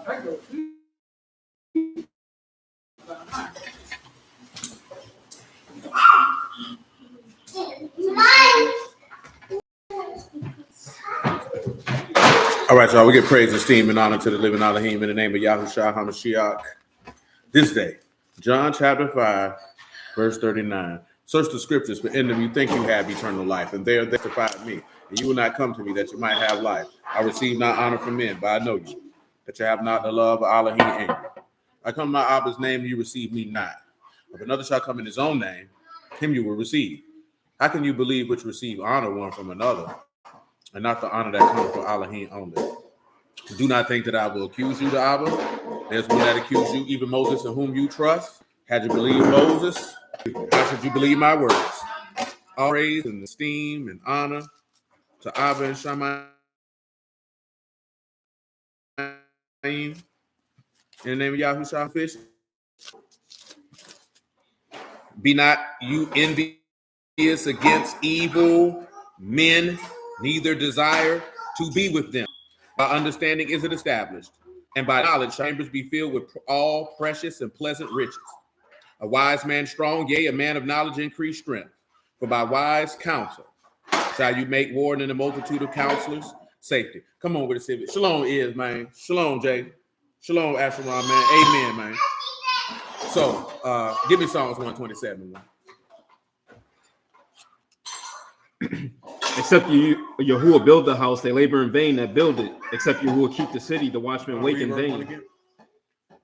All right, y'all. We give praise, esteem, and honor to the living Elohim in the name of Yahushua HaMashiach. This day, John chapter 5, verse 39. Search the scriptures, for in them you think you have eternal life, and they are testified me. And you will not come to me that you might have life. I receive not honor from men, but I know you, that you have not the love of Elohim in you. I come in my Abba's name, and you receive me not. If another shall come in his own name, him you will receive. How can you believe which receive honor one from another, and not the honor that comes from Elohim only? Do not think that I will accuse you to Abba. There's one that accused you, even Moses, in whom you trust. Had you believed Moses, how should you believe my words? All praise and esteem and honor to Abba and Shammai. In the name of Yahushua Fish. Be not you envious against evil men, neither desire to be with them. By understanding is it established, and by knowledge chambers be filled with all precious and pleasant riches. A wise man strong, yea, a man of knowledge increase strength. For by wise counsel shall you make war in the multitude of counselors safety. Come on with the civic. Shalom is, man. Shalom, Jay. Shalom, Asheron, man. Amen, man. So, give me Psalms 127, man. Except Yahuwah build the house, they labor in vain that build it. Except Yahuwah keep the city, the watchmen wake in vain.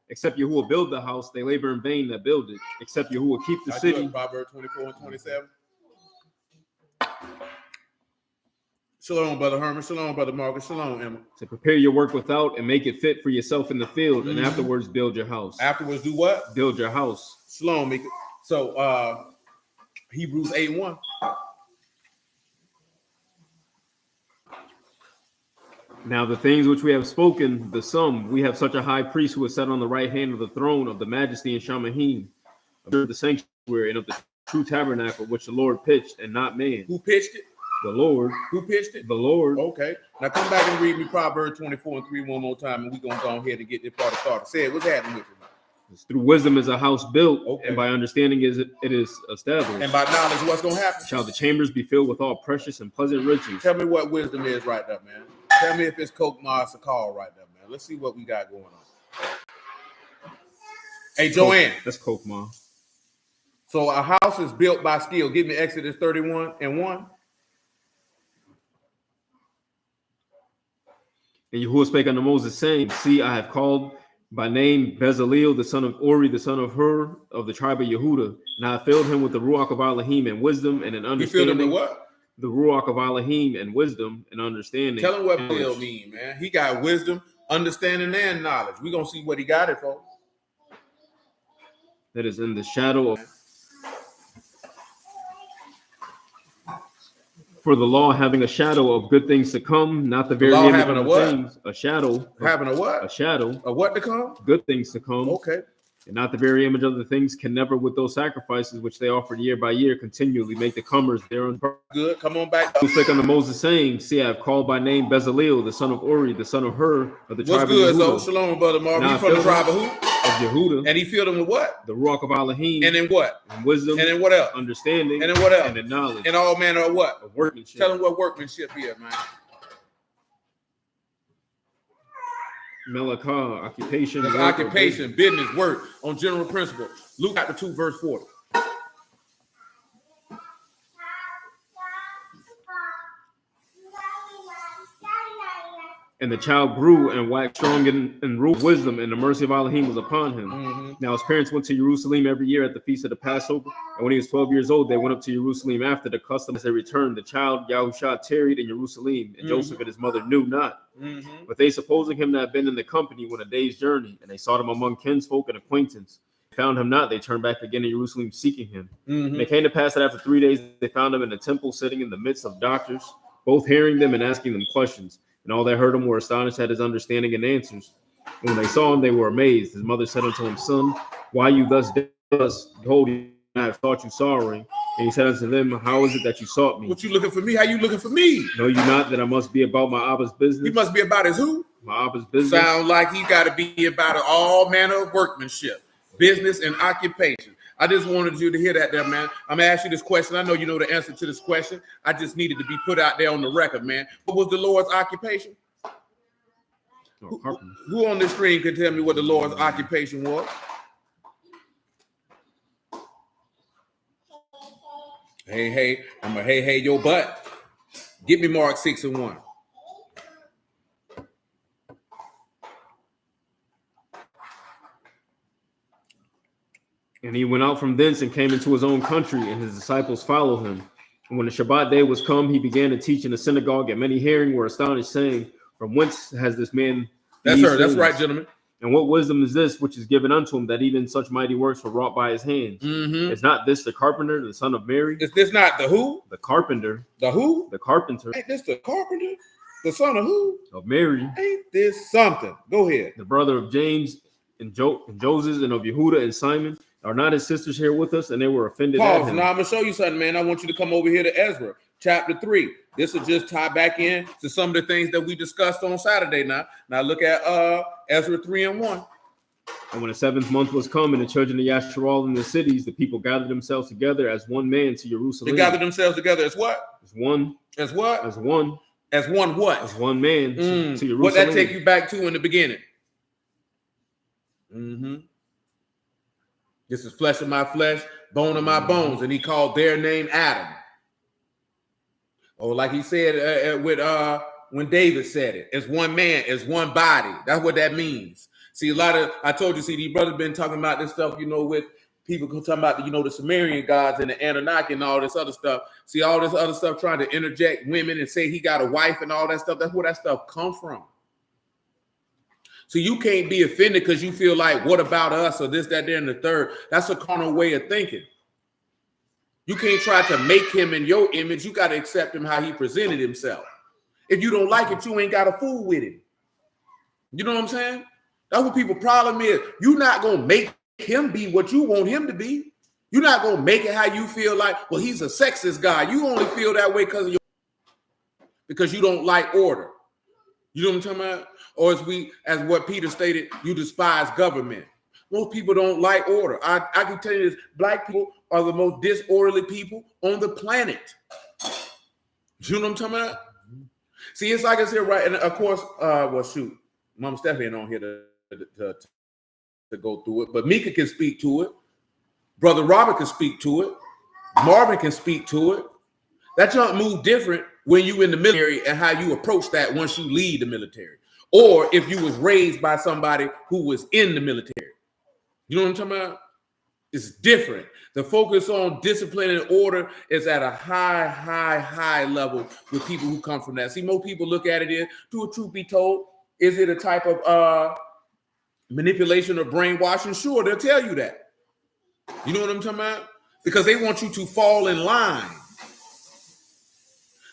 Except Yahuwah build the house, they labor in vain that build it. Except Yahuwah keep the city. Proverbs 24 and 27. Shalom, Brother Herman. Shalom, Brother Marcus. Shalom, Emma. To prepare your work without and make it fit for yourself in the field, and afterwards build your house. Afterwards do what? Build your house. Shalom, Mika. So, Hebrews 8:1. Now the things which we have spoken, the sum, we have such a high priest who is set on the right hand of the throne of the majesty in Shamahim, of the sanctuary and of the true tabernacle which the Lord pitched and not man. Who pitched it? The Lord. Who pitched it? The Lord. Okay. Now come back and read me Proverbs 24 and 3 one more time, and we're going to go ahead and get this part started. Say it. What's happening with you? Through wisdom is a house built, and by understanding it is established. And by knowledge, what's going to happen? Shall the chambers be filled with all precious and pleasant riches. Tell me what wisdom is right there, man. Tell me if it's Coke Mars Sakal right there, man. Let's see what we got going on. Hey, Joanne. That's Coke Ma. So a house is built by skill. Give me Exodus 31 and 1. And Yahuwah spake unto Moses, saying, see, I have called by name Bezaleel, the son of Uri, the son of Hur, of the tribe of Yehuda. And I have filled him with the Ruach of Elohim and wisdom and an understanding. You filled him with what? The Ruach of Elohim and wisdom and understanding. Tell him what Bezaleel mean, man. He got wisdom, understanding, and knowledge. We're going to see what he got it for. That is in the shadow of... For the law having a shadow of good things to come, not the very image of the things. A shadow. Having a what? A shadow. Of what to come? Good things to come. Okay. And not the very image of the things can never, with those sacrifices which they offered year by year, continually make the comers their own. Good. Come on back. Who spake unto Moses, saying, see, I have called by name Bezaleel, the son of Uri, the son of Hur, of the tribe of Yehuda. What's good, so? Shalom, Brother Marvin. You from the tribe of who? Of Yehuda. And he filled them with what? The Ruach of Elohim. And then what? And wisdom. And then what else? Understanding. And then what else? And then knowledge. And all manner of what? Of workmanship. Tell them what workmanship is, man. Melakah, occupation. That's occupation, business, work on general principle. Luke chapter 2, verse 40. And the child grew and waxed strong in wisdom, and the mercy of Elohim was upon him. Now his parents went to Jerusalem every year at the feast of the Passover. And when he was 12 years old, they went up to Jerusalem after the custom. As they returned, the child Yahushua tarried in Jerusalem, and Joseph and his mother knew not. But they, supposing him to have been in the company, went a day's journey, and they sought him among kinsfolk and acquaintance. Found him not, they turned back again to Jerusalem seeking him. And it came to pass that after 3 days, they found him in the temple, sitting in the midst of doctors, both hearing them and asking them questions. And all that heard him were astonished at his understanding and answers. And when they saw him, they were amazed. His mother said unto him, son, why you thus? Behold, I have thought you sorrowing. And he said unto them, how is it that you sought me? What you looking for me? How you looking for me? Know you not that I must be about my Abba's business? He must be about his who? My Abba's business. Sound like he got to be about all manner of workmanship, business and occupation. I just wanted you to hear that there, man. I'm going to ask you this question. I know you know the answer to this question. I just needed to be put out there on the record, man. What was the Lord's occupation? Who on this screen can tell me what the Lord's occupation was? Hey, I'm a hey your butt. Give me Mark 6:1. And he went out from thence and came into his own country, and his disciples followed him. And when the Shabbat day was come, he began to teach in the synagogue, and many hearing were astonished, saying, "From whence has this man?" That's her. That's right, gentlemen. And what wisdom is this which is given unto him, that even such mighty works were wrought by his hands? Is not this the carpenter, the son of Mary? Is this not the who? The carpenter. The who? The carpenter. Ain't this the carpenter? The son of who? Of Mary. Ain't this something? Go ahead. The brother of James and Joseph and of Yehuda and Simon. Are not his sisters here with us? And they were offended at him. Now I'm going to show you something, man. I want you to come over here to Ezra, chapter 3. This will just tie back in to some of the things that we discussed on Saturday now. Now look at Ezra 3:1. And when the 7th month was come, and the children of Yasharal in the cities, the people gathered themselves together as one man to Jerusalem. They gathered themselves together as what? As one. As what? As one. As one what? As one man to Jerusalem. What that take you back to in the beginning? This is flesh of my flesh, bone of my bones. And he called their name Adam. Or like he said when David said it, as one man, as one body. That's what that means. See, I told you, these brothers been talking about this stuff, with people talking about, the Sumerian gods and the Anunnaki and all this other stuff. See, all this other stuff trying to interject women and say he got a wife and all that stuff. That's where that stuff come from. So you can't be offended because you feel like, what about us or this, that, there, and the third. That's a carnal way of thinking. You can't try to make him in your image. You got to accept him how he presented himself. If you don't like it, you ain't got to fool with him. You know what I'm saying? That's what people's problem is. You're not going to make him be what you want him to be. You're not going to make it how you feel like, well, he's a sexist guy. You only feel that way because you don't like order. You know what I'm talking about? Or as what Peter stated, you despise government. Most people don't like order. I can tell you this, black people are the most disorderly people on the planet. You know what I'm talking about? See, it's like I said, right? And of course, Mama Stephanie ain't on here to go through it, but Mika can speak to it. Brother Robert can speak to it. Marvin can speak to it. That junk move different when you in the military and how you approach that once you leave the military. Or if you was raised by somebody who was in the military. You know what I'm talking about? It's different. The focus on discipline and order is at a high level with people who come from that. See, most people look at it as, to a truth be told, is it a type of manipulation or brainwashing? Sure, they'll tell you that. You know what I'm talking about? Because they want you to fall in line.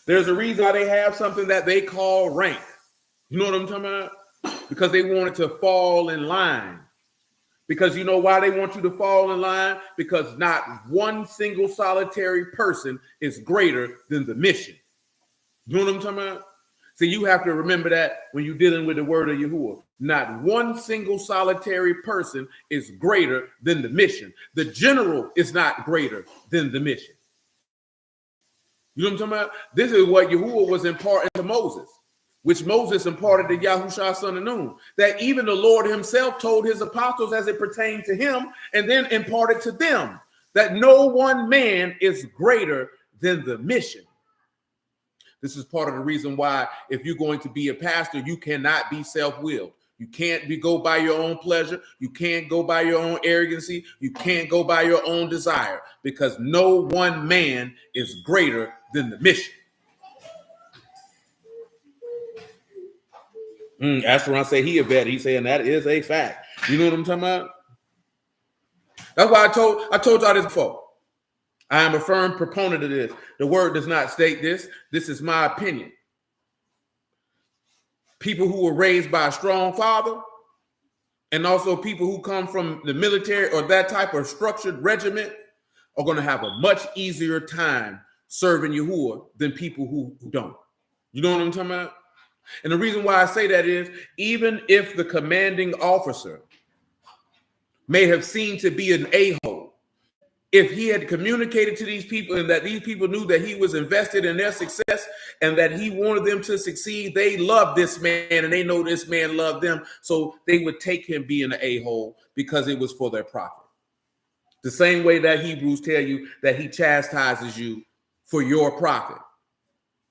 There's a reason why they have something that they call rank. You know what I'm talking about? Because they want it to fall in line. Because you know why they want you to fall in line? Because not one single solitary person is greater than the mission. You know what I'm talking about? So you have to remember that when you're dealing with the word of Yahuwah. Not one single solitary person is greater than the mission. The general is not greater than the mission. You know what I'm talking about? This is what Yahuwah was imparting to Moses, which Moses imparted to Yahushua son of Nun, that even the Lord himself told his apostles as it pertained to him, and then imparted to them that no one man is greater than the mission. This is part of the reason why if you're going to be a pastor, you cannot be self-willed. You can't go by your own pleasure. You can't go by your own arrogancy. You can't go by your own desire, because no one man is greater than the mission. Astron say he a vet. He's saying that is a fact. You know what I'm talking about? That's why I told y'all this before. I am a firm proponent of this. The word does not state this. This is my opinion. People who were raised by a strong father, and also people who come from the military or that type of structured regiment, are going to have a much easier time serving Yahuwah than people who don't. You know what I'm talking about? And the reason why I say that is, even if the commanding officer may have seemed to be an a-hole, if he had communicated to these people and that these people knew that he was invested in their success and that he wanted them to succeed, they loved this man and they know this man loved them. So they would take him being an a-hole because it was for their profit. The same way that Hebrews tell you that he chastises you for your profit.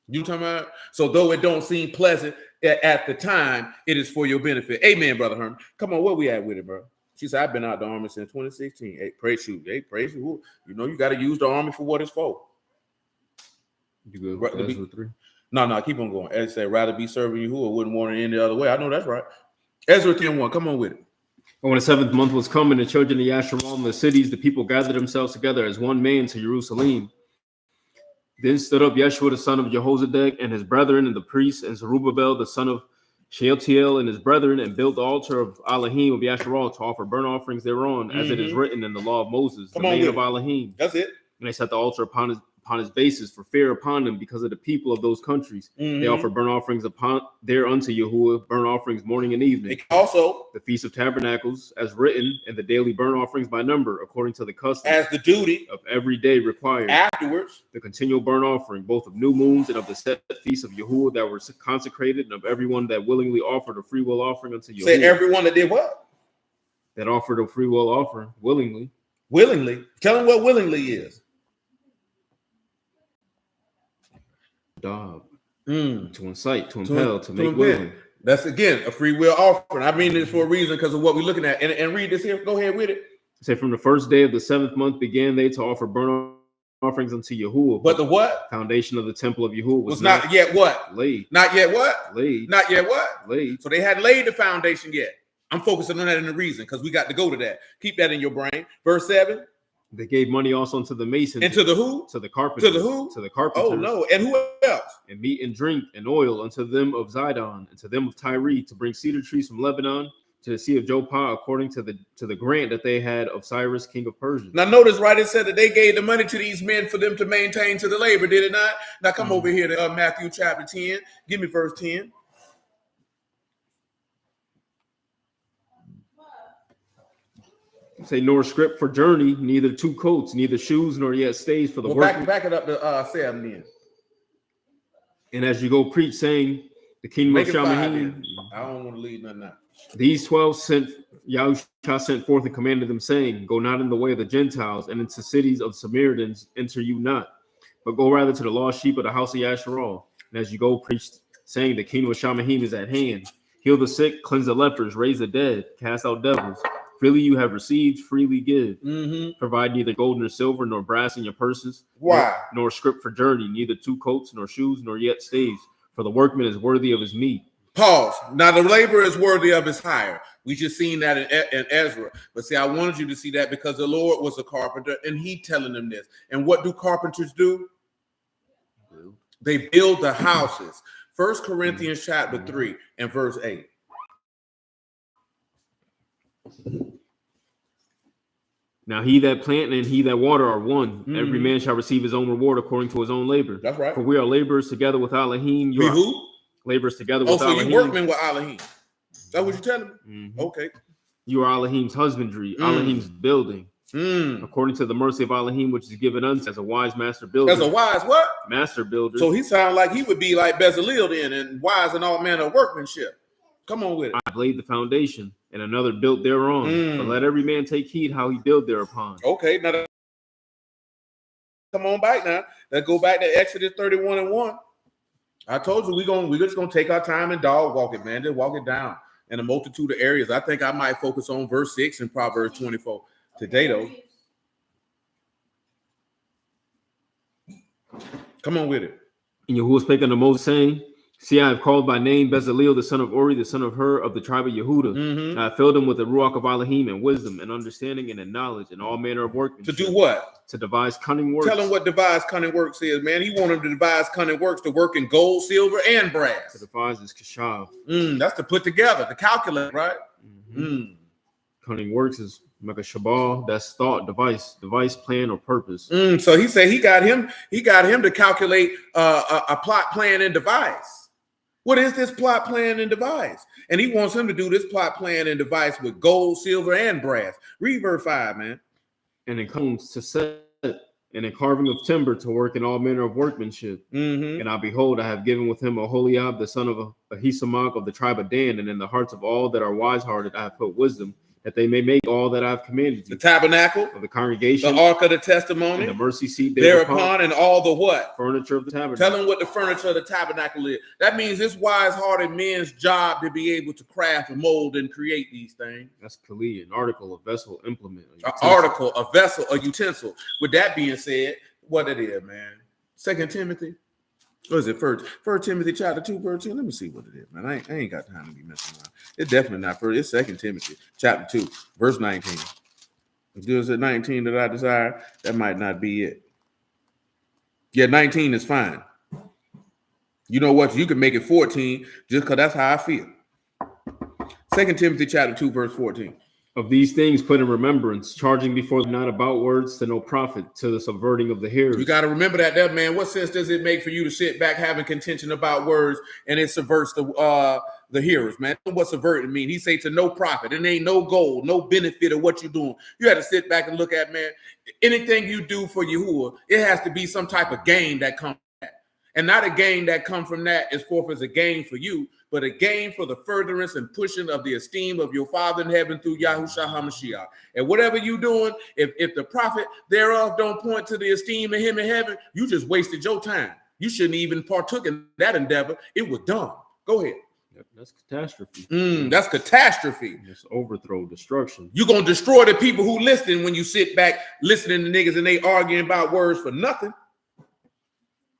You talking about? So though it don't seem pleasant at the time, it is for your benefit. Amen, Brother Herman. Come on, where we at with it, bro? She said, I've been out the army since 2016. Hey, praise you. Hey, praise you. You know, you got to use the army for what it's for. You good with Ezra 3? No, keep on going. As I said, rather be serving you who or wouldn't want it any other way. I know that's right. Ezra 3:1. Come on with it. And when the 7th month was come, and the children of Yasharal in the cities, the people gathered themselves together as one man to Jerusalem. Then stood up Yeshua, the son of Jehozadak, and his brethren, and the priests, and Zerubbabel, the son of Shealtiel, and his brethren, and built the altar of Elohim of Yasharal to offer burnt offerings thereon, as it is written in the law of Moses, the man of Elohim. That's it. And they set the altar upon his bases for fear upon them because of the people of those countries. They offer burnt offerings upon there unto Yahuwah, burnt offerings morning and evening. Also, the Feast of Tabernacles, as written, and the daily burnt offerings by number, according to the custom as the duty of every day required. Afterwards, the continual burnt offering, both of new moons and of the set feasts of Yahuwah that were consecrated, and of everyone that willingly offered a free will offering unto Yahuwah. Say everyone that did what? That offered a free will offering willingly. Willingly. Tell them what willingly is. To incite, to impel, to make willing. That's again a free will offering. I mean this for a reason because of what we're looking at. And read this here. Go ahead with it. Say from the first day of the 7th month began they to offer burnt offerings unto Yahuwah. But the what? Foundation of the temple of Yahuwah was not yet what? Laid. Not yet what? Laid. Not yet what? Laid. So they hadn't laid the foundation yet. I'm focusing on that in the reason because we got to go to that. Keep that in your brain. Verse 7. They gave money also unto the masons. And to the who? To the carpenters. To the who? To the carpenters. Oh, no. And who else? And meat and drink and oil unto them of Zidon and to them of Tyre to bring cedar trees from Lebanon to the sea of Joppa according to the grant that they had of Cyrus, king of Persia. Now notice, right, it said that they gave the money to these men for them to maintain to the labor, did it not? Now come over here to Matthew chapter 10. Give me verse 10. Say, nor script for journey, neither 2 coats, neither shoes, nor yet stays for the work. Back it up to 7 then. And as you go preach, saying, the kingdom of Shamahim. I don't want to leave nothing out. These 12 Yahushua sent forth and commanded them, saying, go not in the way of the Gentiles, and into cities of Samaritans enter you not, but go rather to the lost sheep of the house of Yasharal. And as you go preach, saying, the kingdom of Shamahim is at hand. Heal the sick, cleanse the lepers, raise the dead, cast out devils. Freely you have received, freely give. Provide neither gold nor silver nor brass in your purses. Why? Nor scrip for journey, neither 2 coats nor shoes nor yet staves. For the workman is worthy of his meat. Pause. Now the laborer is worthy of his hire. We just seen that in Ezra. But see, I wanted you to see that because the Lord was a carpenter and he telling them this. And what do carpenters do? They build the houses. 1 Corinthians chapter 3 and verse 8. Now he that plant and he that water are one. Every man shall receive his own reward according to his own labor. That's right. For we are laborers together with Elohim. You who? Laborers together with Elohim. Oh, so you workmen with Elohim. Is that what you're telling me? Okay. You are Elohim's husbandry, Elohim's building. According to the mercy of Elohim, which is given unto as a wise master builder. As a wise what? Master builder. So he sounds like he would be like Bezalel then and wise in all manner of workmanship. Come on with it. I've laid the foundation, and another built thereon. But let every man take heed how he build thereupon. Okay, now come on back now. Let's go back to Exodus 31 and 1. I told you we're just gonna take our time and dog walk it, man. Just walk it down in a multitude of areas. I think I might focus on verse 6 in Proverbs 24 today, though. Come on with it. And Yahuwah spake unto Moses, saying, see, I have called by name Bezalel, the son of Uri, the son of Hur, of the tribe of Yehuda. And I filled him with the Ruach of Elohim and wisdom and understanding and in knowledge and all manner of workmanship. To do what? To devise cunning works. Tell him what devise cunning works is, man. He wanted him to devise cunning works to work in gold, silver, and brass. To devise is kashav. That's to put together, to calculate, right? Cunning works is like a shabal. That's thought, device, plan, or purpose. So he said he got him to calculate a plot, plan, and device. What is this plot, plan, and device? And he wants him to do this plot, plan, and device with gold, silver, and brass. Read verse 5, man. And in cones to set, and in carving of timber to work in all manner of workmanship. Mm-hmm. And I behold, I have given with him Aholiab, the son of Ahisamach of the tribe of Dan, and in the hearts of all that are wise-hearted I have put wisdom, that they may make all that I have commanded you. The tabernacle, of the congregation, the ark of the testimony, and the mercy seat thereupon, and all the what? Furniture of the tabernacle. Tell them what the furniture of the tabernacle is. That means it's wise-hearted men's job to be able to craft and mold and create these things. That's Kali, an article, a vessel, implement. An article, a vessel, a utensil. With that being said, what it is, man. 2 Timothy. What is it? First Timothy chapter 2, verse 2. Let me see what it is, man. I ain't got time to be messing around. It's definitely not first. It's 2 Timothy chapter 2, verse 19. As good as at 19 that I desire, that might not be it. Yeah, 19 is fine. You know what? You can make it 14 just because that's how I feel. 2 Timothy chapter 2, verse 14. Of these things put in remembrance, charging before them not about words to no profit, to the subverting of the hearers. You got to remember that, man. What sense does it make for you to sit back having contention about words and it subverts the hearers, man? What subverting mean? He say to no profit. It ain't no goal, no benefit of what you're doing. You got to sit back and look at, man, anything you do for Yahuwah, it has to be some type of gain that comes from that. And not a gain that comes from that is forth as a gain for you, but a gain for the furtherance and pushing of the esteem of your Father in heaven through Yahushua HaMashiach. And whatever you doing, if the profit thereof don't point to the esteem of him in heaven, you just wasted your time. You shouldn't even partook in that endeavor. It was dumb. Go ahead. That's catastrophe. That's catastrophe. It's overthrow, destruction. You're going to destroy the people who listen when you sit back listening to niggas and they arguing about words for nothing.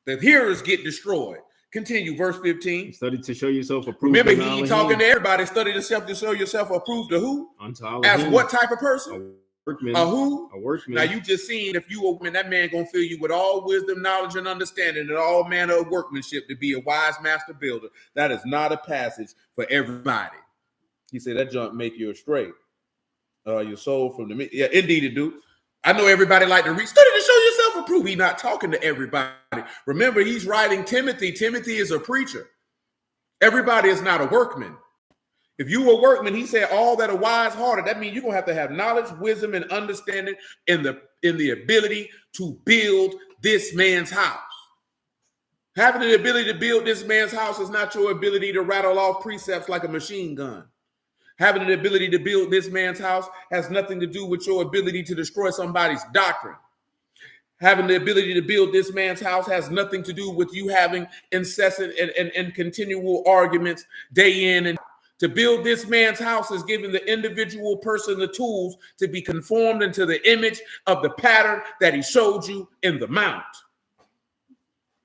The hearers get destroyed. Continue, verse 15. Study to show yourself approved. Remember, he ain't talking to everybody. Study to show yourself approved to who? Unto As what type of person? A workman. A who? A workman. Now, you just seen if you a woman, that man going to fill you with all wisdom, knowledge, and understanding, and all manner of workmanship to be a wise master builder. That is not a passage for everybody. He said that junk make you astray. Your soul from the... Yeah, indeed it do. I know everybody like to read. Study to show yourself approved. He's not talking to everybody. Remember, he's writing Timothy. Timothy is a preacher. Everybody is not a workman. If you were a workman, he said all that are wise-hearted. That means you're going to have knowledge, wisdom, and understanding in the ability to build this man's house. Having the ability to build this man's house is not your ability to rattle off precepts like a machine gun. Having the ability to build this man's house has nothing to do with your ability to destroy somebody's doctrine. Having the ability to build this man's house has nothing to do with you having incessant and continual arguments day in and to build this man's house is giving the individual person the tools to be conformed into the image of the pattern that he showed you in the mount.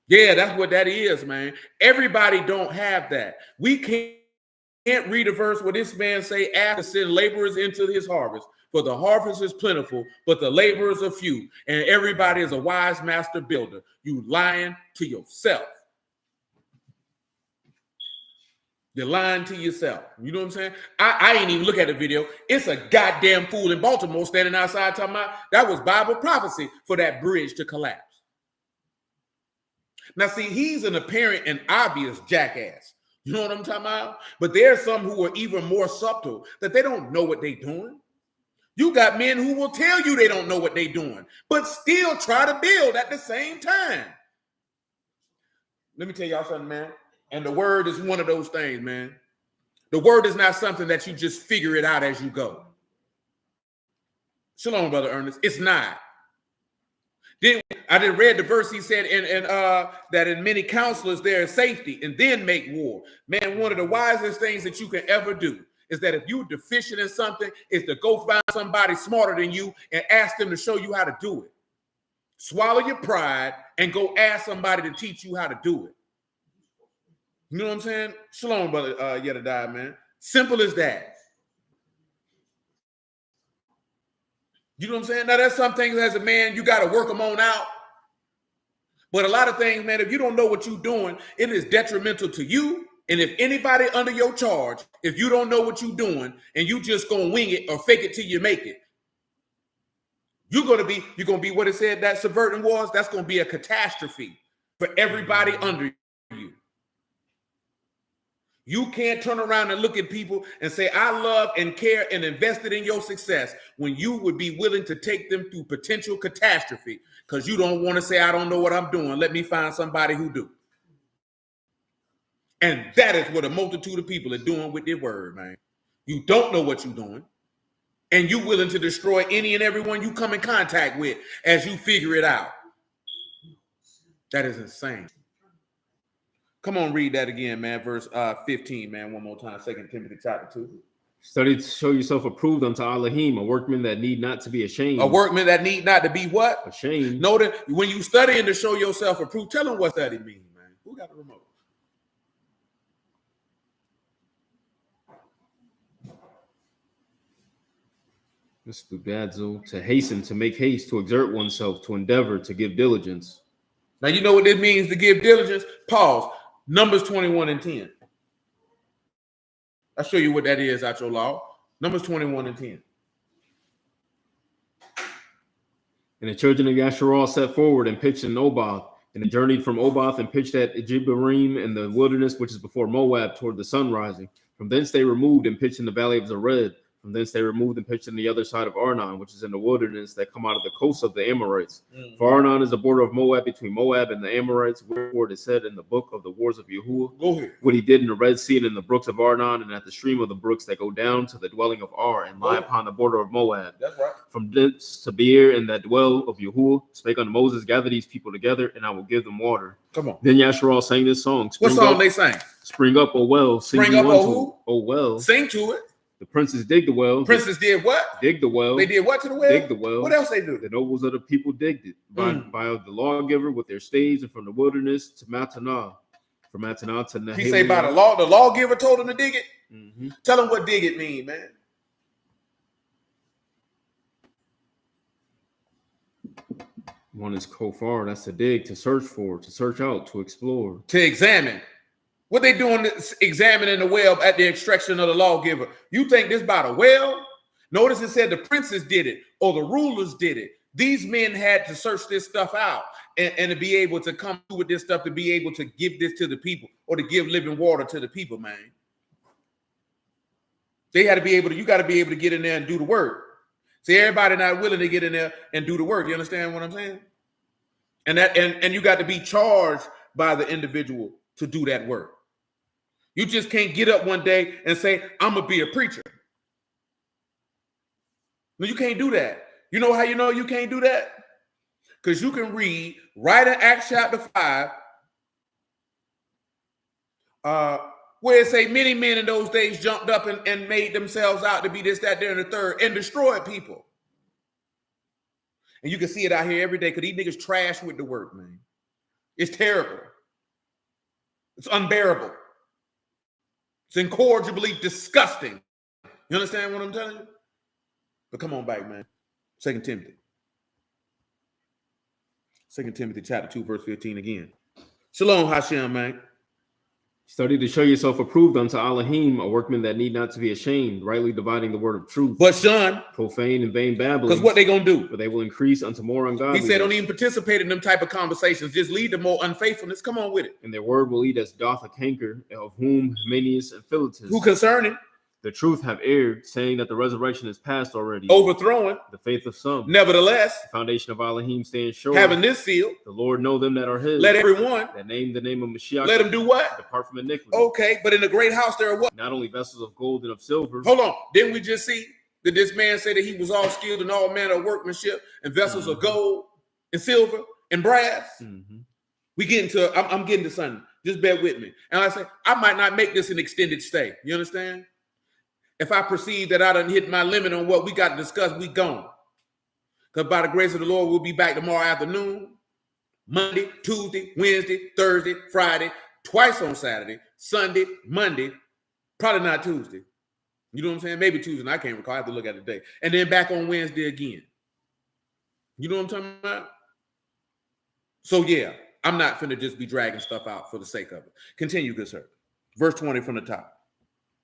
Yeah, that's what that is, man. Everybody don't have that. We can't read a verse where this man say, ask to send laborers into his harvest. For the harvest is plentiful, but the laborers are few. And everybody is a wise master builder. You lying to yourself. You're lying to yourself. You know what I'm saying? I ain't even look at the video. It's a goddamn fool in Baltimore standing outside talking about that was Bible prophecy for that bridge to collapse. Now, see, he's an apparent and obvious jackass. You know what I'm talking about? But there's some who are even more subtle that they don't know what they're doing. You got men who will tell you they don't know what they're doing, but still try to build at the same time. Let me tell y'all something, man. And the word is one of those things, man. The word is not something that you just figure it out as you go. Shalom, Brother Ernest. It's not. Then I did read the verse. He said, that in many counselors there is safety, and then make war. Man, one of the wisest things that you can ever do is that if you're deficient in something, is to go find somebody smarter than you and ask them to show you how to do it. Swallow your pride and go ask somebody to teach you how to do it. You know what I'm saying? Shalom, Brother Yedadiah, man. Simple as that. You know what I'm saying? Now, there's some things as a man, you got to work them on out. But a lot of things, man, if you don't know what you're doing, it is detrimental to you. And if anybody under your charge, if you don't know what you're doing and you just going to wing it or fake it till you make it, you're going to be what it said that subverting was. That's going to be a catastrophe for everybody under you. You can't turn around and look at people and say, I love and care and invested in your success when you would be willing to take them through potential catastrophe because you don't want to say, I don't know what I'm doing. Let me find somebody who do. And that is what a multitude of people are doing with their word, man. You don't know what you're doing. And you're willing to destroy any and everyone you come in contact with as you figure it out. That is insane. Come on, read that again, man. Verse 15, man. One more time. 2 Timothy chapter 2. Study to show yourself approved unto Elohim, a workman that need not to be ashamed. A workman that need not to be what? Ashamed. Notice when you studying to show yourself approved, tell them what study means, man. Who got the remote? Mr. Gadzil, to hasten, to make haste, to exert oneself, to endeavor, to give diligence. Now, you know what this means to give diligence? Pause. Numbers 21 and 10. I'll show you what that is out your law. Numbers 21 and 10. And the children of Yasharal set forward and pitched in Oboth, and they journeyed from Oboth and pitched at Jebarim in the wilderness, which is before Moab, toward the sun rising. From thence they removed and pitched in the valley of Zered. From thence they removed and pitched on the other side of Arnon, which is in the wilderness that come out of the coast of the Amorites. For Arnon is the border of Moab between Moab and the Amorites, wherefore it is said in the book of the wars of Yahuwah, Go ahead. what he did in the Red Sea and in the brooks of Arnon and at the stream of the brooks that go down to the dwelling of Ar and lie upon the border of Moab. That's right. From thence to Beer and that dwell of Yahuwah spake unto Moses, gather these people together, and I will give them water. Come on. Then Yasharal sang this song. What song they sang? Spring up, O well. Spring up, O who? O well. Sing to it. The princes dig the well. Princes did what? Dig the well. They did what to the well? Dig the well. What else they do? The nobles of the people digged it by the lawgiver with their staves, and from the wilderness to Matanah. From Matanah to Nahaliah. He say by the law, the lawgiver told him to dig it. Mm-hmm. Tell him what dig it mean, man. One is kofar, that's to dig, to search for, to search out, to explore. To examine. What they doing examining the well at the extraction of the lawgiver? You think this about a well? Notice it said the princes did it or the rulers did it. These men had to search this stuff out and to be able to come through with this stuff, to be able to give this to the people or to give living water to the people, man. They had to be able to, you got to be able to get in there and do the work. See, everybody not willing to get in there and do the work. You understand what I'm saying? And that and you got to be charged by the individual to do that work. You just can't get up one day and say, I'm going to be a preacher. No, you can't do that. You know how you know you can't do that? Because you can read right in Acts chapter 5, where it say many men in those days jumped up and made themselves out to be this, that, there, and the third, and destroyed people. And you can see it out here every day because these niggas trash with the work, man. It's terrible. It's unbearable. It's incorrigibly disgusting. You understand what I'm telling you? But come on back, man. 2 Timothy. 2 Timothy chapter 2, verse 15 again. Shalom, Hashem, man. Study to show yourself approved unto Elohim, a workman that need not to be ashamed, rightly dividing the word of truth. But shun. Profane and vain babbling. Because what they going to do? For they will increase unto more ungodliness. He said don't even participate in them type of conversations. Just lead to more unfaithfulness. Come on with it. And their word will eat as doth a canker, of whom Hymenaeus and Philetus. Who concerning? The truth have erred, saying that the resurrection is past already. Overthrowing. The faith of some. Nevertheless. The foundation of Elohim stands sure. Having this seal. The Lord know them that are his. Let everyone. That name the name of Mashiach. Let them do what? Depart from iniquity. Okay, but in the great house there are what? Not only vessels of gold and of silver. Hold on. Didn't we just see that this man said that he was all skilled in all manner of workmanship and vessels of gold and silver and brass? We get into, I'm getting to something. Just bear with me. And I say, I might not make this an extended stay. You understand? If I perceive that I done hit my limit on what we got to discuss, we gone. Because by the grace of the Lord, we'll be back tomorrow afternoon, Monday, Tuesday, Wednesday, Thursday, Friday, twice on Saturday, Sunday, Monday, probably not Tuesday. You know what I'm saying? Maybe Tuesday. I can't recall. I have to look at the day. And then back on Wednesday again. You know what I'm talking about? So yeah, I'm not finna just be dragging stuff out for the sake of it. Continue, good sir. Verse 20 from the top.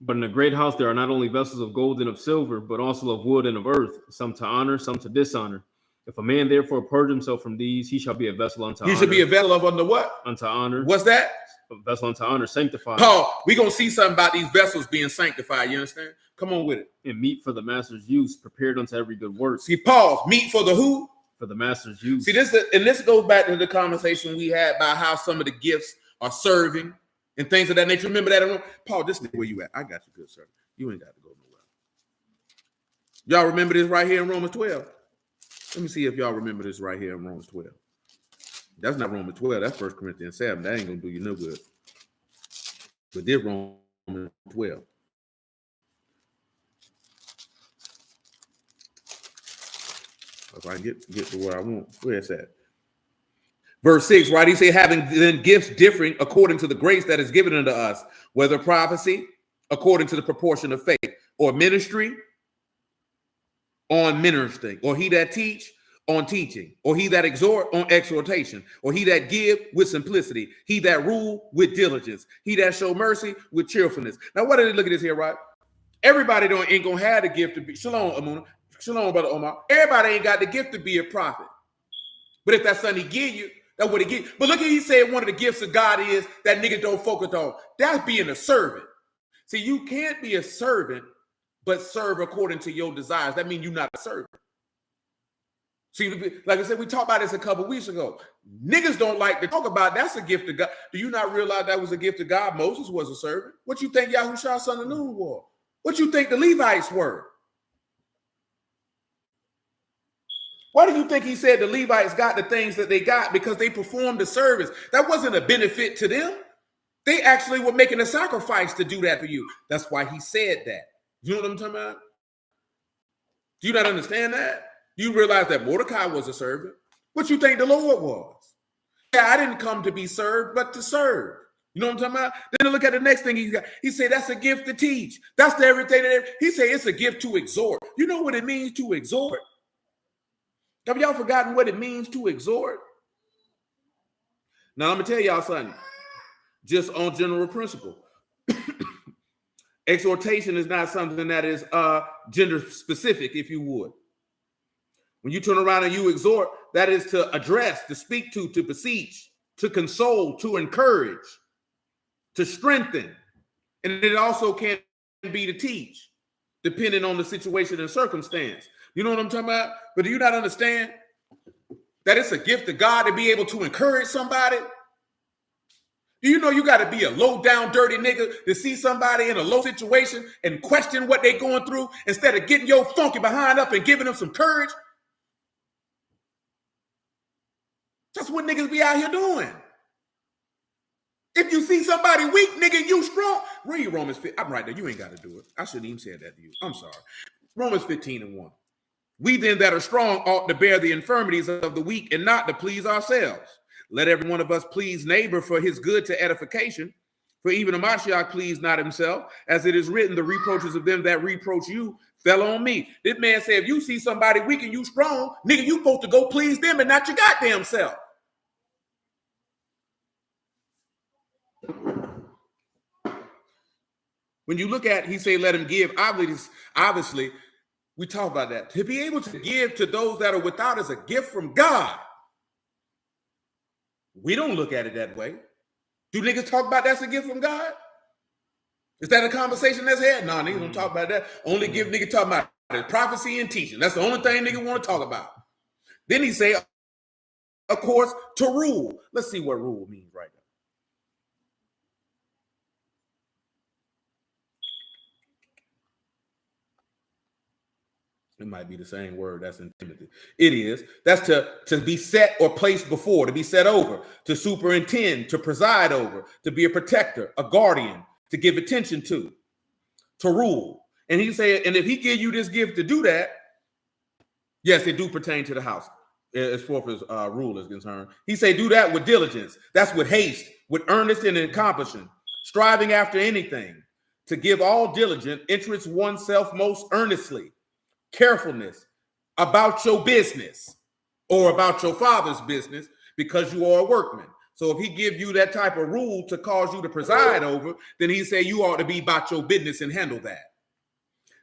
But in a great house there are not only vessels of gold and of silver, but also of wood and of earth, some to honor, some to dishonor. If a man therefore purge himself from these, he shall be a vessel unto honor. He should be a vessel of unto what? Unto honor. What's that? A vessel unto honor, sanctified. Paul, we're going to see something about these vessels being sanctified. You understand? Come on with it. And meet for the master's use, prepared unto every good work. See, Paul, meet for the who? For the master's use. See, this goes back to the conversation we had about how some of the gifts are serving and things of that nature. Remember that? Paul, this is where you at. I got you, good sir. You ain't got to go nowhere. Y'all remember this right here in Romans 12? Let me see if y'all remember this right here in Romans 12. That's not Romans 12. That's 1 Corinthians 7. That ain't going to do you no good. But this Romans 12. If I get to where I want, where's that? Verse 6, right? He said, having then gifts differing according to the grace that is given unto us, whether prophecy, according to the proportion of faith, or ministry, on ministering, or he that teach, on teaching, or he that exhort, on exhortation, or he that give, with simplicity, he that rule, with diligence, he that show mercy, with cheerfulness. Now, what did they look at this here, right? Everybody ain't gonna have the gift to be, shalom, Amuna, shalom, brother Omar. Everybody ain't got the gift to be a prophet. But if that's something he give you, that's what he give. But look at, he said one of the gifts of God is that niggas don't focus on. That's being a servant. See, you can't be a servant, but serve according to your desires. That means you're not a servant. See, like I said, we talked about this a couple weeks ago. Niggas don't like to talk about that's a gift of God. Do you not realize that was a gift of God? Moses was a servant. What you think Yahushua son of Nun was? What you think the Levites were? Why do you think he said the Levites got the things that they got? Because they performed the service. That wasn't a benefit to them. They actually were making a sacrifice to do that for you. That's why he said that. You know what I'm talking about? Do you not understand that? You realize that Mordecai was a servant? What you think the Lord was? Yeah, I didn't come to be served, but to serve. You know what I'm talking about? Then look at the next thing he got. He said that's a gift to teach. That's the everything. He said it's a gift to exhort. You know what it means to exhort? Have y'all forgotten what it means to exhort? Now, I'm going to tell y'all something. Just on general principle. Exhortation is not something that is gender specific, if you would. When you turn around and you exhort, that is to address, to speak to beseech, to console, to encourage, to strengthen. And it also can be to teach, depending on the situation and circumstance. You know what I'm talking about? But do you not understand that it's a gift of God to be able to encourage somebody? Do you know you got to be a low down, dirty nigga to see somebody in a low situation and question what they're going through instead of getting your funky behind up and giving them some courage? That's what niggas be out here doing. If you see somebody weak, nigga, you strong. Read Romans 15. I'm right there. You ain't got to do it. I shouldn't even say that to you. I'm sorry. Romans 15:1. We then that are strong ought to bear the infirmities of the weak and not to please ourselves. Let every one of us please neighbor for his good to edification. For even a Mashiach pleased not himself, as it is written, the reproaches of them that reproach you fell on me. This man said, if you see somebody weak and you strong, nigga, you supposed to go please them and not your goddamn self. When you look at, he said, let him give. Obviously, we talk about that. To be able to give to those that are without is a gift from God. We don't look at it that way. Do niggas talk about that's a gift from God? Is that a conversation that's had? No, niggas don't talk about that. Only give niggas talk about it. Prophecy and teaching. That's the only thing niggas want to talk about. Then he say, of course, to rule. Let's see what rule means right now. It might be the same word that's in Timothy. It is. That's to be set or placed before, to be set over, to superintend, to preside over, to be a protector, a guardian, to give attention to rule. And he said, and if he give you this gift to do that, yes, it do pertain to the house, as far as rule is concerned. He say, do that with diligence. That's with haste, with earnest and accomplishing, striving after anything, to give all diligent, interest oneself most earnestly. Carefulness about your business or about your father's business because you are a workman. So if he give you that type of rule to cause you to preside over, then he say you ought to be about your business and handle that.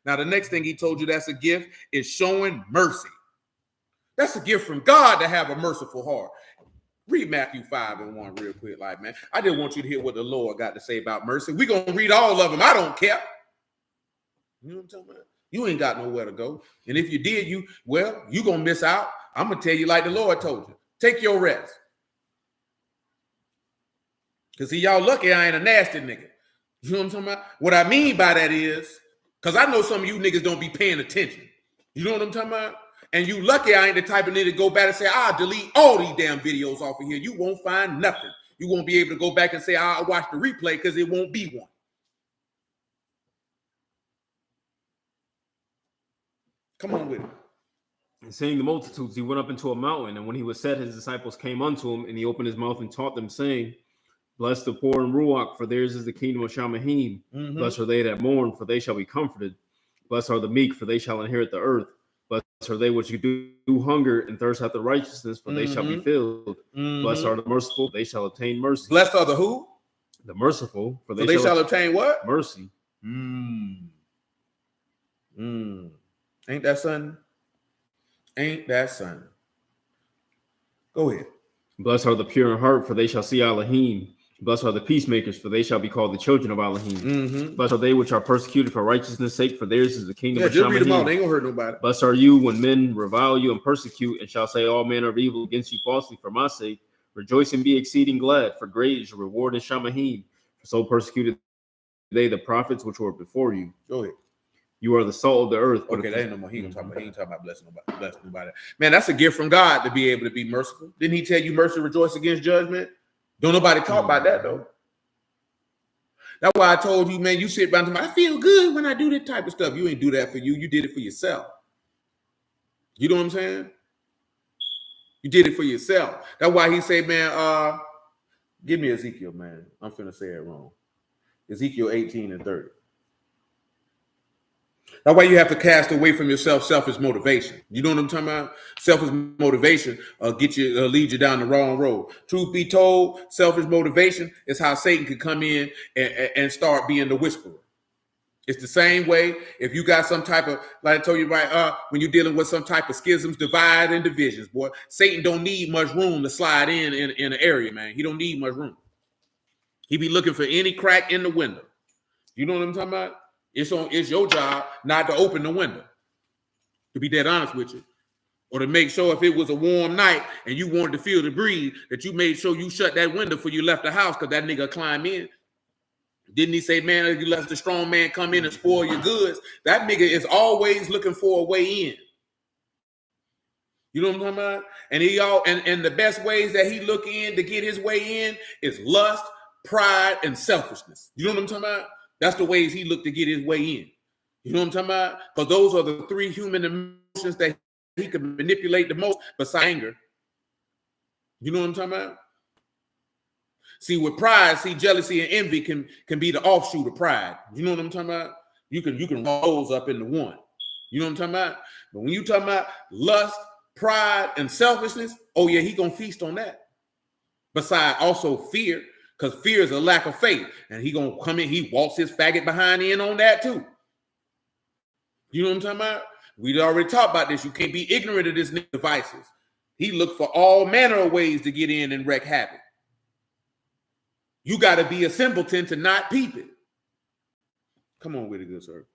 Now, the next thing he told you that's a gift is showing mercy. That's a gift from God to have a merciful heart. Read Matthew 5:1 real quick, like, man. I just want you to hear what the Lord got to say about mercy. We're going to read all of them. I don't care. You know what I'm talking about? You ain't got nowhere to go. And if you did, you're going to miss out. I'm going to tell you like the Lord told you. Take your rest. Because see, y'all lucky I ain't a nasty nigga. You know what I'm talking about? What I mean by that is, because I know some of you niggas don't be paying attention. You know what I'm talking about? And you lucky I ain't the type of nigga to go back and say, I'll delete all these damn videos off of here. You won't find nothing. You won't be able to go back and say, I'll watch the replay because it won't be one. Come on with it. And seeing the multitudes, he went up into a mountain. And when he was set, his disciples came unto him, and he opened his mouth and taught them, saying, Bless the poor in Ruach, for theirs is the kingdom of Shamahim. Blessed are they that mourn, for they shall be comforted. Blessed are the meek, for they shall inherit the earth. Blessed are they which do hunger and thirst after righteousness, for they shall be filled. Blessed are the merciful, they shall obtain mercy. Blessed are the who? The merciful, for they shall obtain what? Mercy. Ain't that something? Ain't that something? Go ahead. Blessed are the pure in heart, for they shall see Elohim. Blessed are the peacemakers, for they shall be called the children of Elohim. Blessed are they which are persecuted for righteousness' sake, for theirs is the kingdom of just read them all. Shamahim. They ain't gonna hurt nobody. Blessed are you when men revile you and persecute, and shall say all manner of evil against you falsely for my sake. Rejoice and be exceeding glad, for great is your reward in Shamahim. For so persecuted they the prophets which were before you. Go ahead. You are the salt of the earth. Okay, that ain't no more. He ain't talking about blessing nobody. Man, that's a gift from God to be able to be merciful. Didn't he tell you mercy rejoice against judgment? Don't nobody talk about that though. That's why I told you, man, you sit around to me, I feel good when I do this type of stuff. You ain't do that for you. You did it for yourself. You know what I'm saying? You did it for yourself. That's why he said, man, give me Ezekiel, man. I'm finna say it wrong. Ezekiel 18:30. That's why you have to cast away from yourself selfish motivation. You know what I'm talking about? Selfish motivation lead you down the wrong road. Truth be told, selfish motivation is how Satan could come in and start being the whisperer. It's the same way if you got some type of, like I told you, right? When you're dealing with some type of schisms, divide, and divisions, boy, Satan don't need much room to slide in an area, man. He don't need much room. He be looking for any crack in the window. You know what I'm talking about? It's your job not to open the window, to be dead honest with you, or to make sure if it was a warm night and you wanted to feel the breeze, that you made sure you shut that window before you left the house, because that nigga climb in. Didn't he say, man, if you let the strong man come in and spoil your goods? That nigga is always looking for a way in. You know what I'm talking about? And the best ways that he look in to get his way in is lust, pride, and selfishness. You know what I'm talking about? That's the ways he looked to get his way in. You know what I'm talking about? Because those are the three human emotions that he can manipulate the most, besides anger. You know what I'm talking about? See, with pride, jealousy and envy can be the offshoot of pride. You know what I'm talking about? You can roll those up into one. You know what I'm talking about? But when you talking about lust, pride, and selfishness, oh yeah, he gonna feast on that. Besides also fear. Because fear is a lack of faith. And he going to come in, he walks his faggot behind in on that too. You know what I'm talking about? We already talked about this. You can't be ignorant of this devices. He looked for all manner of ways to get in and wreak havoc. You got to be a simpleton to not peep it. Come on with it, good sir.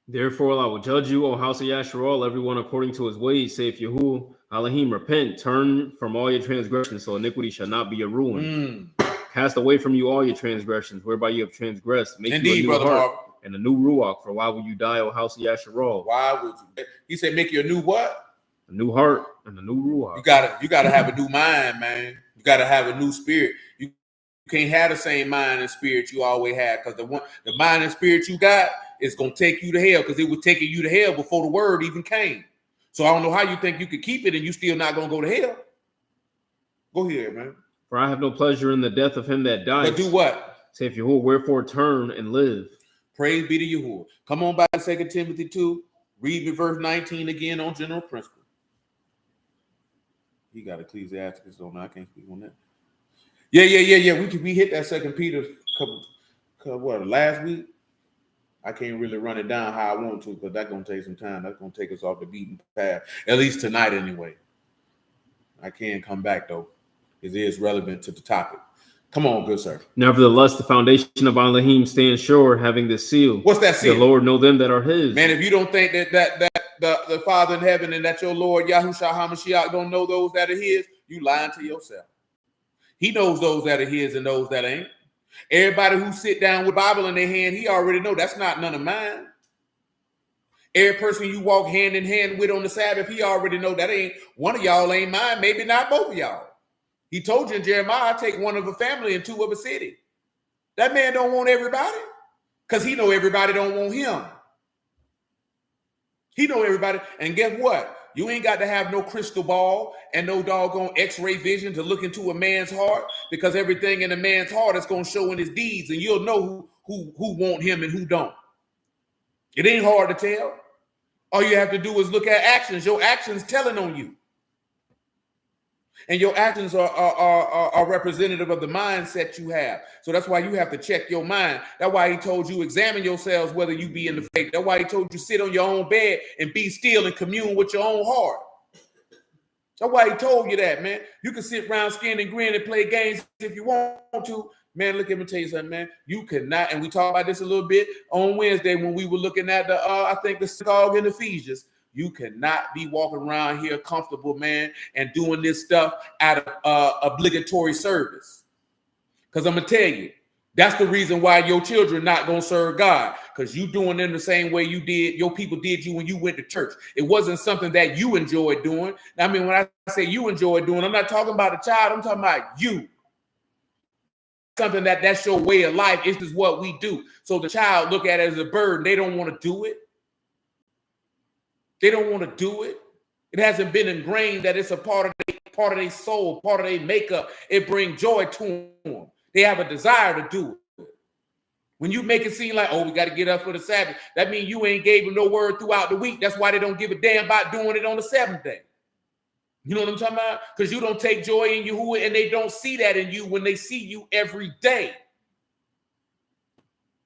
Therefore, I will judge you, O house of Yasharel, everyone according to his ways, saith Yahuwah. Elohim, repent, turn from all your transgressions, so iniquity shall not be your ruin. Cast away from you all your transgressions, whereby you have transgressed. Make Indeed, you a new brother heart and a new ruach. For why will you die, O house of Yasharel? Why would you? He said, make you a new what? A new heart and a new ruach. You gotta have a new mind, man. You gotta have a new spirit. You can't have the same mind and spirit you always had, because the mind and spirit you got is gonna take you to hell, because it was taking you to hell before the word even came. So I don't know how you think you could keep it and you still not going to go to hell. Go ahead, man. For I have no pleasure in the death of him that dies. But do what? Saith Yahuwah, wherefore turn and live. Praise be to Yahuwah. Come on back to 2 Timothy 2. Read me verse 19 again on general principle. He got Ecclesiastes on. I can't speak on that. Yeah. We hit that 2 Peter last week. I can't really run it down how I want to, because that's going to take some time. That's going to take us off the beaten path, at least tonight anyway. I can come back, though. It is relevant to the topic. Come on, good sir. Nevertheless, the foundation of Elohim stands sure, having this seal. What's that seal? The Lord know them that are his. Man, if you don't think that the Father in heaven and that your Lord Yahushua HaMashiach don't know those that are his, you lying to yourself. He knows those that are his and those that ain't. Everybody who sit down with Bible in their hand, he already know that's not none of mine. Every person you walk hand in hand with on the Sabbath, he already know that ain't one of y'all ain't mine, maybe not both of y'all. He told you in Jeremiah, I take one of a family and two of a city. That man don't want everybody because he know everybody don't want him. He know everybody. And guess what? You ain't got to have no crystal ball and no doggone x-ray vision to look into a man's heart, because everything in a man's heart is going to show in his deeds, and you'll know who want him and who don't. It ain't hard to tell. All you have to do is look at actions. Your actions telling on you. And your actions are representative of the mindset you have. So that's why you have to check your mind. That's why he told you examine yourselves whether you be in the faith. That's why he told you sit on your own bed and be still and commune with your own heart. That's why he told you that, man. You can sit around skin and grin and play games if you want to. Man, look, let me tell you something, man. You cannot, and we talked about this a little bit on Wednesday when we were looking at the, I think the synagogue in Ephesians. You cannot be walking around here comfortable, man, and doing this stuff out of obligatory service. Because I'm going to tell you, that's the reason why your children not going to serve God, because you doing them the same way you did, your people did you when you went to church. It wasn't something that you enjoyed doing. I mean, when I say you enjoy doing, I'm not talking about a child. I'm talking about you. Something that's your way of life. This is what we do. So the child look at it as a burden. They don't want to do it. They don't want to do it. It hasn't been ingrained that it's a part of their soul, part of their makeup. It brings joy to them. They have a desire to do it. When you make it seem like, oh, we got to get up for the Sabbath, that means you ain't gave them no word throughout the week. That's why they don't give a damn about doing it on the seventh day. You know what I'm talking about? Because you don't take joy in Yahuwah, and they don't see that in you when they see you every day.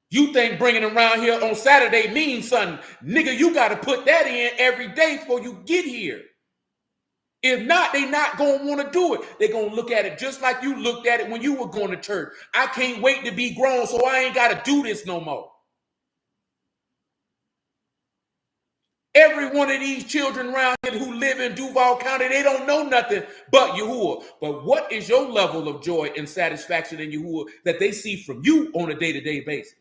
You think bringing them around here on Saturday means something. Nigga, you got to put that in every day before you get here. If not, they not going to want to do it. They're going to look at it just like you looked at it when you were going to church. I can't wait to be grown, so I ain't got to do this no more. Every one of these children around here who live in Duval County, they don't know nothing but Yahuwah. But what is your level of joy and satisfaction in Yahuwah that they see from you on a day-to-day basis?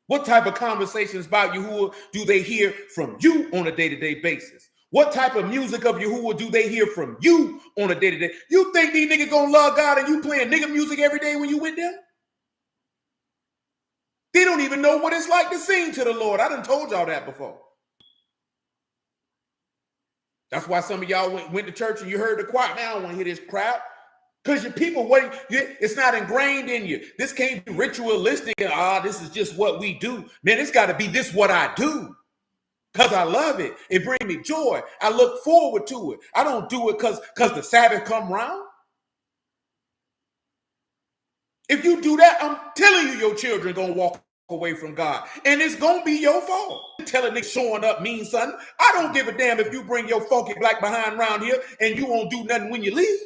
What type of conversations about Yahuwah do they hear from you on a day-to-day basis? What type of music of Yahuwah do they hear from you on a day-to-day? You think these niggas gonna love God and you playing nigga music every day when you with them? They don't even know what it's like to sing to the Lord. I done told y'all that before. That's why some of y'all went to church and you heard the choir. Man, I don't want to hear this crap. Because your people, it's not ingrained in you. This can't be ritualistic and, this is just what we do. Man, it's got to be this what I do. Because I love it. It brings me joy. I look forward to it. I don't do it because the Sabbath come around. If you do that, I'm telling you, your children going to walk away from God. And it's going to be your fault. Telling niggas showing up means something. I don't give a damn if you bring your funky black behind around here and you won't do nothing when you leave.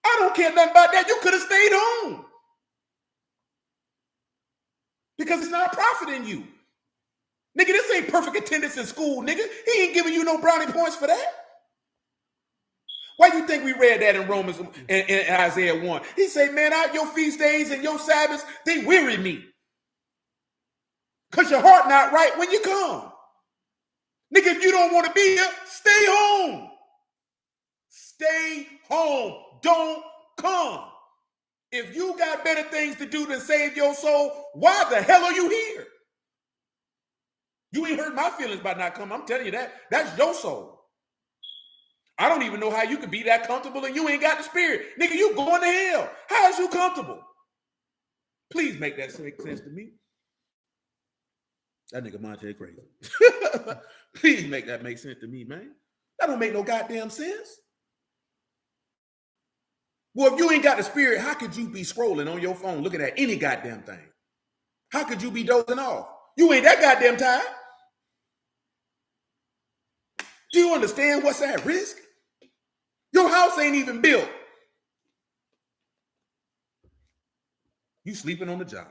I don't care nothing about that. You could have stayed home. Because it's not profiting you. Nigga, this ain't perfect attendance in school, nigga. He ain't giving you no brownie points for that. Why you think we read that in Romans and Isaiah 1? He said, man, your feast days and your Sabbaths, they weary me. Because your heart not right when you come. Nigga, if you don't want to be here, stay home. Stay home. Don't come. If you got better things to do than save your soul, why the hell are you here? You ain't hurt my feelings by not coming. I'm telling you that. That's your soul. I don't even know how you can be that comfortable and you ain't got the spirit. Nigga, you going to hell. How is you comfortable? Please make that make sense to me. That nigga Monte crazy. Please make that make sense to me, man. That don't make no goddamn sense. Well, if you ain't got the spirit, how could you be scrolling on your phone looking at any goddamn thing? How could you be dozing off? You ain't that goddamn tired. Do you understand what's at risk? Your house ain't even built. You sleeping on the job.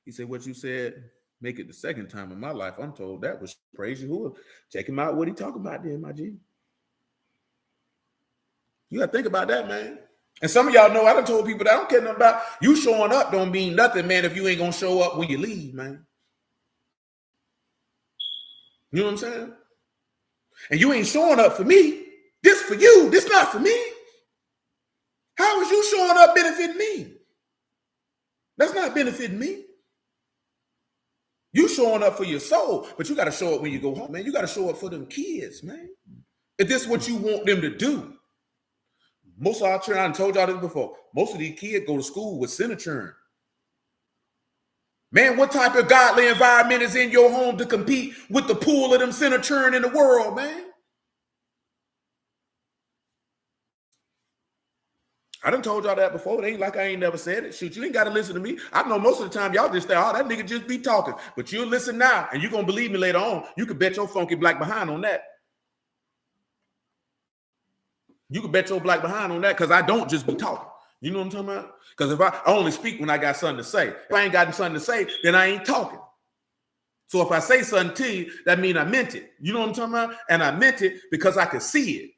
He said, what you said, make it the second time in my life. I'm told that was praise Yahuwah. Check him out, what he talking about there, my G. You got to think about that, man. And some of y'all know I done told people that I don't care nothing about you showing up don't mean nothing, man, if you ain't going to show up when you leave, man. You know what I'm saying? And you ain't showing up for me. This for you. This not for me. How is you showing up benefiting me? That's not benefiting me. You showing up for your soul, but you got to show up when you go home, man. You got to show up for them kids, man. If this is what you want them to do. Most of our children, I told y'all this before, most of these kids go to school with center churn. Man, what type of godly environment is in your home to compete with the pool of them center churn in the world, man? I done told y'all that before. It ain't like I ain't never said it. Shoot, you ain't got to listen to me. I know most of the time y'all just say, oh, that nigga just be talking. But you'll listen now, and you're going to believe me later on. You can bet your funky black behind on that. You can bet your black behind on that because I don't just be talking. You know what I'm talking about? Because if I only speak when I got something to say. If I ain't got something to say, then I ain't talking. So if I say something to you, that means I meant it. You know what I'm talking about? And I meant it because I could see it.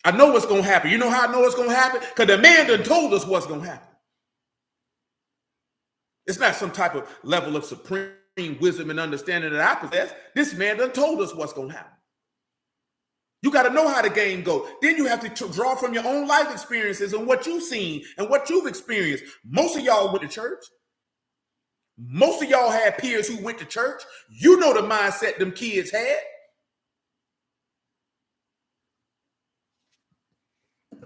I know what's going to happen. You know how I know what's going to happen? Because the man done told us what's going to happen. It's not some type of level of supreme wisdom and understanding that I possess. This man done told us what's going to happen. You got to know how the game goes. Then you have to draw from your own life experiences and what you've seen and what you've experienced. Most of y'all went to church. Most of y'all had peers who went to church. You know the mindset them kids had.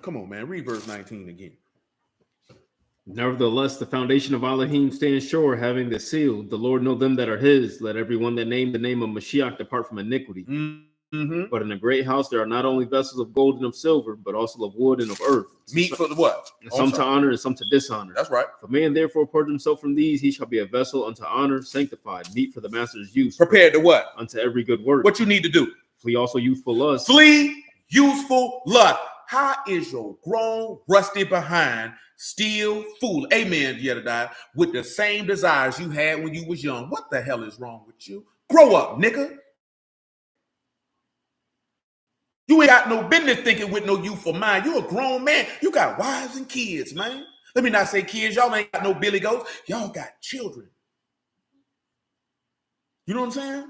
Come on, man. Read verse 19 again. Nevertheless, the foundation of Elohim stands sure, having the seal. The Lord know them that are his. Let everyone that name the name of Mashiach depart from iniquity. Mm-hmm. But in a great house there are not only vessels of gold and of silver, but also of wood and of earth. Meat for the what? Some to honor and some to dishonor. That's right. If a man therefore purge himself from these, he shall be a vessel unto honor, sanctified, meet for the master's use. Prepared to what? Unto every good work. What you need to do? Flee also youthful lust. Flee youthful lust. How is your grown, rusty behind still fool? Amen, Jedediah, with the same desires you had when you was young. What the hell is wrong with you? Grow up, nigga. You ain't got no business thinking with no youthful mind. You a grown man. You got wives and kids, man. Let me not say kids. Y'all ain't got no Billy Goats. Y'all got children. You know what I'm saying?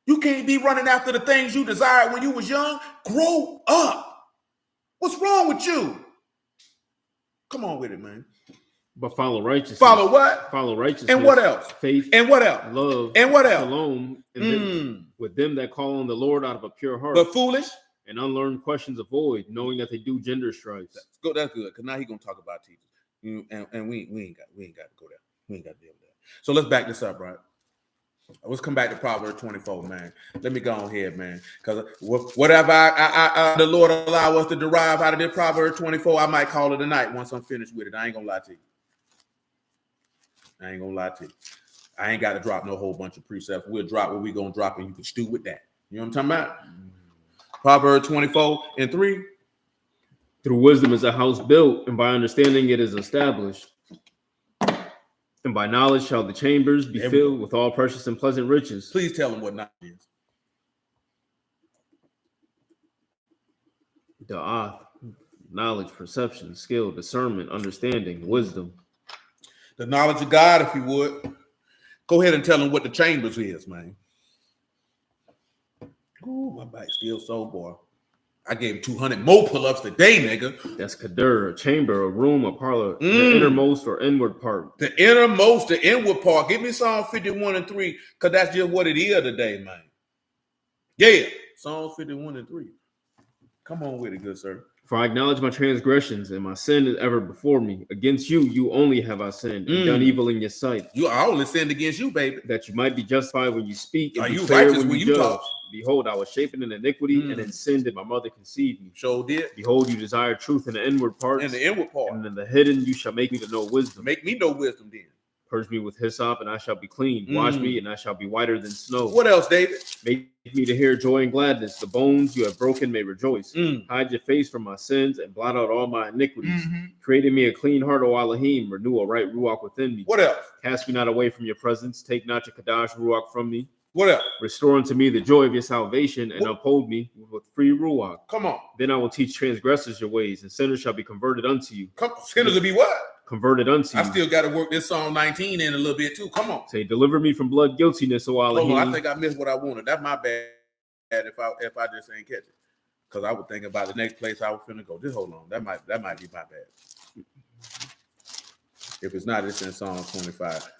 You can't be running after the things you desired when you was young. Grow up. What's wrong with you? Come on with it, man. But follow righteousness. Follow what? Follow righteousness. And what else? Faith. And what else? Love. And what else? Shalom. And with them that call on the Lord out of a pure heart. But foolish. And unlearned questions avoid, knowing that they do gender strifes. That's good. Because now he's gonna talk about teachers. And we ain't got to go there. We ain't got to deal with that. So let's back this up, right? Let's come back to Proverbs 24, man. Let me go on here, man. Because whatever the Lord allow us to derive out of this Proverbs 24, I might call it a night once I'm finished with it. I ain't gonna lie to you. I ain't got to drop no whole bunch of precepts. We'll drop what we gonna drop, and you can stew with that. You know what I'm talking about? Proverbs 24:3. Through wisdom is a house built, and by understanding it is established. And by knowledge shall the chambers be filled with all precious and pleasant riches. Please tell them what knowledge is. Da'ath, knowledge, perception, skill, discernment, understanding, wisdom. The knowledge of God, if you would. Go ahead and tell them what the chambers is, man. Ooh, my back still so, boy. I gave him 200 more pull-ups today, nigga. That's kader, a chamber, a room, a parlor, the innermost or inward part. The innermost, the inward part. Give me Psalm 51:3, because that's just what it is today, man. Yeah, Psalm 51:3. Come on with it, good sir. For I acknowledge my transgressions, and my sin is ever before me. Against you only have I sinned, and done evil in your sight. I only sinned against you, baby. That you might be justified when you speak, and are you fair righteous when you talk? Behold, I was shapen in iniquity, and in sin did my mother conceive me. Sure did. Behold, you desire truth in the inward parts, And the inward part. and in the hidden you shall make me to know wisdom. Make me know wisdom then. Purge me with hyssop, and I shall be clean. Wash me, and I shall be whiter than snow. What else, David? Make me to hear joy and gladness. The bones you have broken may rejoice. Hide your face from my sins and blot out all my iniquities. Create in me a clean heart, O Elohim. Renew a right ruach within me. What else? Cast me not away from your presence. Take not your Kadash ruach from me. What else? Restore unto me the joy of your salvation, and uphold me with free ruach. Come on. Then I will teach transgressors your ways, and sinners shall be converted unto you. Sinners will be what? Converted unto you. I still got to work this Psalm 19 in a little bit too. Come on. Say, deliver me from blood guiltiness, O Elohim. Hold on, I think I missed what I wanted. That's my bad if I just ain't catch it. Because I was thinking about the next place I was finna go. Just hold on. That might be my bad. If it's not, it's in Psalm 25.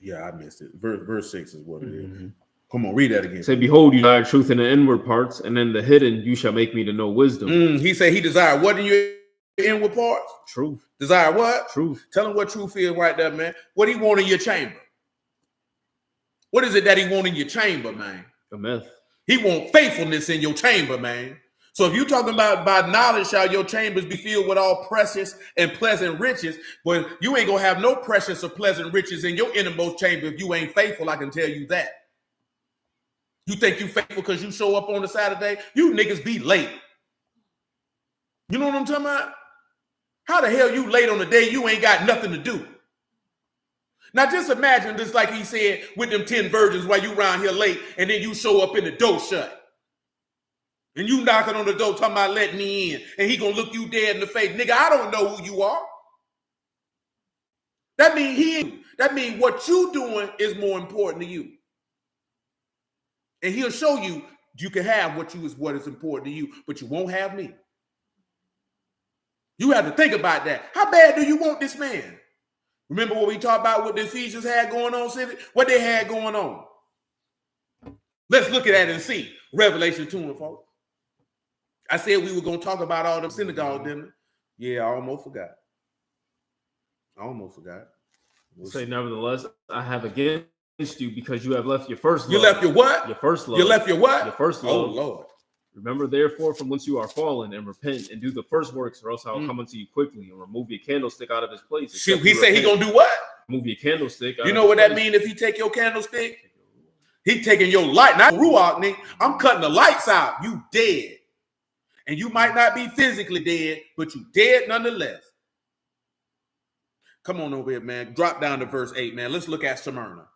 Yeah, I missed it. Verse 6 is what it is. Come on, read that again. Say, behold, you desire truth in the inward parts, and in the hidden you shall make me to know wisdom. He said he desired what in your inward parts? Truth. Desire what? Truth. Tell him what truth is right there, man. What he want in your chamber? What is it that he want in your chamber, man? A myth. He want faithfulness in your chamber, man. So if you're talking about by knowledge shall your chambers be filled with all precious and pleasant riches, but you ain't gonna have no precious or pleasant riches in your innermost chamber if you ain't faithful. I can tell you that. You think you faithful because you show up on a Saturday? You niggas be late. You know what I'm talking about? How the hell you late on the day you ain't got nothing to do? Now just imagine this, like he said, with them 10 virgins while you around here late, and then you show up in the door shut. And you knocking on the door talking about let me in, and he gonna look you dead in the face. Nigga, I don't know who you are. That mean what you doing is more important to you. And he'll show you can have what is important to you, but you won't have me. You have to think about that. How bad do you want this man? Remember what we talked about, what the Ephesians had going on, Civic? What they had going on. Let's look at that and see. Revelation 2 and 4. I said we were going to talk about all the synagogues, didn't we? Yeah, I almost forgot. Say, nevertheless, I have against you because you have left your first love. You left your what? Your first love. You left your what? Your first love. Oh, Lord. Remember, therefore, from whence you are fallen, and repent and do the first works, or else I will come unto you quickly and remove your candlestick out of his place. He said he going to do what? Remove your candlestick. You know what that means if he take your candlestick? He taking your light. Not Ruach, nigga. I'm cutting the lights out. You dead. And you might not be physically dead, but you dead nonetheless. Come on over here, man. Drop down to verse 8, man. Let's look at Smyrna.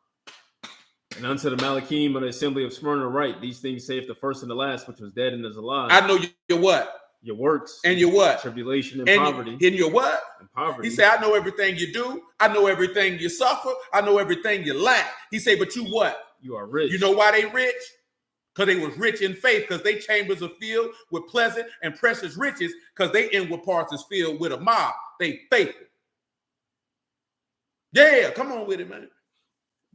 And unto the Malachim of the assembly of Smyrna write, these things saith the first and the last, which was dead and is alive. I know your what? Your works. And your what? Tribulation and poverty. In your what? And poverty. He said, I know everything you do. I know everything you suffer. I know everything you lack. He said, but you what? You are rich. You know why they rich? Because they was rich in faith, because they chambers are filled with pleasant and precious riches, because they inward parts is filled with a mob. They faithful. Yeah, come on with it, man.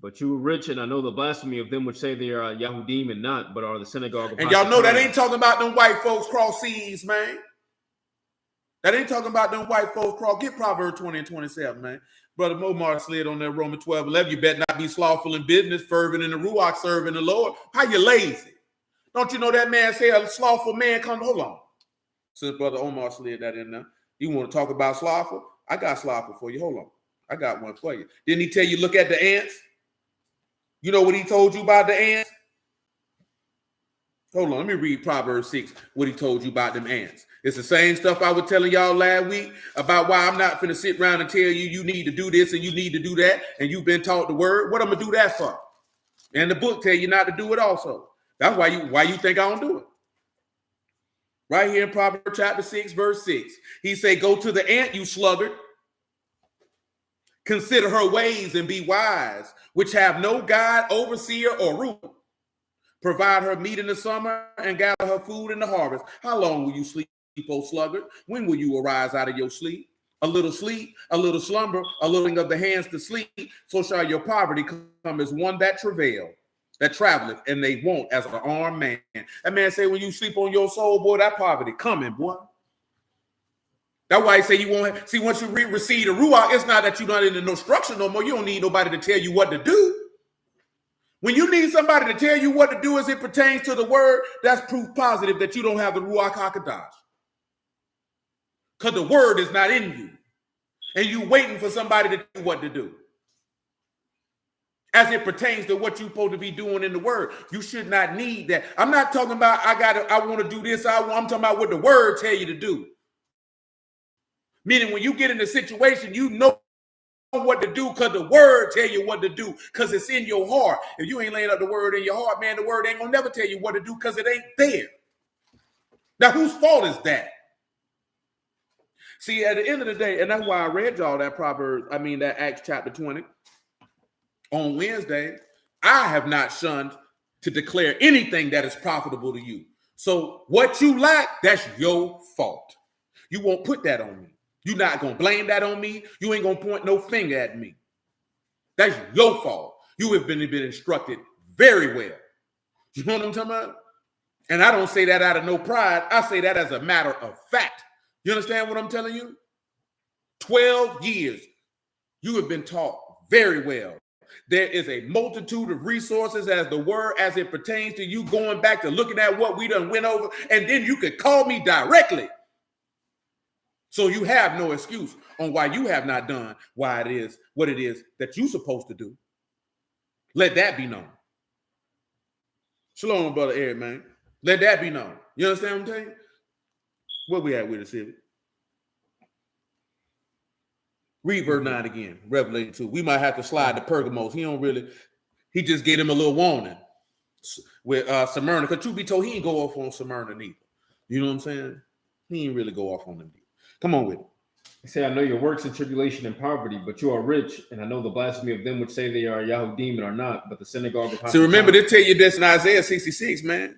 But you are rich, and I know the blasphemy of them which say they are Yahudim and not, but are the synagogue of And y'all know that ain't talking about them white folks cross seas, man. That ain't talking about them white folks cross. Get Proverbs 20 and 27, man. Brother Momar slid on that Romans 12:11. You better not be slothful in business, fervent in the Ruach, serving the Lord. How you lazy? Don't you know that man say a slothful man come? Hold on. Since Brother Omar slid that in there. You want to talk about slothful? I got slothful for you. Hold on. I got one for you. Didn't he tell you look at the ants? You know what he told you about the ants? Hold on, let me read Proverbs 6, what he told you about them ants. It's the same stuff I was telling y'all last week about why I'm not finna sit around and tell you need to do this and you need to do that, and you've been taught the word. What I'm gonna do that for? And the book tell you not to do it also. That's why you think I don't do it. Right here in Proverbs chapter 6, verse 6. He say, go to the ant, you sluggard. Consider her ways and be wise, which have no guide, overseer, or ruler. Provide her meat in the summer and gather her food in the harvest. How long will you sleep, O sluggard? When will you arise out of your sleep? A little sleep, a little slumber, a little of the hands to sleep. So shall your poverty come as one that travail, that traveleth, and they won't as an armed man. That man say, when you sleep on your soul, boy, that poverty coming, boy. That's why I say you won't see once you receive the Ruach, it's not that you're not in no structure no more. You don't need nobody to tell you what to do. When you need somebody to tell you what to do as it pertains to the word, that's proof positive that you don't have the Ruach HaKodesh. Because the word is not in you. And you waiting for somebody to tell you what to do. As it pertains to what you're supposed to be doing in the word. You should not need that. I'm not talking about I want to do this. I'm talking about what the word tell you to do. Meaning when you get in a situation, you know what to do because the word tell you what to do because it's in your heart. If you ain't laying up the word in your heart, man, the word ain't gonna never tell you what to do because it ain't there. Now, whose fault is that? See, at the end of the day, and that's why I read y'all that Acts chapter 20 on Wednesday. I have not shunned to declare anything that is profitable to you. So what you lack, that's your fault. You won't put that on me. You're not going to blame that on me. You ain't going to point no finger at me. That's your fault. You have been instructed very well. You know what I'm talking about? And I don't say that out of no pride. I say that as a matter of fact. You understand what I'm telling you? 12 years. You have been taught very well. There is a multitude of resources as the word as it pertains to you going back to looking at what we done went over. And then you could call me directly. So you have no excuse on why you have not done why it is what it is that you're supposed to do. Let that be known. Shalom, brother Eric, man. Let that be known. You understand what I'm telling you? Where we at with it, Sylvia? Read verse 9 again, Revelation 2. We might have to slide to Pergamos. He just gave him a little warning with Smyrna. Because truth be told, he ain't go off on Smyrna neither. You know what I'm saying? He ain't really go off on them neither. Come on with it. He said, I know your works in tribulation and poverty, but you are rich, and I know the blasphemy of them which say they are Yahudim and are not, but the synagogue of So remember, they tell you this in Isaiah 66, man.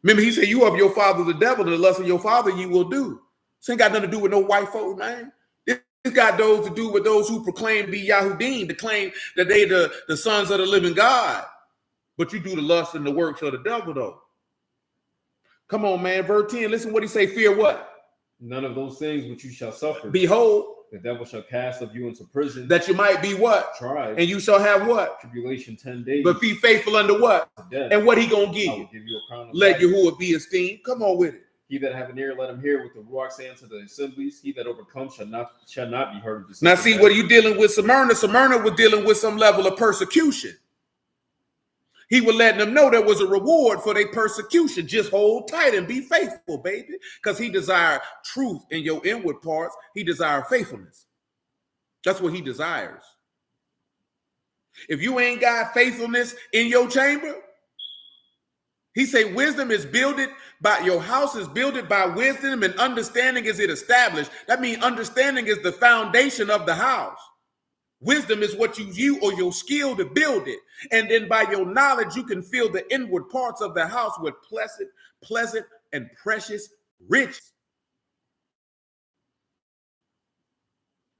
Remember, he said, you of your father the devil, and the lust of your father you will do. This ain't got nothing to do with no white folks, man. It's got those to do with those who proclaim to be Yahudim, to claim that they the sons of the living God. But you do the lust and the works of the devil, though. Come on, man. Verse 10, listen what he say, fear what? None of those things which you shall suffer. Behold, the devil shall cast of you into prison. That you might be what? Tried. And you shall have what? Tribulation 10 days. But be faithful unto what? Death. And what he gonna give I will you? give you a crown of Let life. Yahuwah be esteemed. Come on with it. He that have an ear, let him hear what the Ruach saying to the assemblies. He that overcomes shall not be heard of the Now see, what are you dealing with Smyrna? Smyrna was dealing with some level of persecution. He was letting them know there was a reward for their persecution. Just hold tight and be faithful, baby. Because he desired truth in your inward parts. He desired faithfulness. That's what he desires. If you ain't got faithfulness in your chamber, he say wisdom is builded by your house is builded by wisdom and understanding is it established. That means understanding is the foundation of the house. Wisdom is what you use or your skill to build it. And then by your knowledge, you can fill the inward parts of the house with pleasant and precious riches.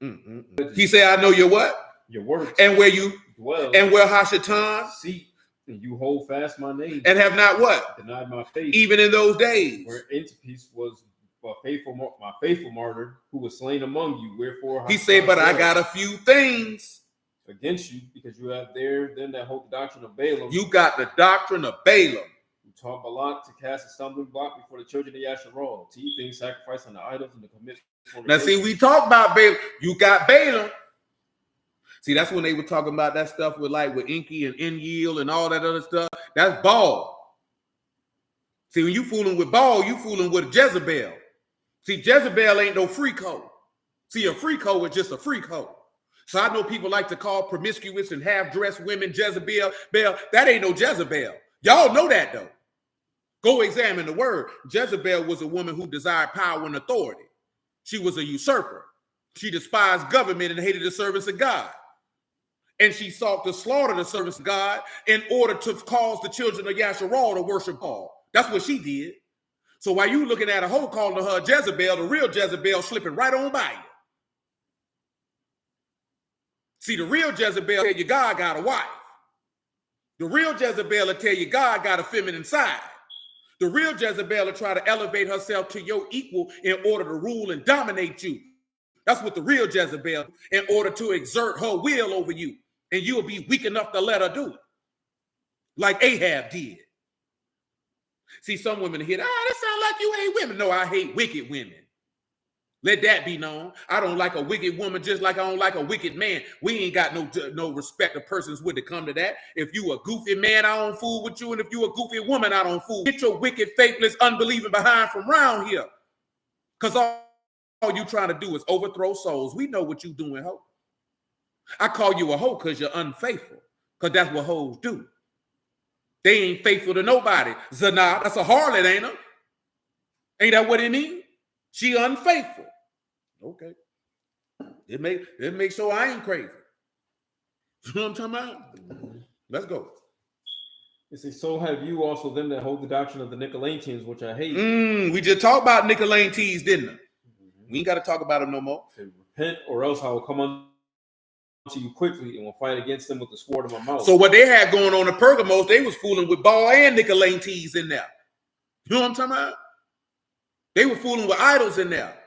He said, I know your what? Your works. And where you dwell. And where Hashatan. Seat. And you hold fast my name. And have not what? Denied my faith. Even in those days. Where Antipas was my faithful martyr who was slain among you. Wherefore he said, but I got a few things against you, because you have there them that hold the doctrine of Balaam. You got the doctrine of Balaam. You taught Balak to cast a stumbling block before the children of Yasharal, to eat things sacrificed on the idols and to commit. Now see, we talk about Balaam. You got Balaam. See, that's when they were talking about that stuff with Enki and Enlil and all that other stuff. That's Baal. See, when you fooling with Baal, you fooling with Jezebel. See, Jezebel ain't no freak hoe. See, a freak hoe is just a freak hoe. So I know people like to call promiscuous and half-dressed women Jezebel. That ain't no Jezebel. Y'all know that, though. Go examine the word. Jezebel was a woman who desired power and authority. She was a usurper. She despised government and hated the service of God. And she sought to slaughter the service of God in order to cause the children of Yasharal to worship Baal. That's what she did. So while you looking at a hoe calling her Jezebel, the real Jezebel slipping right on by you. See, the real Jezebel tell you God got a wife. The real Jezebel will tell you God got a feminine side. The real Jezebel will try to elevate herself to your equal in order to rule and dominate you. That's what the real Jezebel, in order to exert her will over you. And you'll be weak enough to let her do it. Like Ahab did. See, some women hear, that sounds like you hate women. No, I hate wicked women. Let that be known. I don't like a wicked woman just like I don't like a wicked man. We ain't got no respect of persons with it come to that. If you a goofy man, I don't fool with you. And if you a goofy woman, I don't fool. Get your wicked, faithless, unbelieving behind from around here. Because all you trying to do is overthrow souls. We know what you doing, hoe. I call you a hoe because you're unfaithful. Because that's what hoes do. They ain't faithful to nobody. Zana, that's a harlot, ain't her? Ain't that what it means? She unfaithful. Okay. It makes sure I ain't crazy. You know what I'm talking about? Let's go. It says, so have you also them that hold the doctrine of the Nicolaitans, which I hate. We just talked about Nicolaitans, didn't we? We ain't got to talk about them no more. Say, repent, or else I will come unto you quickly and will fight against them with the sword of my mouth. So what they had going on in Pergamos, they was fooling with Baal and Nicolaitans in there. You know what I'm talking about? They were fooling with idols in there.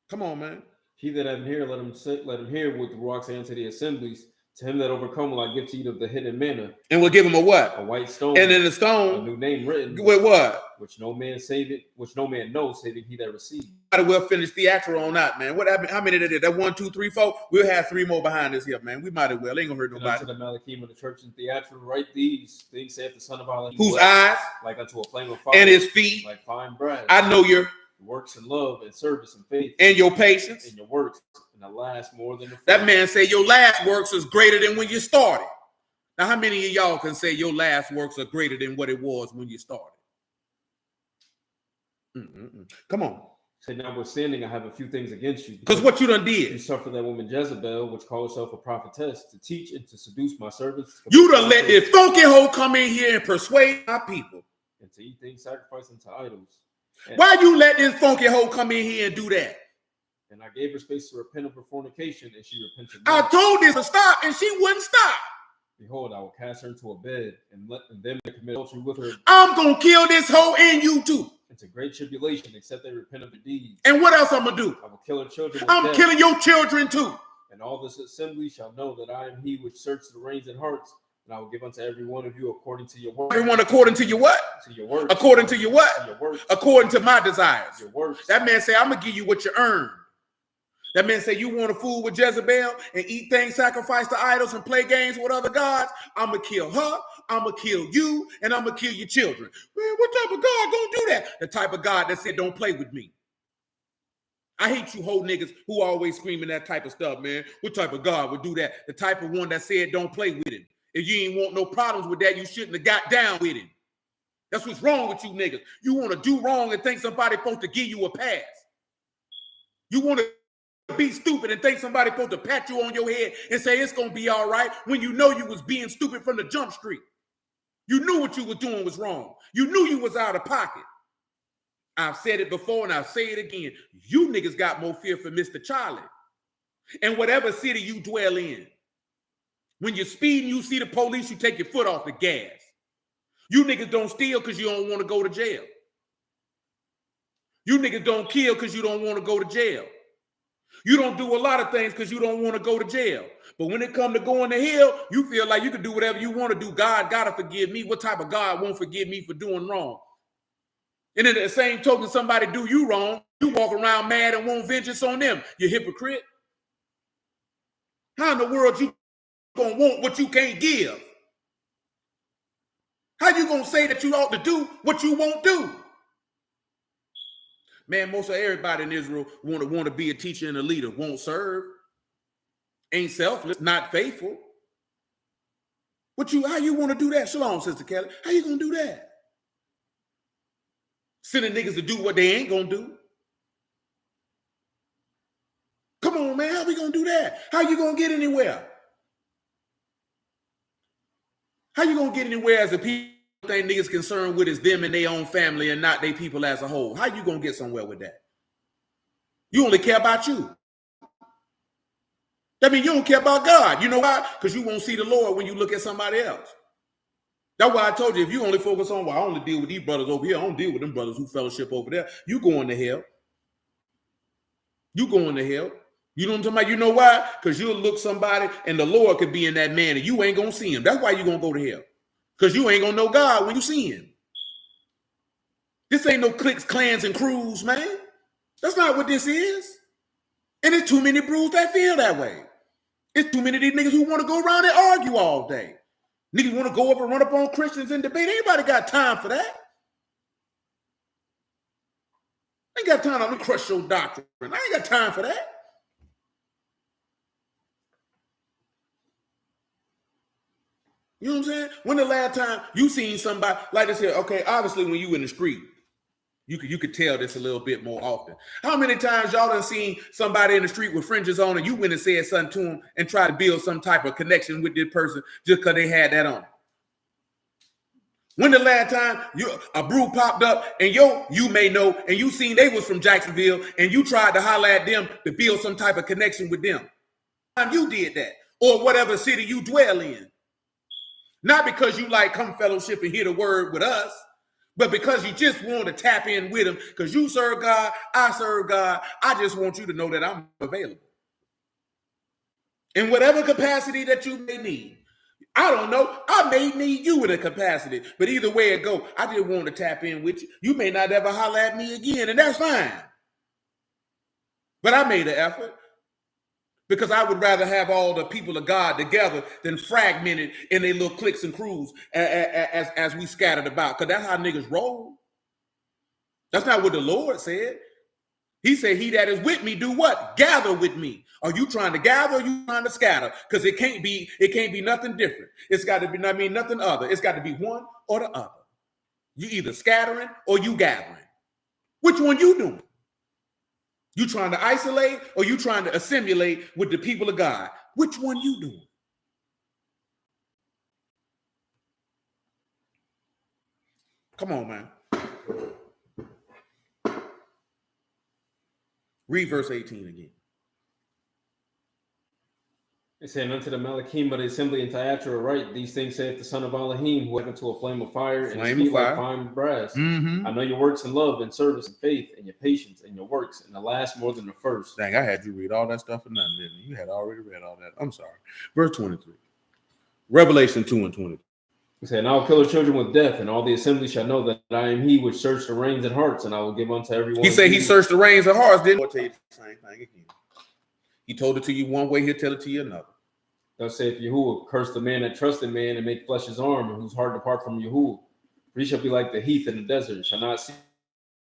Come on, man. He that have an ear, let him hear what the rocks answer the assemblies. To him that overcome will I give to eat of the hidden manna. And we'll give him a what? A white stone. And in the stone, a new name written. With what? Which no man knows, saving he that received. Might as well finish theatrical on that, man. What happened? How many did it? That 1, 2, 3, 4. We'll have 3 more behind us here, man. We might as well. Ain't gonna hurt And nobody. unto the Malachim of the church in theatrical, write these things, saith the Son of Allah. Whose eyes? Like unto a flame of fire. And his feet. Like fine brass. I know your works in love and service and faith. And your patience. And your works. And the last more than the first. That man say your last works is greater than when you started. Now, how many of y'all can say your last works are greater than what it was when you started? Come on. Say, notwithstanding, I have a few things against you. Because what you done did. You suffer that woman Jezebel, which calls herself a prophetess, to teach and to seduce my servants. You done let this funky hoe come in here and persuade my people. And to eat things sacrificed unto idols. And why you let this funky hoe come in here and do that? And I gave her space to repent of her fornication, and she repented. I told this to stop, and she wouldn't stop. Behold, I will cast her into a bed, and let them that commit adultery with her. I'm gonna kill this hoe and you too. Into great tribulation, except they repent of the deeds. And what else I'm gonna do? I will kill her children. I'm killing your children too. And all this assembly shall know that I am he which searches the reins and hearts, and I will give unto every one of you according to your works. Everyone according to your what? To your works. According to your what? To your works. According to my desires. Your works. That man say, I'm gonna give you what you earn. That man say, you want to fool with Jezebel and eat things sacrificed to idols and play games with other gods? I'm going to kill her, I'm going to kill you, and I'm going to kill your children. Man, what type of God going to do that? The type of God that said, don't play with me. I hate you whole niggas who always screaming that type of stuff, man. What type of God would do that? The type of one that said, don't play with him. If you ain't want no problems with that, you shouldn't have got down with him. That's what's wrong with you niggas. You want to do wrong and think somebody's supposed to give you a pass. You want to be stupid and think somebody's supposed to pat you on your head and say it's gonna be all right when you know you was being stupid from the jump street. You knew what you were doing was wrong. You knew you was out of pocket. I've said it before and I'll say it again. You niggas got more fear for Mr. Charlie. And whatever city you dwell in, when you're speeding, you see the police, you take your foot off the gas. You niggas don't steal because you don't want to go to jail. You niggas don't kill because you don't want to go to jail. You don't do a lot of things because you don't want to go to jail. But when it comes to going to hell, you feel like you can do whatever you want to do. God got to forgive me. What type of God won't forgive me for doing wrong? And in the same token, somebody do you wrong, you walk around mad and want vengeance on them. You hypocrite. How in the world you going to want what you can't give? How you going to say that you ought to do what you won't do? Man, most of everybody in Israel want to be a teacher and a leader, won't serve, ain't selfless, not faithful. How you want to do that? Shalom, Sister Kelly. How you going to do that? Sending niggas to do what they ain't going to do. Come on, man. How we going to do that? How you going to get anywhere? How you going to get anywhere as a people? Thing niggas concerned with is them and their own family and not their people as a whole. How you gonna get somewhere with that? You only care about you. That means you don't care about God. You know why? Because you won't see the Lord when you look at somebody else. That's why I told you, if you only focus on, well, I only deal with these brothers over here, I don't deal with them brothers who fellowship over there, you going to hell. You going to hell. You know what I'm talking about? You know why? Because you'll look somebody and the Lord could be in that man and you ain't going to see him. That's why you're going to go to hell. Because you ain't going to know God when you see him. This ain't no cliques, clans, and crews, man. That's not what this is. And there's too many brews that feel that way. It's too many of these niggas who want to go around and argue all day. Niggas want to go up and run up on Christians and debate. Anybody got time for that? I ain't got time to crush your doctrine. I ain't got time for that. You know what I'm saying? When the last time you seen somebody like this here? Okay, obviously when you in the street, you could tell this a little bit more often. How many times y'all done seen somebody in the street with fringes on and you went and said something to them and tried to build some type of connection with this person just because they had that on? When the last time a brew popped up and you may know and you seen they was from Jacksonville and you tried to holler at them to build some type of connection with them? You did that, or whatever city you dwell in. Not because you like come fellowship and hear the word with us, but because you just want to tap in with them because you serve God, I serve God. I just want you to know that I'm available. In whatever capacity that you may need. I don't know. I may need you in a capacity, but either way it go, I just want to tap in with you. You may not ever holler at me again, and that's fine. But I made an effort because I would rather have all the people of God together than fragmented in their little cliques and crews as we scattered about, because that's how niggas roll. That's not what the Lord said. He said, he that is with me, do what? Gather with me. Are you trying to gather or are you trying to scatter? Because it can't be nothing different. It's got to be, nothing other. It's got to be one or the other. You either scattering or you gathering. Which one you doing? You trying to isolate or you trying to assimilate with the people of God? Which one you doing? Come on, man. Read verse 18 again. It said, unto the Malachim of the assembly in Thyatira write, these things saith the son of Elohim, who went into a flame of fire and his feet like fine brass. I know your works in love and service and faith and your patience and your works, and the last more than the first. Dang, I had you read all that stuff for nothing, didn't you? You had already read all that. I'm sorry. Verse 23. Revelation 2 and 23. He said, and I will kill the children with death, and all the assembly shall know that I am he which searched the reins and hearts, and I will give unto everyone. He said he searched the reins and hearts, didn't he? I'll tell you the same thing again. He told it to you one way, he'll tell it to you another. Thus saith Yahuwah, curse the man that trusteth man and make flesh his arm, and whose heart depart from Yahuwah. For he shall be like the heath in the desert, shall not see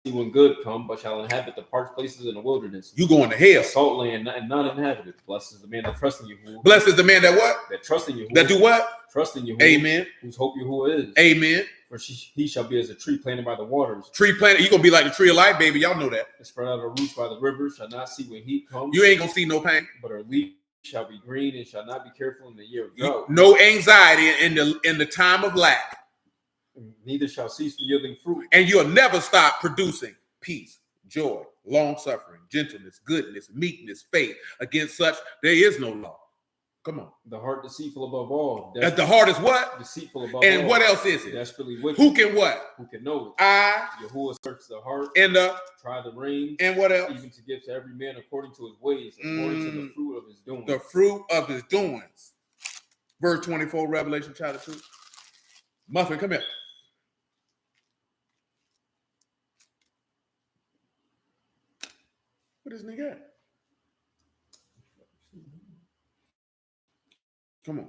when good come, but shall inhabit the parched places in the wilderness. You going to hell. Salt land and not inhabited. Blessed is the man that trusts in Yahuwah. Blessed is the man that what? That trust in Yahuwah. That do what? Trust in Yahuwah. Amen. Whose hope Yahuwah is. Amen. For he shall be as a tree planted by the waters. Tree planted. You going to be like the tree of life, baby. Y'all know that. And spread out her roots by the rivers, shall not see when heat comes. You ain't going to see no pain. But her leaf shall be green and shall not be careful in the year of drought. No anxiety in the time of lack. Neither shall cease from yielding fruit. And you'll never stop producing peace, joy, long-suffering, gentleness, goodness, meekness, faith. Against such, there is no law. Come on. The heart deceitful above all. The heart is what? Deceitful above and all. And what else is it? Desperately wicked. Who can what? Who can know it? Yahuwah searches the heart. And try the reins. And what else? Even to give to every man according to his ways, according to the fruit of his doings. The fruit of his doings. Verse 24, Revelation chapter 2. Muffin, come here. What is this nigga at? Come on.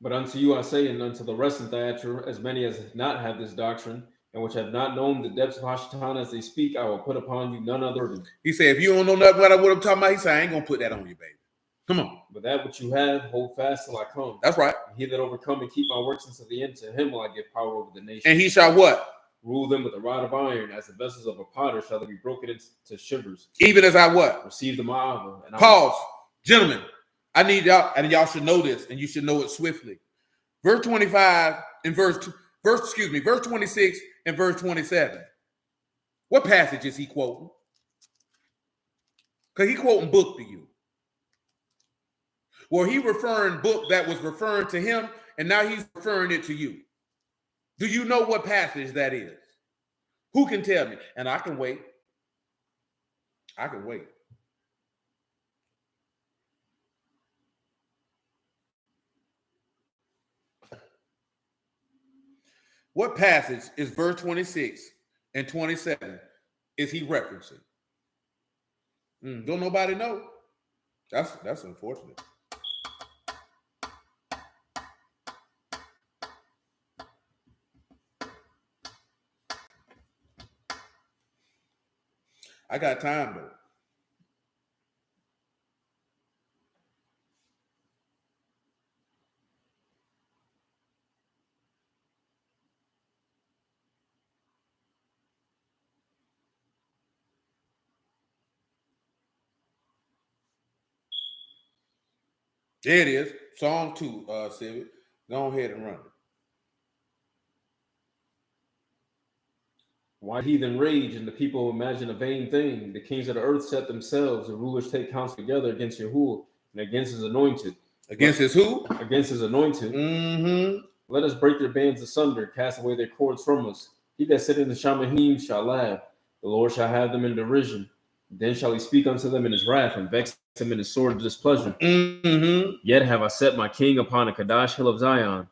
But unto you I say, and unto the rest in Thyatira, as many as not have this doctrine, and which have not known the depths of Hashatana as they speak, I will put upon you none other burden. He said, if you don't know nothing about what I'm talking about, he said, I ain't going to put that on you, baby. Come on. But that which you have, hold fast till I come. That's right. And he that overcome and keep my works unto the end, to him will I give power over the nation. And he shall what? Rule them with a rod of iron, as the vessels of a potter shall they be broken into shivers. Even as I what? Receive the ma'ava. Pause. Gentlemen, I need y'all, and y'all should know this, and you should know it swiftly. Verse 25 and verse 26 and verse 27. What passage is he quoting? Because he quoting book to you. Well, he referring book that was referring to him and now he's referring it to you. Do you know what passage that is? Who can tell me? And I can wait. I can wait. What passage is verse 26 and 27 is he referencing? Don't nobody know? That's unfortunate. I got time though. There it is. Psalm 2, Civic. Go ahead and run it. Why heathen rage and the people imagine a vain thing? The kings of the earth set themselves, the rulers take counsel together against Yahuwah and against his anointed. Against his who? Against his anointed. Mm-hmm. Let us break their bands asunder, cast away their cords from us. He that sitteth in the Shamahim shall laugh. The Lord shall have them in derision. Then shall he speak unto them in his wrath and vex them in his sword of displeasure. Mm-hmm. Yet have I set my king upon the Kadash hill of Zion.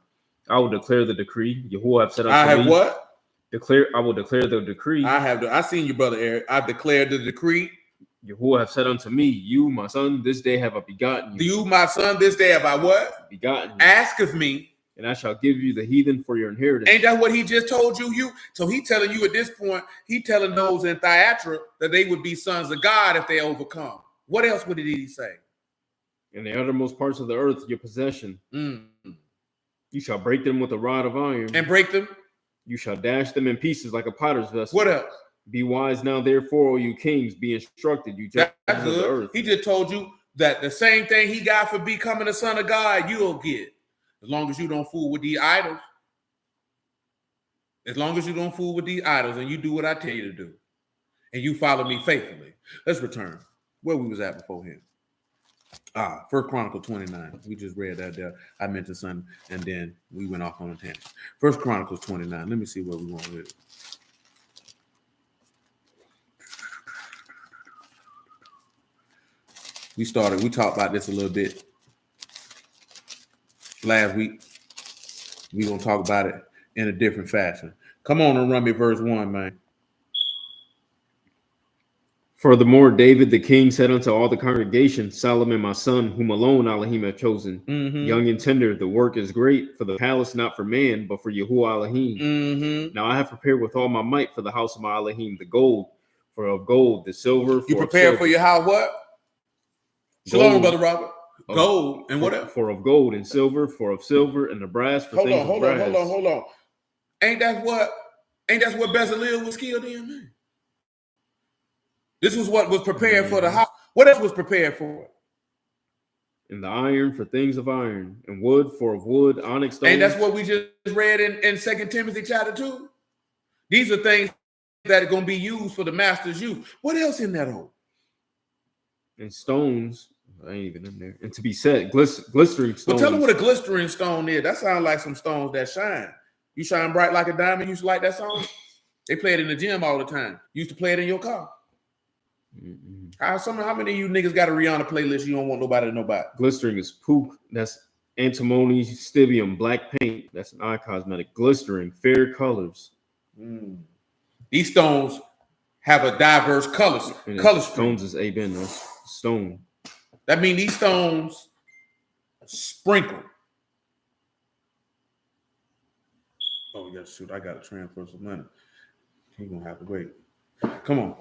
I will declare the decree. Yahuwah have said unto me. I have what? I will declare the decree. I seen you, brother Eric. I've declared the decree. Yahuwah have said unto me, you, my son, this day have I begotten you. You, my son, this day have I what? Begotten you. Ask of me. And I shall give you the heathen for your inheritance. Ain't that what he just told you? So he telling you at this point, he telling those in Thyatira that they would be sons of God if they overcome. What else would he say? In the uttermost parts of the earth, your possession. You shall break them with a rod of iron. And break them? You shall dash them in pieces like a potter's vessel. What else? Be wise now, therefore, O you kings, be instructed, you judges of the earth. He just told you that the same thing he got for becoming a son of God, you'll get. As long as you don't fool with these idols. As long as you don't fool with these idols and you do what I tell you to do. And you follow me faithfully. Let's return where we was at before him. 1 Chronicles 29. We just read that there. I mentioned something, and then we went off on a tangent. 1 Chronicles 29. Let me see where we want with it. We talked about this a little bit last week. We're going to talk about it in a different fashion. Come on and run me verse 1, man. Furthermore, David the king said unto all the congregation, Solomon my son, whom alone Elohim hath chosen, young and tender, the work is great, for the palace not for man, but for Yahuwah Elohim. Now I have prepared with all my might for the house of my Elohim the gold, for of gold, the silver. You prepared for your house what? Shalom, Brother Robert. Gold and what else? For of gold and silver, for of silver and the brass. For hold on. Ain't that what Bezalel was killed in, man? This was what was prepared for the house. What else was prepared for? And the iron for things of iron, and wood for of wood, onyx stones. And that's what we just read in 2 Timothy chapter 2. These are things that are going to be used for the master's use. What else in that hole? And stones. I ain't even in there. And to be set, glistering stones. Well, tell them what a glistering stone is. That sounds like some stones that shine. You shine bright like a diamond. You used to like that song? They play it in the gym all the time. You used to play it in your car. How many of you niggas got a Rihanna playlist you don't want nobody to know about? Glistering is poop. That's antimony, stibium, black paint. That's an eye cosmetic. Glistering, fair colors. These stones have a diverse color stones is Aben. That's stone. That means these stones sprinkle. Oh, yeah, shoot. I got to transfer some money. He's going to have to wait. Come on.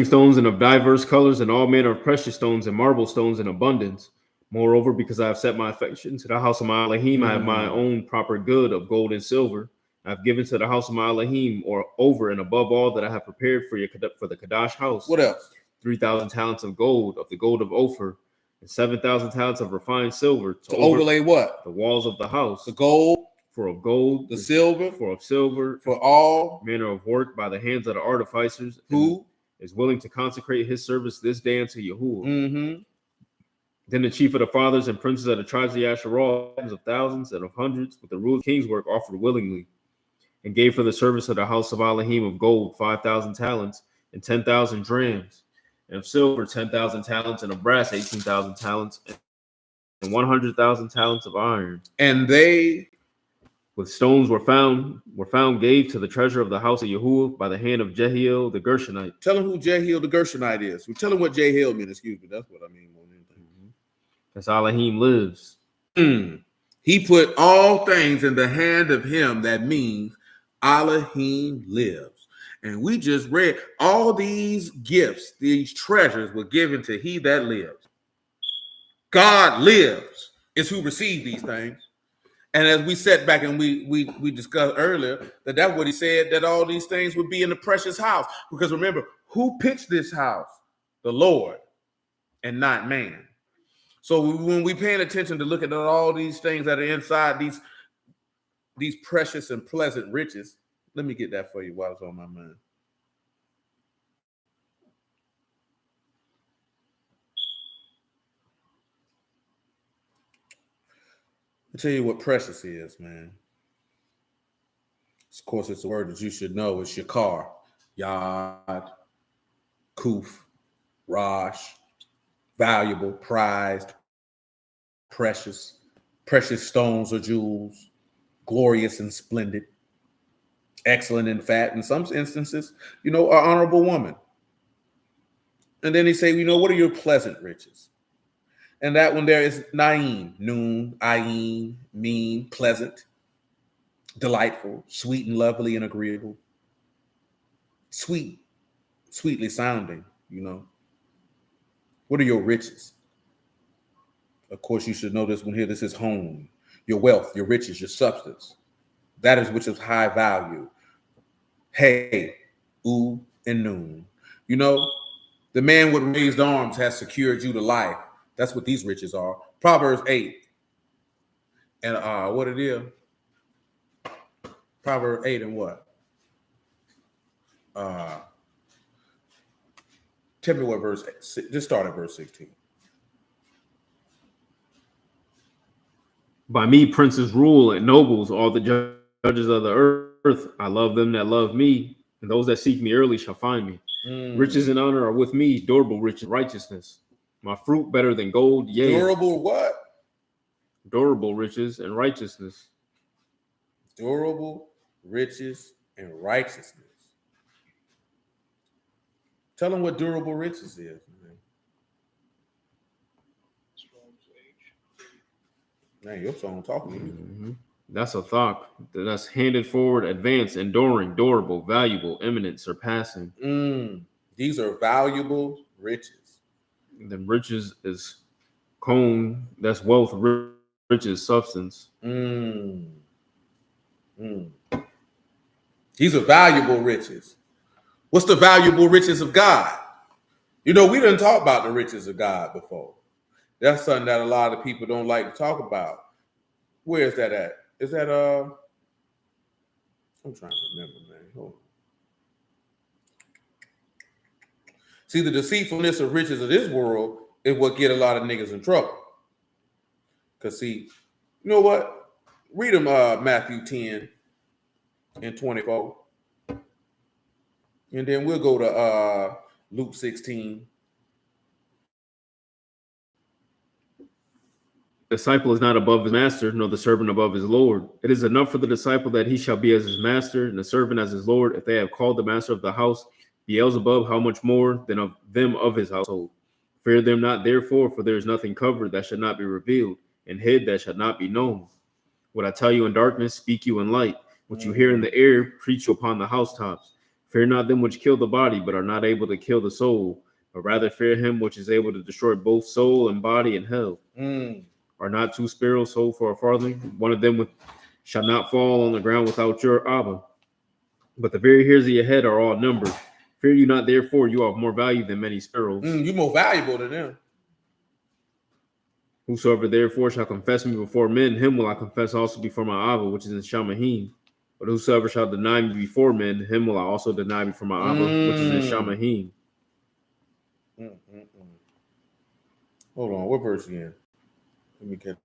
Stones and of diverse colors and all manner of precious stones and marble stones in abundance. Moreover, because I have set my affection to the house of my Elohim, I have my own proper good of gold and silver. I have given to the house of my Elohim, or over and above all that I have prepared for the Kadash house. What else? 3,000 talents of gold the gold of Ophir, and 7,000 talents of refined silver to overlay what? The walls of the house. The gold. For of gold. The silver. For of silver. For all manner of work by the hands of the artificers. Who is willing to consecrate his service this day unto Yahuwah. Then the chief of the fathers and princes of the tribes of Yasharal, of thousands and of hundreds, with the rule of king's work, offered willingly, and gave for the service of the house of Elohim of gold 5,000 talents, and 10,000 drams, and of silver 10,000 talents, and of brass 18,000 talents, and 100,000 talents of iron. And they, with stones were found gave to the treasure of the house of Yahuwah by the hand of Jehiel the Gershonite. tell him who Jehiel the Gershonite is. We tell him what Jehiel means. Excuse me. That's what I mean more than anything. As Elohim lives. He put all things in the hand of him. That means Elohim lives. And we just read all these gifts, these treasures were given to he that lives. God lives is who received these things. And as we sat back and we discussed earlier, that's what he said, that all these things would be in the precious house. Because remember, who pitched this house? The Lord, and not man. So when we paying attention to look at all these things that are inside these precious and pleasant riches, let me get that for you while it's on my mind. I'll tell you what precious is, man. Of course, it's a word that you should know. It's shakar, yad, kuf, rosh, valuable, prized, precious stones or jewels, glorious and splendid, excellent and fat. In some instances, an honorable woman. And then he say, what are your pleasant riches? And that one there is naim, noon, ayin, mean, pleasant, delightful, sweet and lovely and agreeable, sweetly sounding, What are your riches? Of course, you should know this one here. This is home, your wealth, your riches, your substance. That is which is high value. Hey, oo, and noon. The man with raised arms has secured you to life. That's what these riches are. Proverbs 8. And what it is? Proverbs 8 and what? Tell me what verse. Just start at verse 16. By me, princes rule and nobles, all the judges of the earth. I love them that love me, and those that seek me early shall find me. Riches and honor are with me, durable riches and righteousness. My fruit better than gold, yea. Durable what? Durable riches and righteousness. Durable riches and righteousness. Tell them what durable riches is. Man, your song talking to you. That's a thought. That's handed forward, advanced, enduring, durable, valuable, eminent, surpassing. These are valuable riches. And then riches is cone. That's wealth. Riches, substance. These are valuable riches. What's the valuable riches of God? We didn't talk about the riches of God before. That's something that a lot of people don't like to talk about. Where is that at? Is that I'm trying to remember, man. Hold on. See, the deceitfulness of riches of this world is what get a lot of niggas in trouble. Because see, you know what? Read them Matthew 10 and 24. And then we'll go to Luke 16. The disciple is not above his master, nor the servant above his Lord. It is enough for the disciple that he shall be as his master, and the servant as his Lord. If they have called the master of the house Beelzebub, how much more than of them of his household? Fear them not, therefore, for there is nothing covered that shall not be revealed, and hid that shall not be known. What I tell you in darkness, speak you in light. What you hear in the air, preach you upon the housetops. Fear not them which kill the body, but are not able to kill the soul, but rather fear him which is able to destroy both soul and body in hell. Are not 2 sparrows sold for a farthing? One of them shall not fall on the ground without your Abba. But the very hairs of your head are all numbered. Fear you not, therefore, you are of more value than many sparrows. You're more valuable than them. Whosoever therefore shall confess me before men, him will I confess also before my Abba, which is in Shamahim. But whosoever shall deny me before men, him will I also deny before my Abba, which is in Shamahim. Hold on, what verse again? Let me catch.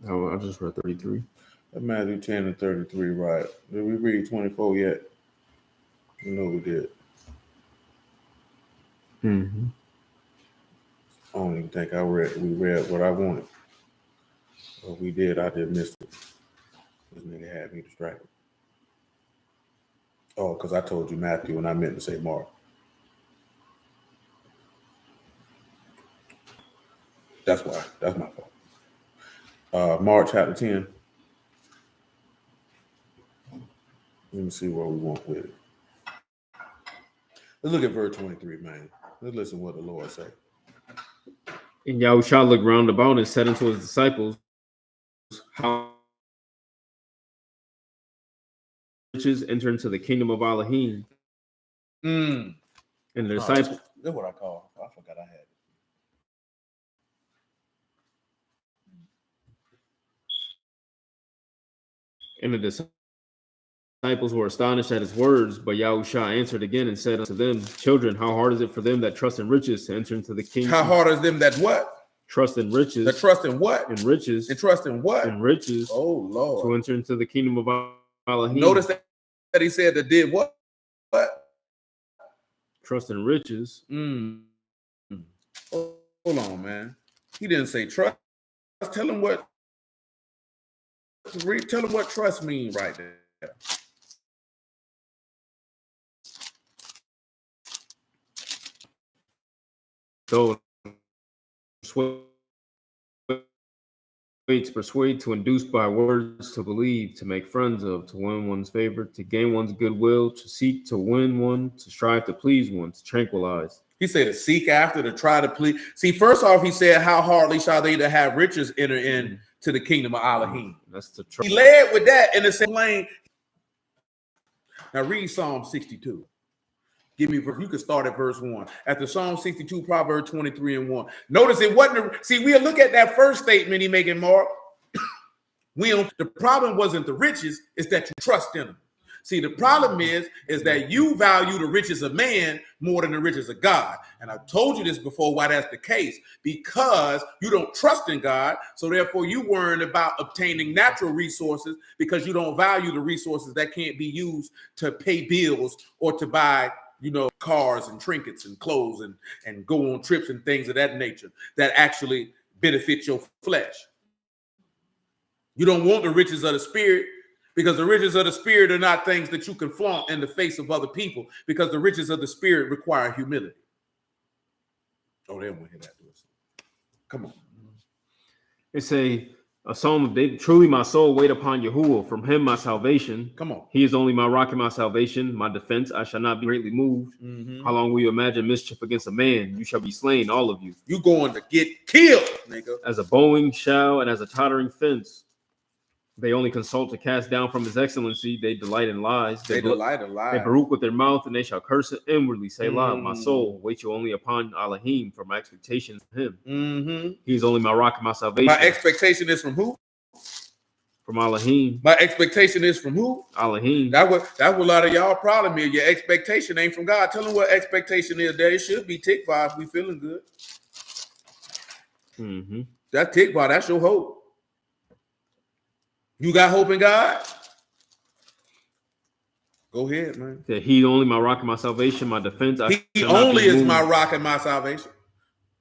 Oh, I just read 33. Matthew 10 and 33, right? Did we read 24 yet? No, we did. Mm-hmm. I don't even think we read what I wanted. If we did, I just missed it. This nigga had me distracted. Oh, because I told you Matthew and I meant to say Mark. That's why. That's my fault. Mark chapter 10. Let me see where we want with it. Let's look at verse 23, man. Let's listen to what the Lord said. And Yahushua looked round about and said unto his disciples, how riches enter into the kingdom of Elohim. And the disciples. That's what I call. I forgot I had it. And the disciples were astonished at his words, but Yahushua answered again and said unto them, children, how hard is it for them that trust in riches to enter into the kingdom? How hard is them that what? Trust in riches. That trust in what? In riches. And trust in what? In riches. Oh, Lord. To enter into the kingdom of Elohim. Notice that he said that did what? What? Trust in riches. Hold on, man. He didn't say trust. Tell him what. Tell him what trust means right there. So to persuade, to induce by words, to believe, to make friends of, to win one's favor, to gain one's goodwill, to seek to win one, to strive to please one, to tranquilize. He said to seek after, to try to please. See, first off, he said, how hardly shall they that have riches enter in to the kingdom of Elohim. That's the He led with that in the same lane. Now read Psalm 62. Give me, you can start at verse 1. After Psalm 62, Proverbs 23 and 1. Notice it wasn't, we'll look at that first statement he making, Mark. The problem wasn't the riches, it's that you trust in them. See, the problem is that you value the riches of man more than the riches of God. And I've told you this before why that's the case. Because you don't trust in God, so therefore you worrying about obtaining natural resources because you don't value the resources that can't be used to pay bills or to buy, cars and trinkets and clothes and go on trips and things of that nature that actually benefit your flesh. You don't want the riches of the spirit because the riches of the spirit are not things that you can flaunt in the face of other people because the riches of the spirit require humility. Oh, they don't want to hear that. Come on. It's a psalm of David. Truly my soul wait upon Yahuwah. From him my salvation. Come on. He is only my rock and my salvation, my defense. I shall not be greatly moved. How long will you imagine mischief against a man? You shall be slain, all of you. You going to get killed, nigga. As a bowing shall and as a tottering fence. They only consult to cast down from his excellency. They delight in lies. They delight in lies. They baruch with their mouth, and they shall curse it inwardly. Say, my soul, wait you only upon Elohim, for my expectation from him. He is only my rock and my salvation. My expectation is from who? From Elohim. My expectation is from who? Elohim. That's what a lot of y'all problem is. Your expectation ain't from God. Tell them what expectation is. There it should be tikva if we feeling good. That's tikva. That's your hope. You got hope in God? Go ahead, man. That he only my rock and my salvation, my defense. He only is my rock and my salvation.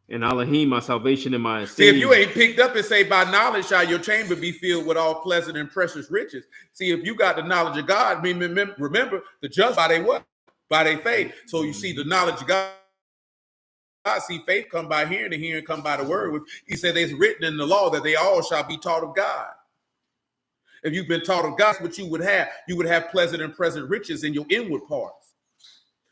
And Elohim, my salvation and my esteem. See, if you ain't picked up and say, by knowledge shall your chamber be filled with all pleasant and precious riches. See, if you got the knowledge of God, remember, the just by their what? By their faith. So you see the knowledge of God. I see faith come by hearing, and hearing come by the word. He said it's written in the law that they all shall be taught of God. If you've been taught of God, what you would have pleasant and present riches in your inward parts.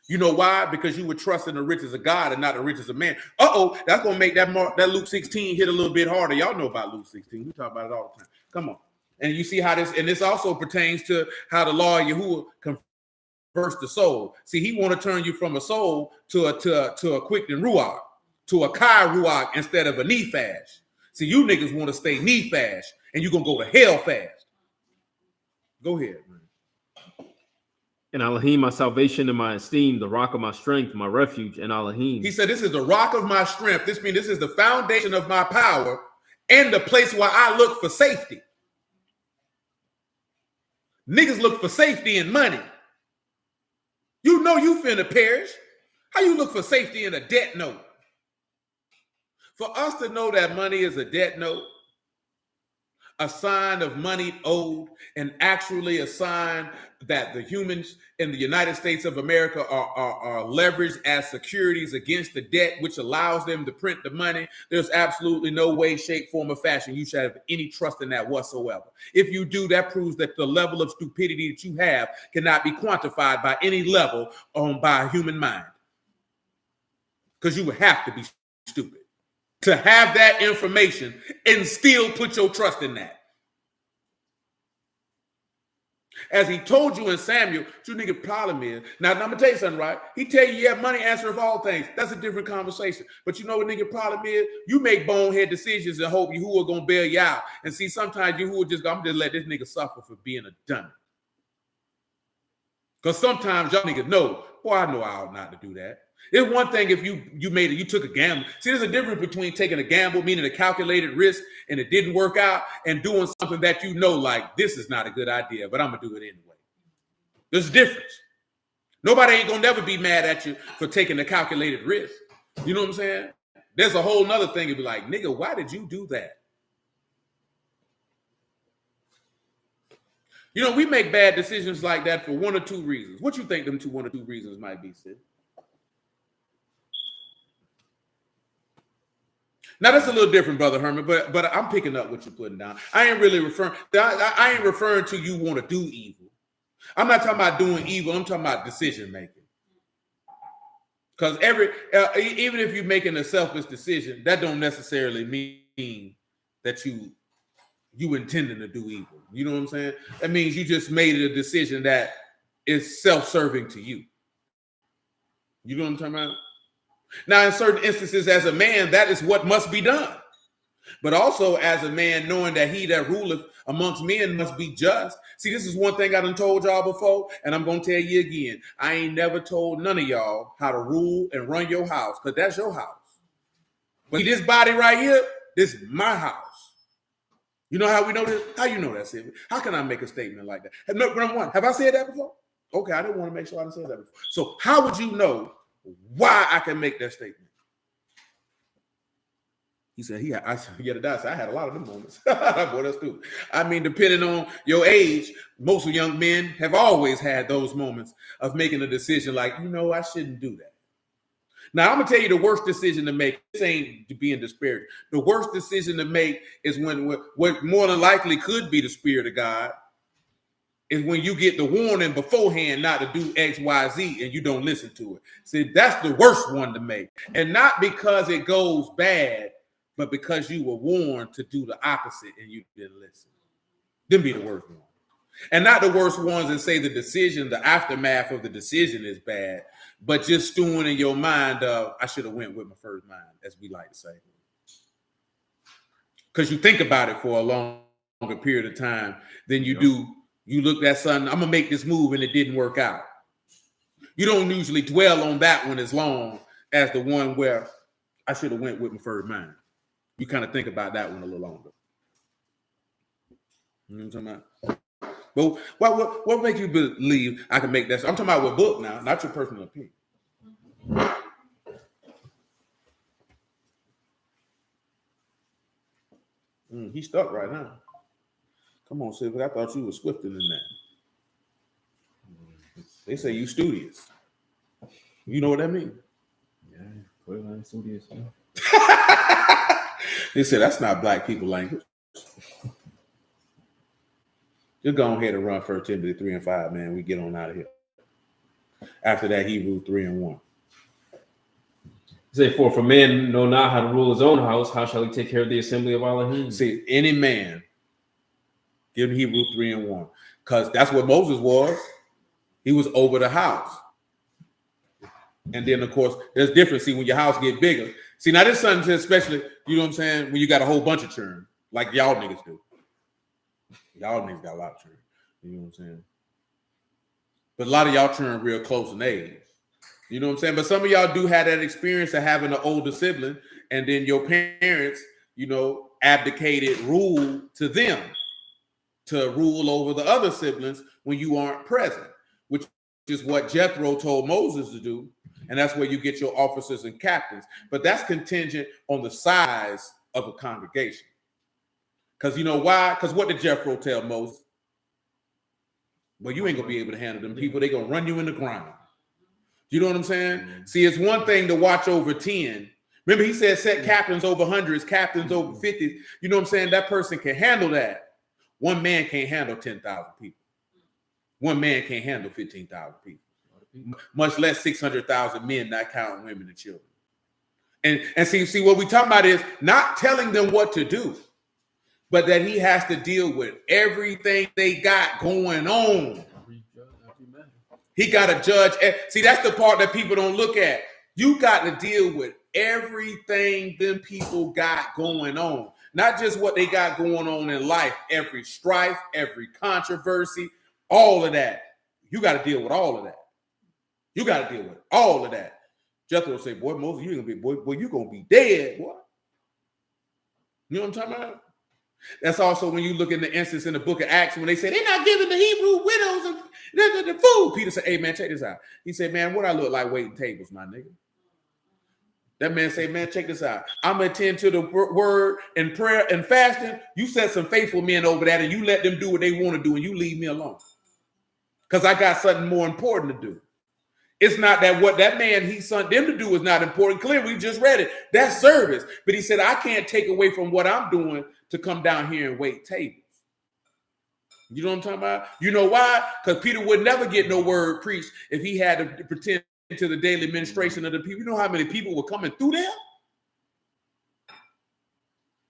You know why? Because you would trust in the riches of God and not the riches of man. That's going to make that Luke 16 hit a little bit harder. Y'all know about Luke 16. We talk about it all the time. Come on. And you see how this also pertains to how the law of Yahuwah converts the soul. See, he want to turn you from a soul to a quickening ruach, to a kai ruach instead of a nephash. See, you niggas want to stay nephash and you're going to go to hell fast. Go ahead, man. And Elohim, my salvation and my esteem, the rock of my strength, my refuge, and Elohim. He said, this is the rock of my strength. This means this is the foundation of my power and the place where I look for safety. Niggas look for safety in money. You know you finna perish. How you look for safety in a debt note? For us to know that money is a debt note, a sign of money owed, and actually a sign that the humans in the United States of America are leveraged as securities against the debt, which allows them to print the money. There's absolutely no way, shape, form, or fashion you should have any trust in that whatsoever. If you do, that proves that the level of stupidity that you have cannot be quantified by any level by a human mind. Because you would have to be stupid to have that information and still put your trust in that. As he told you in Samuel, what your nigga problem is. Now, I'm gonna tell you something, right? He tell you, yeah, money answer of all things. That's a different conversation. But you know what nigga problem is? You make bonehead decisions and hope you who are gonna bail you out. And see, sometimes you who are just, I'm just let this nigga suffer for being a dummy. Because sometimes y'all niggas know, boy, I know I ought not to do that. It's one thing if you took a gamble. See, there's a difference between taking a gamble, meaning a calculated risk, and it didn't work out, and doing something that you know, like, this is not a good idea, but I'm going to do it anyway. There's a difference. Nobody ain't going to never be mad at you for taking a calculated risk. You know what I'm saying? There's a whole nother thing to be like, nigga, why did you do that? You know, we make bad decisions like that for one or two reasons. What you think them one or two reasons might be, Sid? Now that's a little different, Brother Herman, but I'm picking up what you're putting down. I ain't referring to you want to do evil. I'm not talking about doing evil. I'm talking about decision making. Because even if you're making a selfish decision, that don't necessarily mean that you intending to do evil. You know what I'm saying? That means you just made a decision that is self-serving to you. You know what I'm talking about? Now, in certain instances, as a man, that is what must be done. But also as a man, knowing that he that ruleth amongst men must be just. See, this is one thing I done told y'all before, and I'm going to tell you again. I ain't never told none of y'all how to rule and run your house, because that's your house. But this body right here, this is my house. You know how we know this? How you know that, Sylvia? How can I make a statement like that? Number one, have I said that before? Okay, I didn't want to make sure I didn't say that before. So how would you know why I can make that statement? He said, I had a lot of them moments. Boy, that's stupid. I mean, depending on your age, most of young men have always had those moments of making a decision like, you know, I shouldn't do that. Now, I'm going to tell you the worst decision to make. This ain't to be in disparity. The worst decision to make is when what more than likely could be the spirit of God is when you get the warning beforehand not to do X, Y, Z, and you don't listen to it. See, that's the worst one to make. And not because it goes bad, but because you were warned to do the opposite and you didn't listen. Them be the worst ones. And not the worst ones and say the decision, the aftermath of the decision is bad, but just stewing in your mind of, I should have went with my first mind, as we like to say. Because you think about it for a longer period of time than you do. You look at something, I'm going to make this move, and it didn't work out. You don't usually dwell on that one as long as the one where I should have went with my first mind. You kind of think about that one a little longer. You know what I'm talking about? But what makes you believe I can make that? I'm talking about what book now, not your personal opinion. He's stuck right now. Come on, Silver. I thought you were swifter than that. They say you studious. You know what that means? Yeah, clearly studious. They said that's not black people language. Just go ahead and run 1 Timothy 3:5, man. We get on out of here. After that, Hebrews 3:1. Say, for if a man know not how to rule his own house, how shall he take care of the assembly of Elohim? See, any man, give him Hebrews 3:1. Because that's what Moses was. He was over the house. And then, of course, there's difference. See, when your house get bigger. See, now this something especially, you know what I'm saying, when you got a whole bunch of churn, like y'all niggas do. Y'all niggas got a lot of churn. You know what I'm saying? But a lot of y'all turn real close in age. You know what I'm saying? But some of y'all do have that experience of having an older sibling, and then your parents, abdicated rule to them to rule over the other siblings when you aren't present, which is what Jethro told Moses to do. And that's where you get your officers and captains. But that's contingent on the size of a congregation. Because you know why? Because what did Jethro tell Moses? Well, you ain't going to be able to handle them people. They're going to run you in the ground. You know what I'm saying? Mm-hmm. See, it's one thing to watch over 10. Remember, he said set captains over hundreds, captains over 50. You know what I'm saying? That person can handle that. One man can't handle 10,000 people. One man can't handle 15,000 people. Much less 600,000 men, not counting women and children. And see, what we talking about is not telling them what to do, but that he has to deal with everything they got going on. He got to judge. See, that's the part that people don't look at. You got to deal with everything them people got going on. Not just what they got going on in life, every strife, every controversy, all of that. You got to deal with all of that. You got to deal with all of that. Jethro say, boy, Moses, you're going to be dead, boy. You know what I'm talking about? That's also when you look in the instance in the book of Acts when they say they're not giving the Hebrew widows the food. Peter said, hey, man, check this out. He said, man, what I look like waiting tables, my nigga? That man say, man, check this out. I'm going to attend to the word and prayer and fasting. You set some faithful men over that and you let them do what they want to do and you leave me alone. Because I got something more important to do. It's not that what that man he sent them to do is not important. Clearly, we just read it. That's service. But he said, I can't take away from what I'm doing to come down here and wait tables. You know what I'm talking about? You know why? Because Peter would never get no word preached if he had to pretend to the daily administration of the people. You know how many people were coming through there?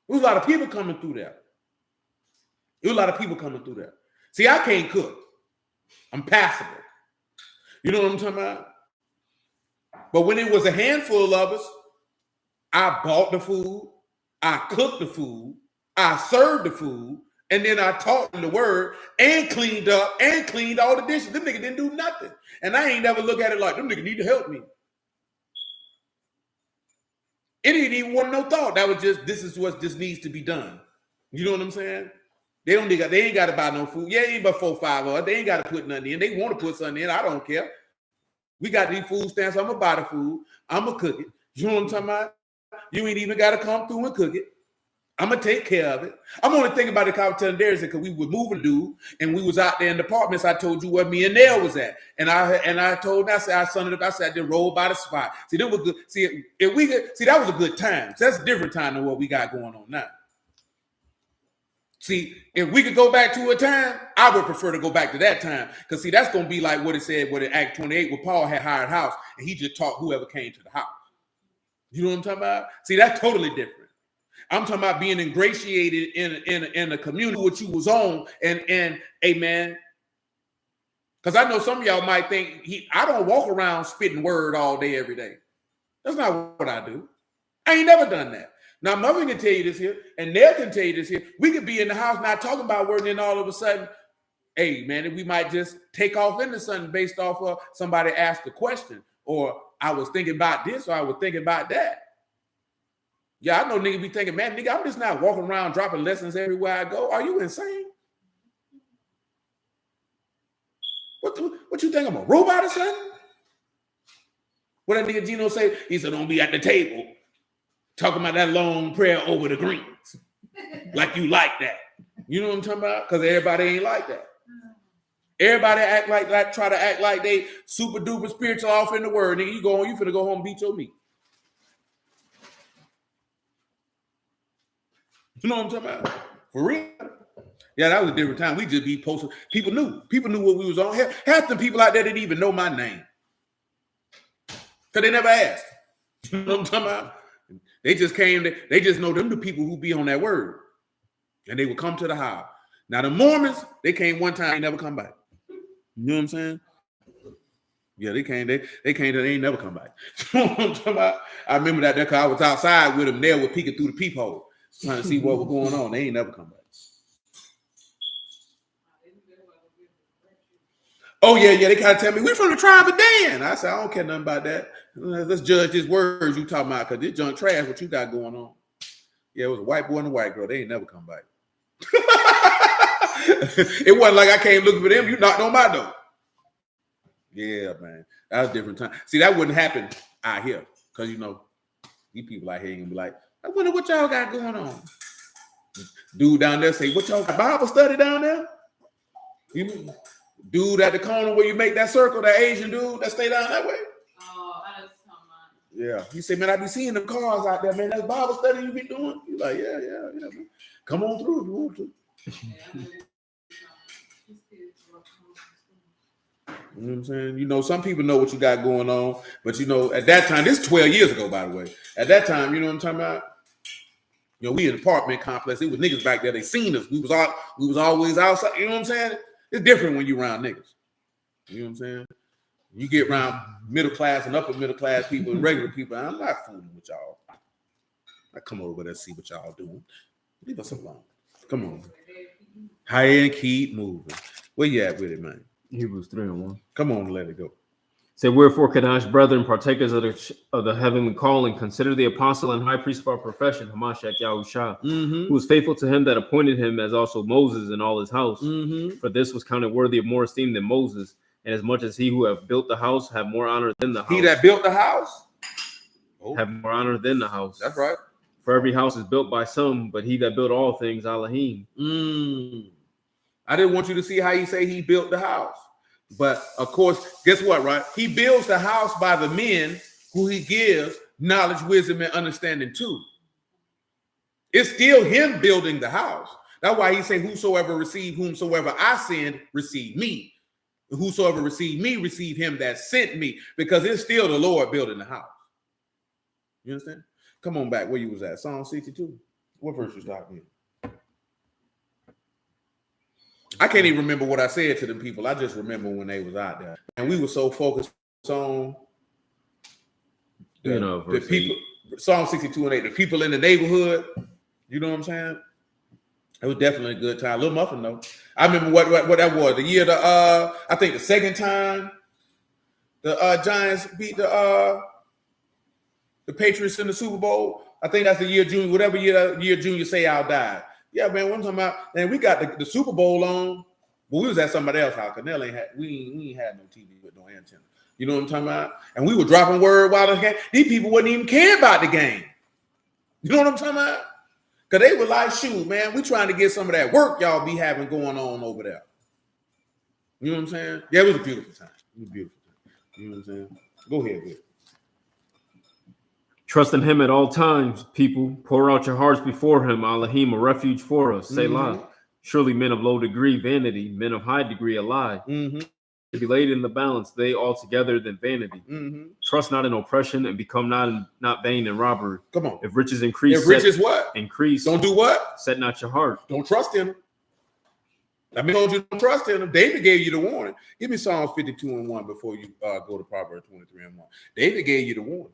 There was a lot of people coming through there. There was a lot of people coming through there. See, I can't cook. I'm passable. You know what I'm talking about? But when it was a handful of us, I bought the food, I cooked the food, I served the food, and then I taught them the word and cleaned up and cleaned all the dishes. Them niggas didn't do nothing. And I ain't never look at it like, them niggas need to help me. It ain't even want no thought. That was just, this is what this needs to be done. You know what I'm saying? They ain't got to buy no food. Yeah, ain't but 4 or 5 of us. They ain't got to put nothing in. They want to put something in. I don't care. We got these food stamps. I'm going to buy the food. I'm going to cook it. You know what I'm talking about? You ain't even got to come through and cook it. I'm going to take care of it. I'm only thinking about it because I was telling Darius because we were moving dude and we was out there in the apartments. I told you where me and Nell was at. And I told him, I said, I did roll by the spot. See, that was good. See, that was a good time. So that's a different time than what we got going on now. See, if we could go back to a time, I would prefer to go back to that time. Because, see, that's going to be like what it said, what in Act 28, where Paul had hired house, and he just taught whoever came to the house. You know what I'm talking about? See, that's totally different. I'm talking about being ingratiated in a community which you was on, and amen. Because I know some of y'all might think, I don't walk around spitting word all day, every day. That's not what I do. I ain't never done that. Now, Mother can tell you this here, and Nell can tell you this here. We could be in the house not talking about word, and then all of a sudden, hey, man, we might just take off into something based off of somebody asked a question, or I was thinking about this, or I was thinking about that. Yeah, I know niggas be thinking, man, nigga, I'm just not walking around dropping lessons everywhere I go. Are you insane? What you think, I'm a robot or something? What that nigga Gino say? He said, don't be at the table talking about that long prayer over the greens. Like you like that. You know what I'm talking about? Because everybody ain't like that. Everybody act like that, try to act like they super duper spiritual off in the word. Nigga, you finna go home and beat your meat. You know what I'm talking about? For real? Yeah, that was a different time. We just be posting. People knew what we was on. Half the people out there didn't even know my name. Because they never asked. You know what I'm talking about? They just came, they just know them the people who be on that word. And they would come to the house. Now the Mormons, they came one time, they never come back. You know what I'm saying? Yeah, they ain't never come back. You know what I'm talking about? I remember that because I was outside with them, they were peeking through the peephole, trying to see what was going on. They ain't never come back. Oh, yeah, they kind of tell me, we from the tribe of Dan. I said, I don't care nothing about that. Let's judge his words you talking about, because this junk trash, what you got going on. Yeah, it was a white boy and a white girl. They ain't never come back. It wasn't like I came looking for them. You knocked on my door. Yeah, man. That was a different time. See, that wouldn't happen out here. Because, these people out here ain't gonna be like, I wonder what y'all got going on. Dude down there say, what y'all got Bible study down there? Dude at the corner where you make that circle, that Asian dude that stay down that way. Oh, I know something. Yeah. He said, man, I be seeing the cars out there, man. That's Bible study you be doing. He's like, yeah, man. Come on through if you want to. You know what I'm saying? Some people know what you got going on, but at that time, this is 12 years ago, by the way. At that time, you know what I'm talking about? We in an apartment complex. It was niggas back there. They seen us. We was always outside. You know what I'm saying? It's different when you around niggas. You know what I'm saying? You get around middle class and upper middle class people and regular people. I'm not fooling with y'all. I come over there and see what y'all doing. Leave us alone. Come on. High and keep moving. Where you at with it, man? Hebrews 3:1. Come on, let it go. Say, wherefore, Kadash, brethren, partakers of the heavenly calling, consider the apostle and high priest of our profession, Hamashiach Yahushua, who was faithful to him that appointed him, as also Moses and all his house. For this was counted worthy of more esteem than Moses, and as much as he who have built the house have more honor than the house. He that built the house have more honor than the house. That's right. For every house is built by some, but he that built all things, Elohim. I didn't want you to see how he say he built the house. But, of course, guess what, right? He builds the house by the men who he gives knowledge, wisdom, and understanding to. It's still him building the house. That's why he said, whosoever receive whomsoever I send, receive me. And whosoever receive me, receive him that sent me. Because it's still the Lord building the house. You understand? Come on back where you was at. Psalm 62. What verse you starting in? I can't even remember what I said to them people. I just remember when they was out there. And we were so focused on the people. Psalm 62 and 8, the people in the neighborhood. You know what I'm saying? It was definitely a good time. Little Muffin, though. I remember what that was. The year, I think the second time the Giants beat the Patriots in the Super Bowl. I think that's the year Junior, whatever year Junior Seau died. Yeah, man, what I'm talking about, and we got the Super Bowl on, but we was at somebody else's house, because we ain't had no TV with no antenna. You know what I'm talking about? And we were dropping word while the game. These people wouldn't even care about the game. You know what I'm talking about? Because they were like, shoot, man, we trying to get some of that work y'all be having going on over there. You know what I'm saying? Yeah, it was a beautiful time. It was a beautiful time. You know what I'm saying? Go ahead, Vic. Trust in him at all times, people. Pour out your hearts before him. Elohim, a refuge for us. Selah. Surely men of low degree, vanity. Men of high degree, a lie. To be laid in the balance, they altogether than vanity. Trust not in oppression, and become not vain in robbery. Come on. If riches increase, if riches what? Increase. Don't do what? Set not your heart. Don't trust in them. I mean, you don't trust in them. David gave you the warning. Give me Psalms 52:1 before you go to Proverbs 23:1. David gave you the warning.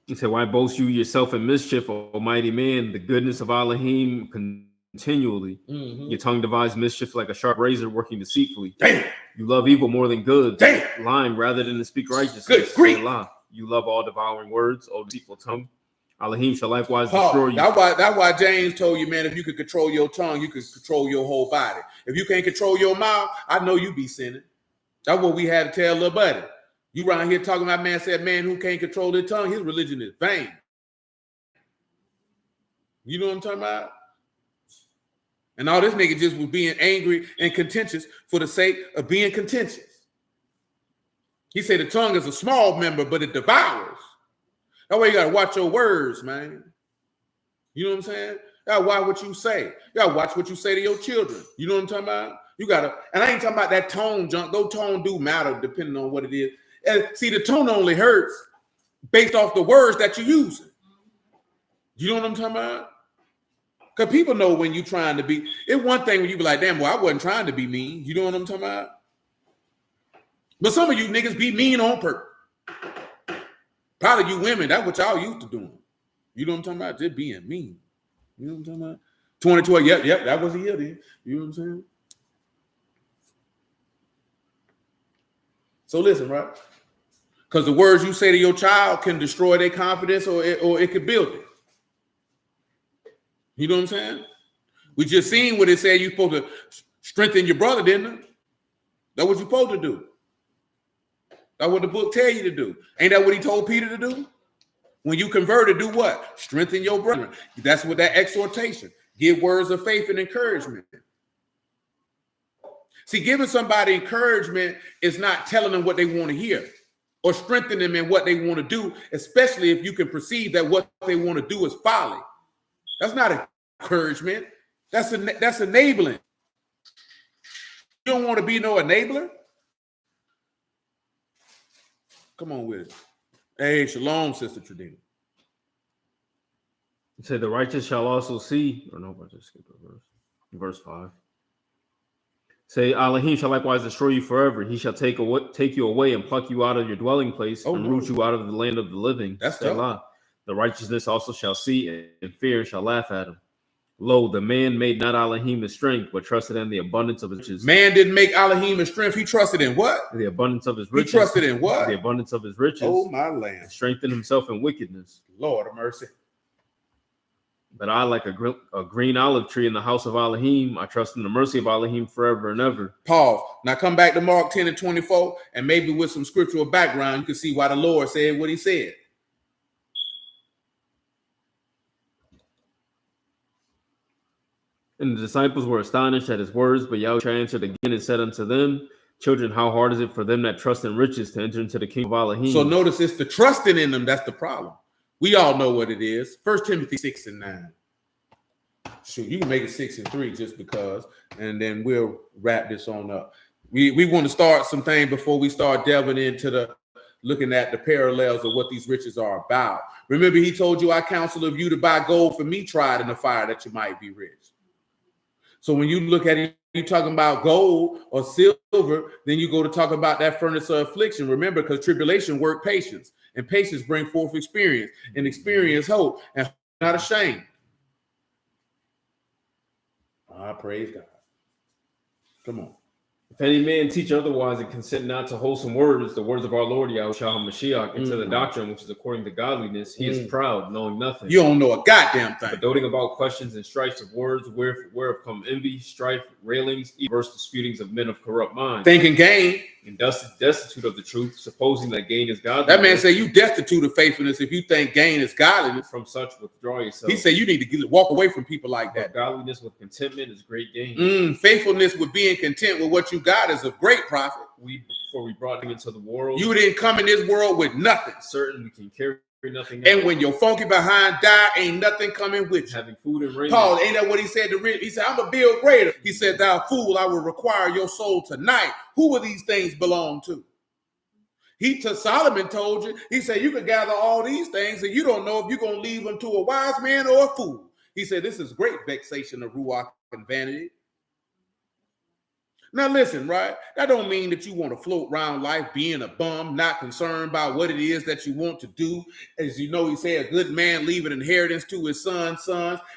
He said, why boast you yourself in mischief, O mighty man? The goodness of Elohim continually. Your tongue devises mischief like a sharp razor, working deceitfully. Damn. You love evil more than good. Damn. Lying rather than to speak righteousness. Good grief. You love all devouring words, O deceitful tongue. Elohim shall likewise destroy you. That's why James told you, man, if you could control your tongue, you could control your whole body. If you can't control your mouth, I know you be sinning. That's what we had to tell little buddy. You around here talking about man who can't control their tongue, his religion is vain. You know what I'm talking about? And all this nigga just was being angry and contentious for the sake of being contentious. He said the tongue is a small member, but it devours. That's why you gotta watch your words, man. You know what I'm saying? You gotta watch what you say. You gotta watch what you say to your children. You know what I'm talking about? You gotta, and I ain't talking about that tone junk. Those tone do matter depending on what it is. And see, the tone only hurts based off the words that you're using. You know what I'm talking about? Because people know when you're trying to be. It's one thing when you be like, damn, well, I wasn't trying to be mean. You know what I'm talking about? But some of you niggas be mean on purpose. Probably you women, that's what y'all used to doing. You know what I'm talking about? Just being mean. You know what I'm talking about? 2012. Yep, that was a year then. You know what I'm saying? So listen, right? Because the words you say to your child can destroy their confidence or it could build it. You know what I'm saying? We just seen what it said you're supposed to strengthen your brother, didn't it? That's what you're supposed to do. That's what the book tell you to do. Ain't that what he told Peter to do? When you converted, do what? Strengthen your brother. That's what that exhortation. Give words of faith and encouragement. See, giving somebody encouragement is not telling them what they want to hear or strengthening them in what they want to do, especially if you can perceive that what they want to do is folly. That's not encouragement. That's enabling. You don't want to be no enabler? Come on with it. Hey, shalom, Sister Tradina. It said the righteous shall also see, or no, I just skipped a verse. Verse 5. Say, Elohim shall likewise destroy you forever. He shall take you away and pluck you out of your dwelling place and root you out of the land of the living. That's tough. The righteousness also shall see and fear shall laugh at him. Lo, the man made not Elohim his strength, but trusted in the abundance of his riches. Man didn't make Elohim his strength. He trusted in what? The abundance of his riches. He trusted in what? The abundance of his riches. Oh, my land. Strengthened himself in wickedness. Lord of mercy. But I, like a green olive tree in the house of Elohim, I trust in the mercy of Elohim forever and ever. Pause. Now come back to Mark 10 and 24, and maybe with some scriptural background, you can see why the Lord said what he said. And the disciples were astonished at his words, but Yahushua answered again and said unto them, children, how hard is it for them that trust in riches to enter into the kingdom of Elohim? So notice it's the trusting in them that's the problem. We all know what it is. 1 Timothy 6 and 9. Shoot, you can make it 6 and 3 just because, and then we'll wrap this on up. We want to start something before we start delving into looking at the parallels of what these riches are about. Remember, he told you, I counsel of you to buy gold for me tried in the fire that you might be rich. So when you look at it, you're talking about gold or silver, then you go to talk about that furnace of affliction. Remember, because tribulation work patience, and patience bring forth experience, and experience hope, and not ashamed. Praise God. Come on. If any man teach otherwise and consent not to wholesome words, the words of our Lord Yahushua HaMashiach, into the doctrine which is according to godliness, he is proud, knowing nothing. You don't know a goddamn thing. But doting about questions and strifes of words, whereof come envy, strife, railings, diverse disputings of men of corrupt minds. Thinking gain. And destitute of the truth, supposing that gain is godliness. That man say you destitute of faithfulness if you think gain is godliness. From such withdraw yourself. He said you need to walk away from people like that. But godliness with contentment is great gain. Faithfulness with being content with what you got is of great profit. Before we brought him into the world, you didn't come in this world with nothing. Certain we can carry nothing. And when your funky behind die, ain't nothing coming with you. Having food and raiment. Paul, ain't that what he said to Rich? He said, I'm a build greater. He said, thou fool, I will require your soul tonight. Who will these things belong to? Solomon told you, he said, you can gather all these things and you don't know if you're going to leave them to a wise man or a fool. He said, this is great vexation of ruach and vanity. Now listen, right? That don't mean that you want to float around life being a bum, not concerned about what it is that you want to do. As you know, he said, a good man leave an inheritance to his sons.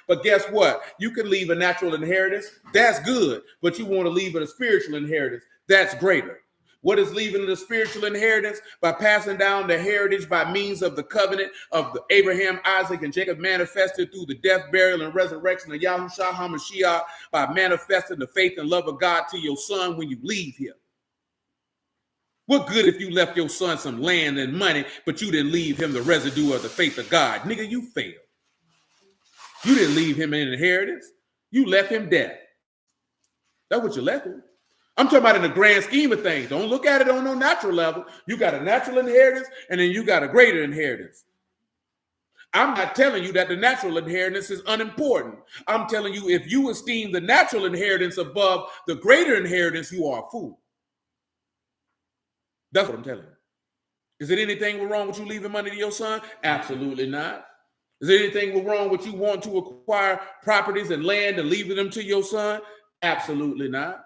But guess what? You can leave a natural inheritance. That's good. But you want to leave it a spiritual inheritance. That's greater. What is leaving the spiritual inheritance? By passing down the heritage by means of the covenant of the Abraham, Isaac, and Jacob manifested through the death, burial, and resurrection of Yahushua HaMashiach, by manifesting the faith and love of God to your son when you leave here. What good if you left your son some land and money, but you didn't leave him the residue of the faith of God? Nigga, you failed. You didn't leave him an inheritance. You left him death. That's what you left him. I'm talking about in the grand scheme of things. Don't look at it on no natural level. You got a natural inheritance, and then you got a greater inheritance. I'm not telling you that the natural inheritance is unimportant. I'm telling you, if you esteem the natural inheritance above the greater inheritance, you are a fool. That's what I'm telling you. Is there anything wrong with you leaving money to your son? Absolutely not. Is there anything wrong with you wanting to acquire properties and land and leaving them to your son? Absolutely not.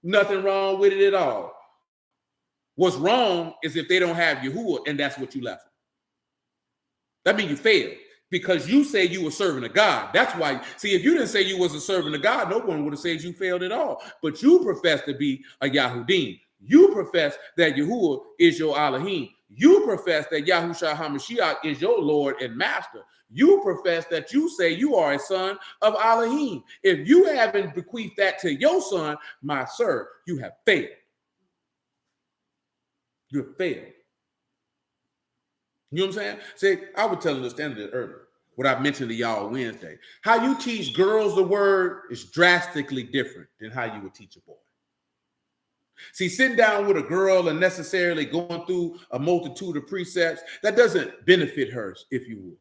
Nothing wrong with it at all. What's wrong is if they don't have Yahuwah and that's what you left them. That means you failed. because you say you were serving a God. That's why. See, if you didn't say you wasn't serving a God, no one would have said you failed at all. But you profess to be a Yahudim. You profess that Yahuwah is your Elohim. You profess that Yahushua HaMashiach is your Lord and Master. You profess that you say you are a son of Elohim. If you haven't bequeathed that to your son, my sir, you have failed. You have failed. You know what I'm saying? See, I was telling the standard earlier, what I mentioned to y'all Wednesday. How you teach girls the word is drastically different than how you would teach a boy. See, sitting down with a girl and necessarily going through a multitude of precepts, that doesn't benefit her, if you would.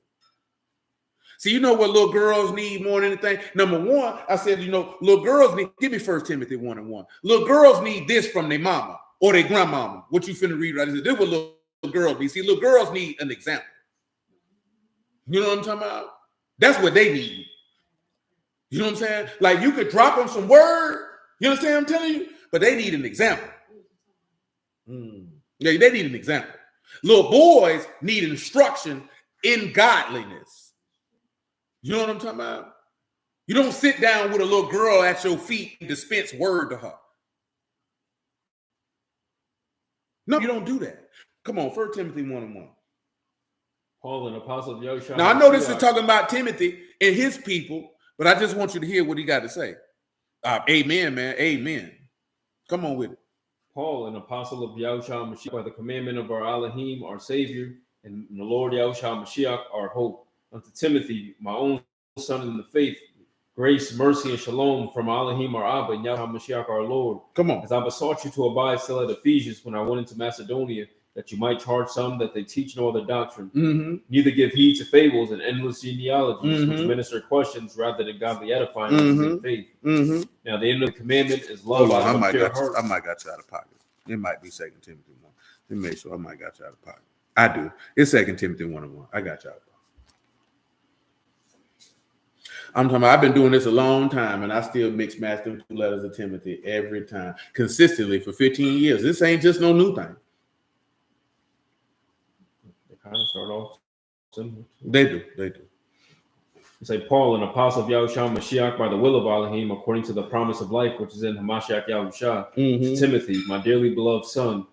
See, you know what little girls need more than anything? Number one, I said, little girls need, give me 1 Timothy 1:1. Little girls need this from their mama or their grandmama. What you finna read right? This is what little girls need. See, little girls need an example. You know what I'm talking about? That's what they need. You know what I'm saying? Like you could drop them some word. You understand what I'm telling you? But they need an example. Yeah, they need an example. Little boys need instruction in godliness. You know what I'm talking about? You don't sit down with a little girl at your feet and dispense word to her. No, you don't do that. Come on, 1 Timothy 1:1. Paul, an apostle of Yahushua. Now, I know this is talking about Timothy and his people, but I just want you to hear what he got to say. Amen, man. Amen. Come on with it. Paul, an apostle of Yahushua Mashiach, by the commandment of our Elohim, our Savior, and the Lord Yahushua Mashiach, our hope. Unto Timothy, my own son in the faith, grace, mercy, and shalom from Elohim, our Abba, and Yahushua Mashiach, our Lord. Come on. As I besought you to abide still at Ephesus when I went into Macedonia, that you might charge some that they teach no other doctrine, neither give heed to fables and endless genealogies, which minister questions rather than godly edifying in faith. Now, the end of the commandment is love. Hold on, I might got you out of pocket. It might be 2 Timothy 1. Let me make sure I might got you out of pocket. I do. It's 2 Timothy 1:1. I got you out of pocket. I'm talking about, I've been doing this a long time, and I still mix match them 2 letters of Timothy every time, consistently for 15 years. This ain't just no new thing. Kind of start off similar. They do. You say, Paul, an apostle of Yahushua Mashiach by the will of Elohim, according to the promise of life which is in Hamashiach Yahushua. To Timothy, my dearly beloved son,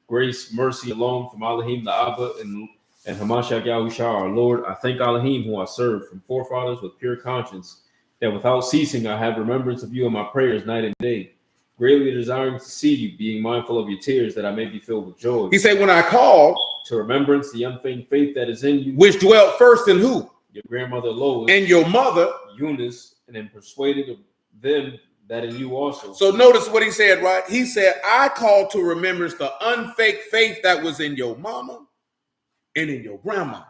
grace, mercy, shalom from Elohim the Abba and Hamashiach Yahushua our Lord. I thank Elohim who I serve from forefathers with pure conscience, that without ceasing I have remembrance of you in my prayers night and day, greatly desiring to see you, being mindful of your tears, that I may be filled with joy. He said, when I called, to remembrance the unfeigned faith that is in you, which dwelt first in who? Your grandmother Lois and your mother Eunice, and in persuading of them that in you also. So notice what he said, right? He said, I call to remembrance the unfake faith that was in your mama and in your grandma.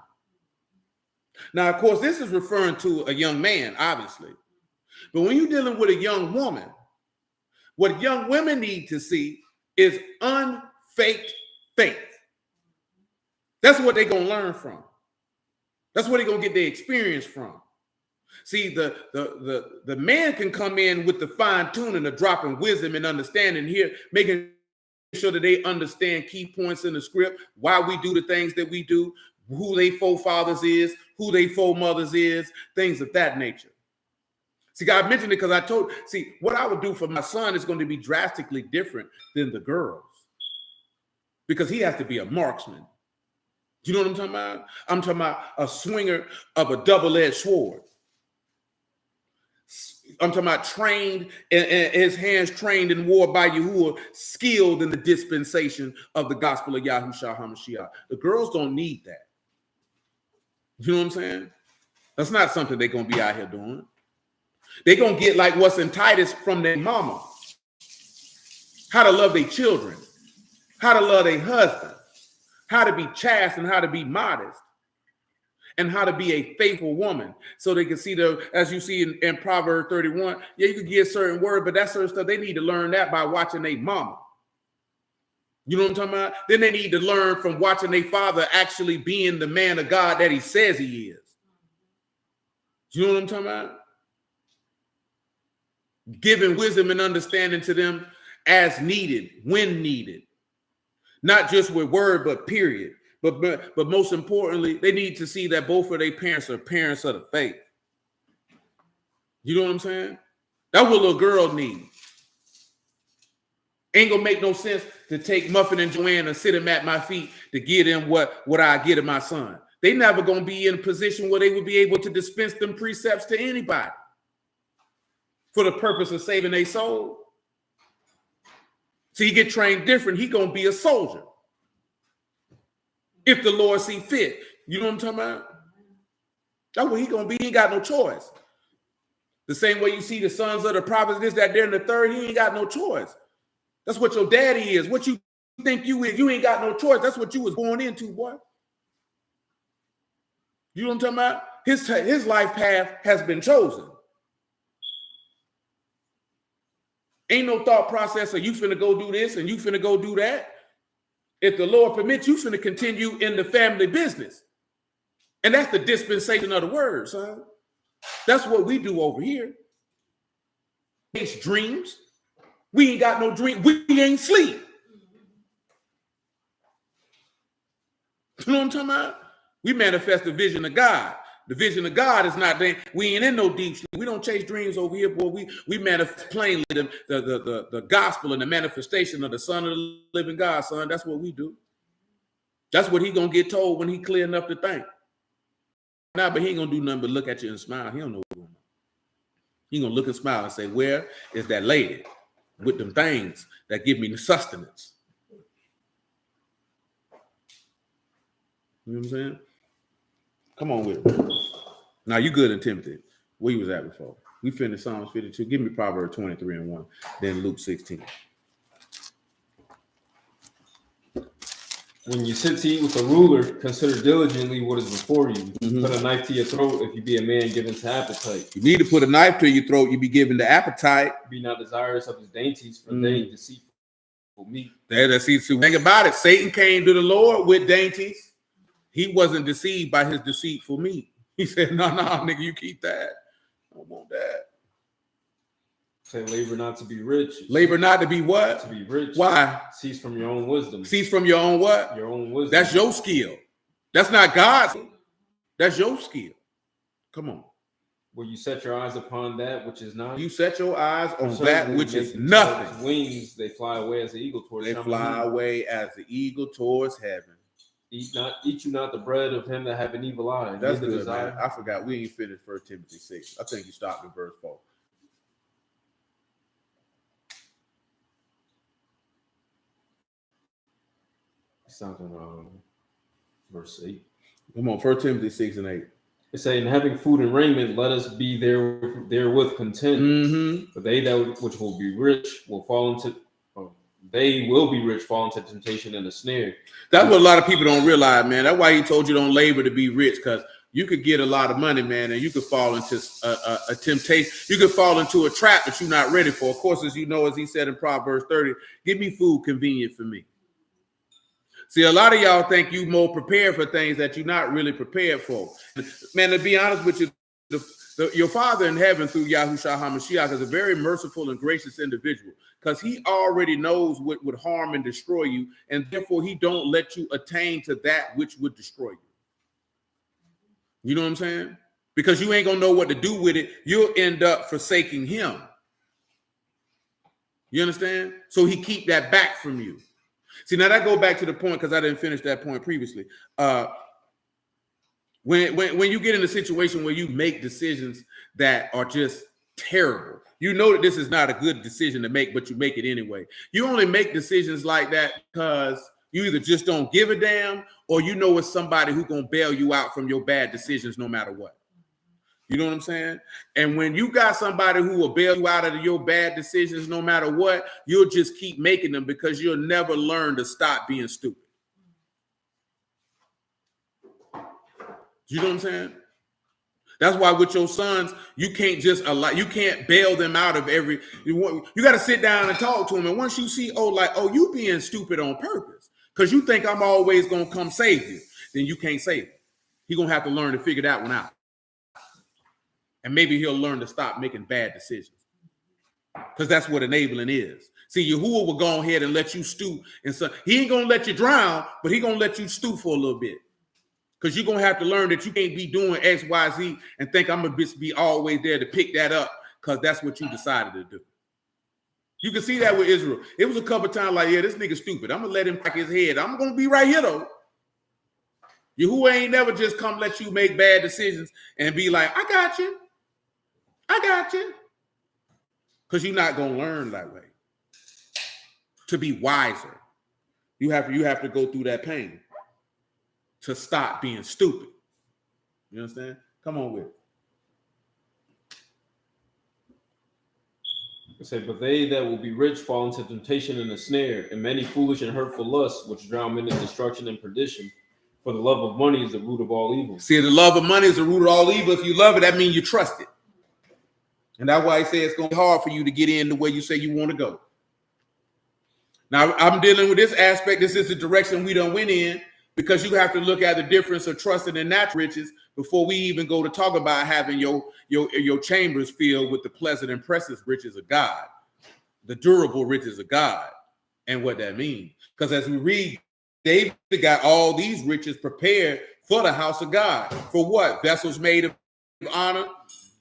Now, of course, this is referring to a young man, obviously. But when you're dealing with a young woman, what young women need to see is unfaked faith. That's what they're going to learn from. That's what they're going to get their experience from. See, the man can come in with the fine tuning, the dropping wisdom and understanding here, making sure that they understand key points in the script, why we do the things that we do, who they forefathers is, who they foremothers is, things of that nature. See, God mentioned it because what I would do for my son is going to be drastically different than the girls, because he has to be a marksman. You know what I'm talking about? I'm talking about a swinger of a double-edged sword. I'm talking about trained, and his hands trained in war by Yahuwah, skilled in the dispensation of the gospel of Yahushua HaMashiach. The girls don't need that. You know what I'm saying? That's not something they're going to be out here doing. They're going to get like what's in Titus from their mama. How to love their children. How to love their husband. How to be chaste and how to be modest. And how to be a faithful woman. So they can see as you see in Proverbs 31, yeah, you can get certain word, but that certain stuff, they need to learn that by watching their mama. You know what I'm talking about? Then they need to learn from watching their father actually being the man of God that he says he is. You know what I'm talking about? Giving wisdom and understanding to them as needed, when needed. Not just with word, but period. But most importantly, they need to see that both of their parents are parents of the faith. You know what I'm saying? That's what little girl needs. Ain't gonna make no sense to take Muffin and Joanne and sit them at my feet to get them what I get of my son. They never gonna be in a position where they would be able to dispense them precepts to anybody for the purpose of saving their soul. So he get trained different. He gonna be a soldier if the Lord see fit. You know what I'm talking about? That's what he gonna be. He ain't got no choice. The same way you see the sons of the prophets, this, that, there, and the third, he ain't got no choice. That's what your daddy is. What you think you is, you ain't got no choice. That's what you was born into, boy. You know what I'm talking about? His life path has been chosen. Ain't no thought process of you finna go do this and you finna go do that. If the Lord permits, you finna continue in the family business. And that's the dispensation of the word, son. That's what we do over here. It's dreams. We ain't got no dream. We ain't sleep. You know what I'm talking about? We manifest the vision of God. The vision of God is not there. We ain't in no deep sleep. We don't chase dreams over here, boy. We manifest plainly the gospel and the manifestation of the Son of the living God, son. That's what we do. That's what he gonna get told when he clear enough to think. Nah, but he ain't gonna do nothing but look at you and smile. He don't know what's going on. He gonna look and smile and say, where is that lady with them things that give me the sustenance? You know what I'm saying? Come on with it. Now you good in Timothy. Where you was at before? We finished Psalms 52. Give me Proverbs 23 and 1. Then Luke 16. When you sit to eat with a ruler, consider diligently what is before you. Put a knife to your throat if you be a man given to appetite. You need to put a knife to your throat. You be given the appetite. Be not desirous of his dainties, for they deceitful meat. That's easy. Think about it. Satan came to the Lord with dainties. He wasn't deceived by his deceitful meat. He said, no, nigga, you keep that. I don't want that. Say, labor not to be rich. Labor not to be what? To be rich. Why? Cease from your own wisdom. Cease from your own what? Your own wisdom. That's your skill. That's not God's. That's your skill. Come on. Where you set your eyes upon that which is not. You set your eyes on that which is nothing. Wings, they fly away as the eagle towards heaven. They fly away as the eagle towards heaven. Eat you not the bread of him that have an evil eye. That's good, man. I forgot. We ain't finished 1 Timothy 6. I think you stopped in verse 4. Something verse 8. Come on, 1 Timothy 6 and 8. It's saying, having food and raiment, let us be therewith content. But they that which will be rich will fall into temptation and a snare. That's what a lot of people don't realize, man. That's why he told you don't labor to be rich, because you could get a lot of money, man, and you could fall into a temptation. You could fall into a trap that you're not ready for. Of course, as you know, as he said in Proverbs 30, give me food convenient for me. See, a lot of y'all think you more prepared for things that you're not really prepared for. Man, to be honest with you, your Father in heaven through Yahushua HaMashiach is a very merciful and gracious individual, because he already knows what would harm and destroy you, and therefore he don't let you attain to that which would destroy you. You know what I'm saying? Because you ain't gonna know what to do with it. You'll end up forsaking him. You understand? So he keep that back from you. See, now that go back to the point, because I didn't finish that point previously. When you get in a situation where you make decisions that are just terrible, you know that this is not a good decision to make, but you make it anyway. You only make decisions like that because you either just don't give a damn, or you know it's somebody who's gonna bail you out from your bad decisions no matter what. You know what I'm saying? And when you got somebody who will bail you out of your bad decisions no matter what, you'll just keep making them, because you'll never learn to stop being stupid. You know what I'm saying? That's why with your sons, you can't just you can't bail them out of every. You got to sit down and talk to them. And once you see, you being stupid on purpose, because you think I'm always gonna come save you, then you can't save him. He's gonna have to learn to figure that one out. And maybe he'll learn to stop making bad decisions. Because that's what enabling is. See, Yahuwah will go ahead and let you stew. And so he ain't going to let you drown, but he going to let you stew for a little bit. Because you're going to have to learn that you can't be doing X, Y, Z and think I'm going to be always there to pick that up because that's what you decided to do. You can see that with Israel. It was a couple of times like, yeah, this nigga stupid. I'm going to let him crack his head. I'm going to be right here, though. Yahuwah ain't never just come let you make bad decisions and be like, I got you. I got you. Because you're not going to learn that way. To be wiser, you have to go through that pain to stop being stupid. You understand? Come on with it. It said, but they that will be rich fall into temptation and a snare, and many foolish and hurtful lusts, which drown men in destruction and perdition. For the love of money is the root of all evil. See, the love of money is the root of all evil. If you love it, that means you trust it. And that's why I say it's going to be hard for you to get in the way you say you want to go. Now, I'm dealing with this aspect. This is the direction we done went in because you have to look at the difference of trusting in natural riches before we even go to talk about having your chambers filled with the pleasant and precious riches of God, the durable riches of God, and what that means. Because as we read, David got all these riches prepared for the house of God. For what? Vessels made of honor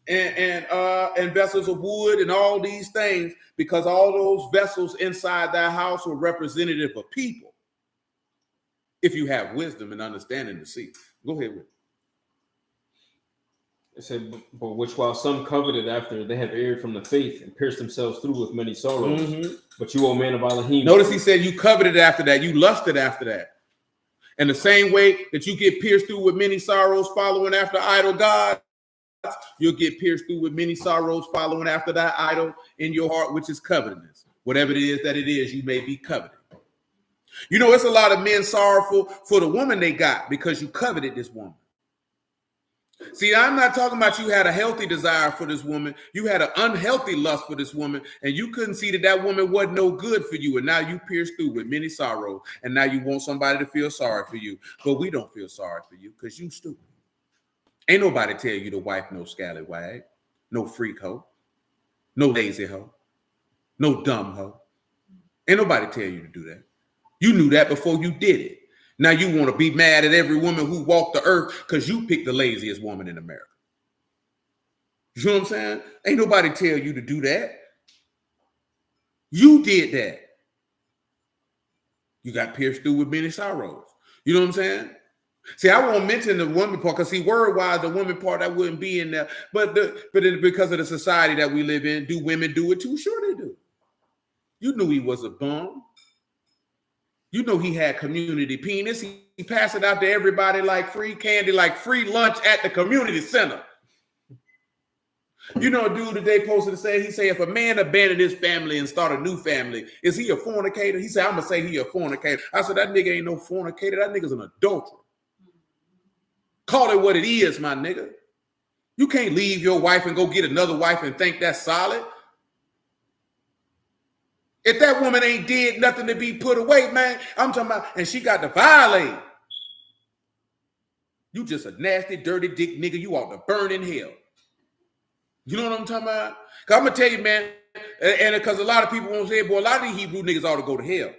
and vessels of wood and all these things, because all those vessels inside that house were representative of people. If you have wisdom and understanding to see. Go ahead with it. It said, but which while some coveted after, they have erred from the faith and pierced themselves through with many sorrows. Mm-hmm. But you, O man of Elohim. Notice he said you coveted after that. You lusted after that. And the same way that you get pierced through with many sorrows following after idol gods, you'll get pierced through with many sorrows following after that idol in your heart, which is covetousness. Whatever it is that it is, you may be coveted. You know, it's a lot of men sorrowful for the woman they got because you coveted this woman. See, I'm not talking about you had a healthy desire for this woman. You had an unhealthy lust for this woman, and you couldn't see that woman wasn't no good for you. And now you pierced through with many sorrows, and now you want somebody to feel sorry for you. But we don't feel sorry for you because you stupid. Ain't nobody tell you to wife no scallywag, no freak hoe, no lazy hoe, no dumb hoe. Ain't nobody tell you to do that. You knew that before you did it. Now you want to be mad at every woman who walked the earth because you picked the laziest woman in America. You know what I'm saying? Ain't nobody tell you to do that. You did that. You got pierced through with many sorrows. You know what I'm saying? See, I won't mention the woman part because, see, word-wise, the woman part, that wouldn't be in there. But because of the society that we live in, do women do it too? Sure they do. You knew he was a bum. You know he had community penis. He passed it out to everybody like free candy, like free lunch at the community center. You know, a dude today posted to say, he said, if a man abandoned his family and start a new family, is he a fornicator? He said, I'm going to say he a fornicator. I said, that nigga ain't no fornicator. That nigga's an adulterer. Call it what it is, my nigga. You can't leave your wife and go get another wife and think that's solid. If that woman ain't did nothing to be put away, man, I'm talking about, and she got to violate. You just a nasty, dirty dick nigga. You ought to burn in hell. You know what I'm talking about? Because I'm going to tell you, man, and because a lot of people won't say, boy, a lot of these Hebrew niggas ought to go to hell.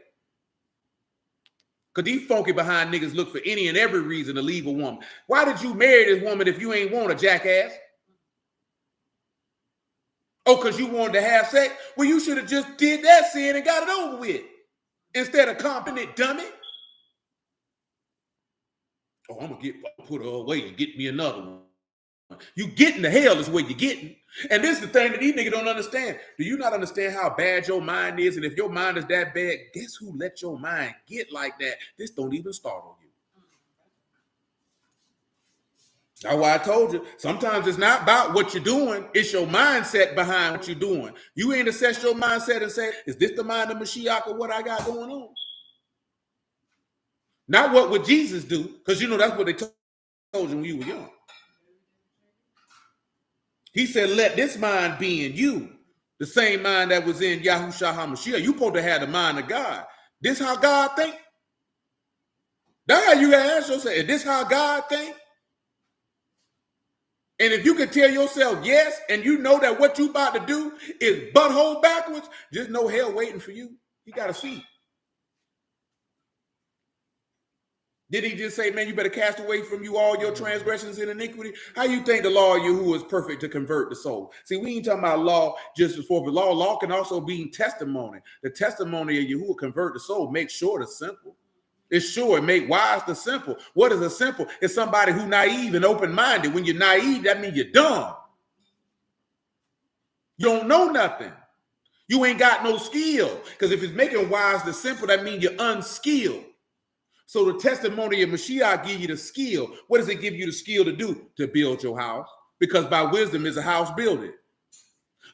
Because these funky behind niggas look for any and every reason to leave a woman. Why did you marry this woman if you ain't want a jackass? Oh, because you wanted to have sex? Well, you should have just did that sin and got it over with. Instead of comping it, dummy. Oh, I'm going to put her away and get me another one. You getting the hell is what you're getting. And this is the thing that these niggas don't understand. Do you not understand how bad your mind is? And if your mind is that bad, guess who let your mind get like that? This don't even start on you. That's why I told you, sometimes it's not about what you're doing. It's your mindset behind what you're doing. You ain't assess your mindset and say, is this the mind of Mashiach or what I got going on? Not what would Jesus do, because you know that's what they told you when you were young. He said, let this mind be in you, the same mind that was in Yahushua HaMashiach. You supposed to have the mind of God. This how God think? That's how you gotta ask yourself, is this how God think? And if you can tell yourself yes, and you know that what you about to do is butthole backwards, just no hell waiting for you. You got to see. Did he just say, man, you better cast away from you all your transgressions and iniquity? How you think the law of Yahuwah is perfect to convert the soul? See, we ain't talking about law just before the law. Law can also be testimony. The testimony of Yahuwah convert the soul, make short the simple. It's sure, make wise the simple. What is a simple? It's somebody who naive and open-minded. When you're naive, that means you're dumb. You don't know nothing. You ain't got no skill. Because if it's making wise the simple, that means you're unskilled. So the testimony of Mashiach give you the skill. What does it give you the skill to do? To build your house. Because by wisdom is a house building.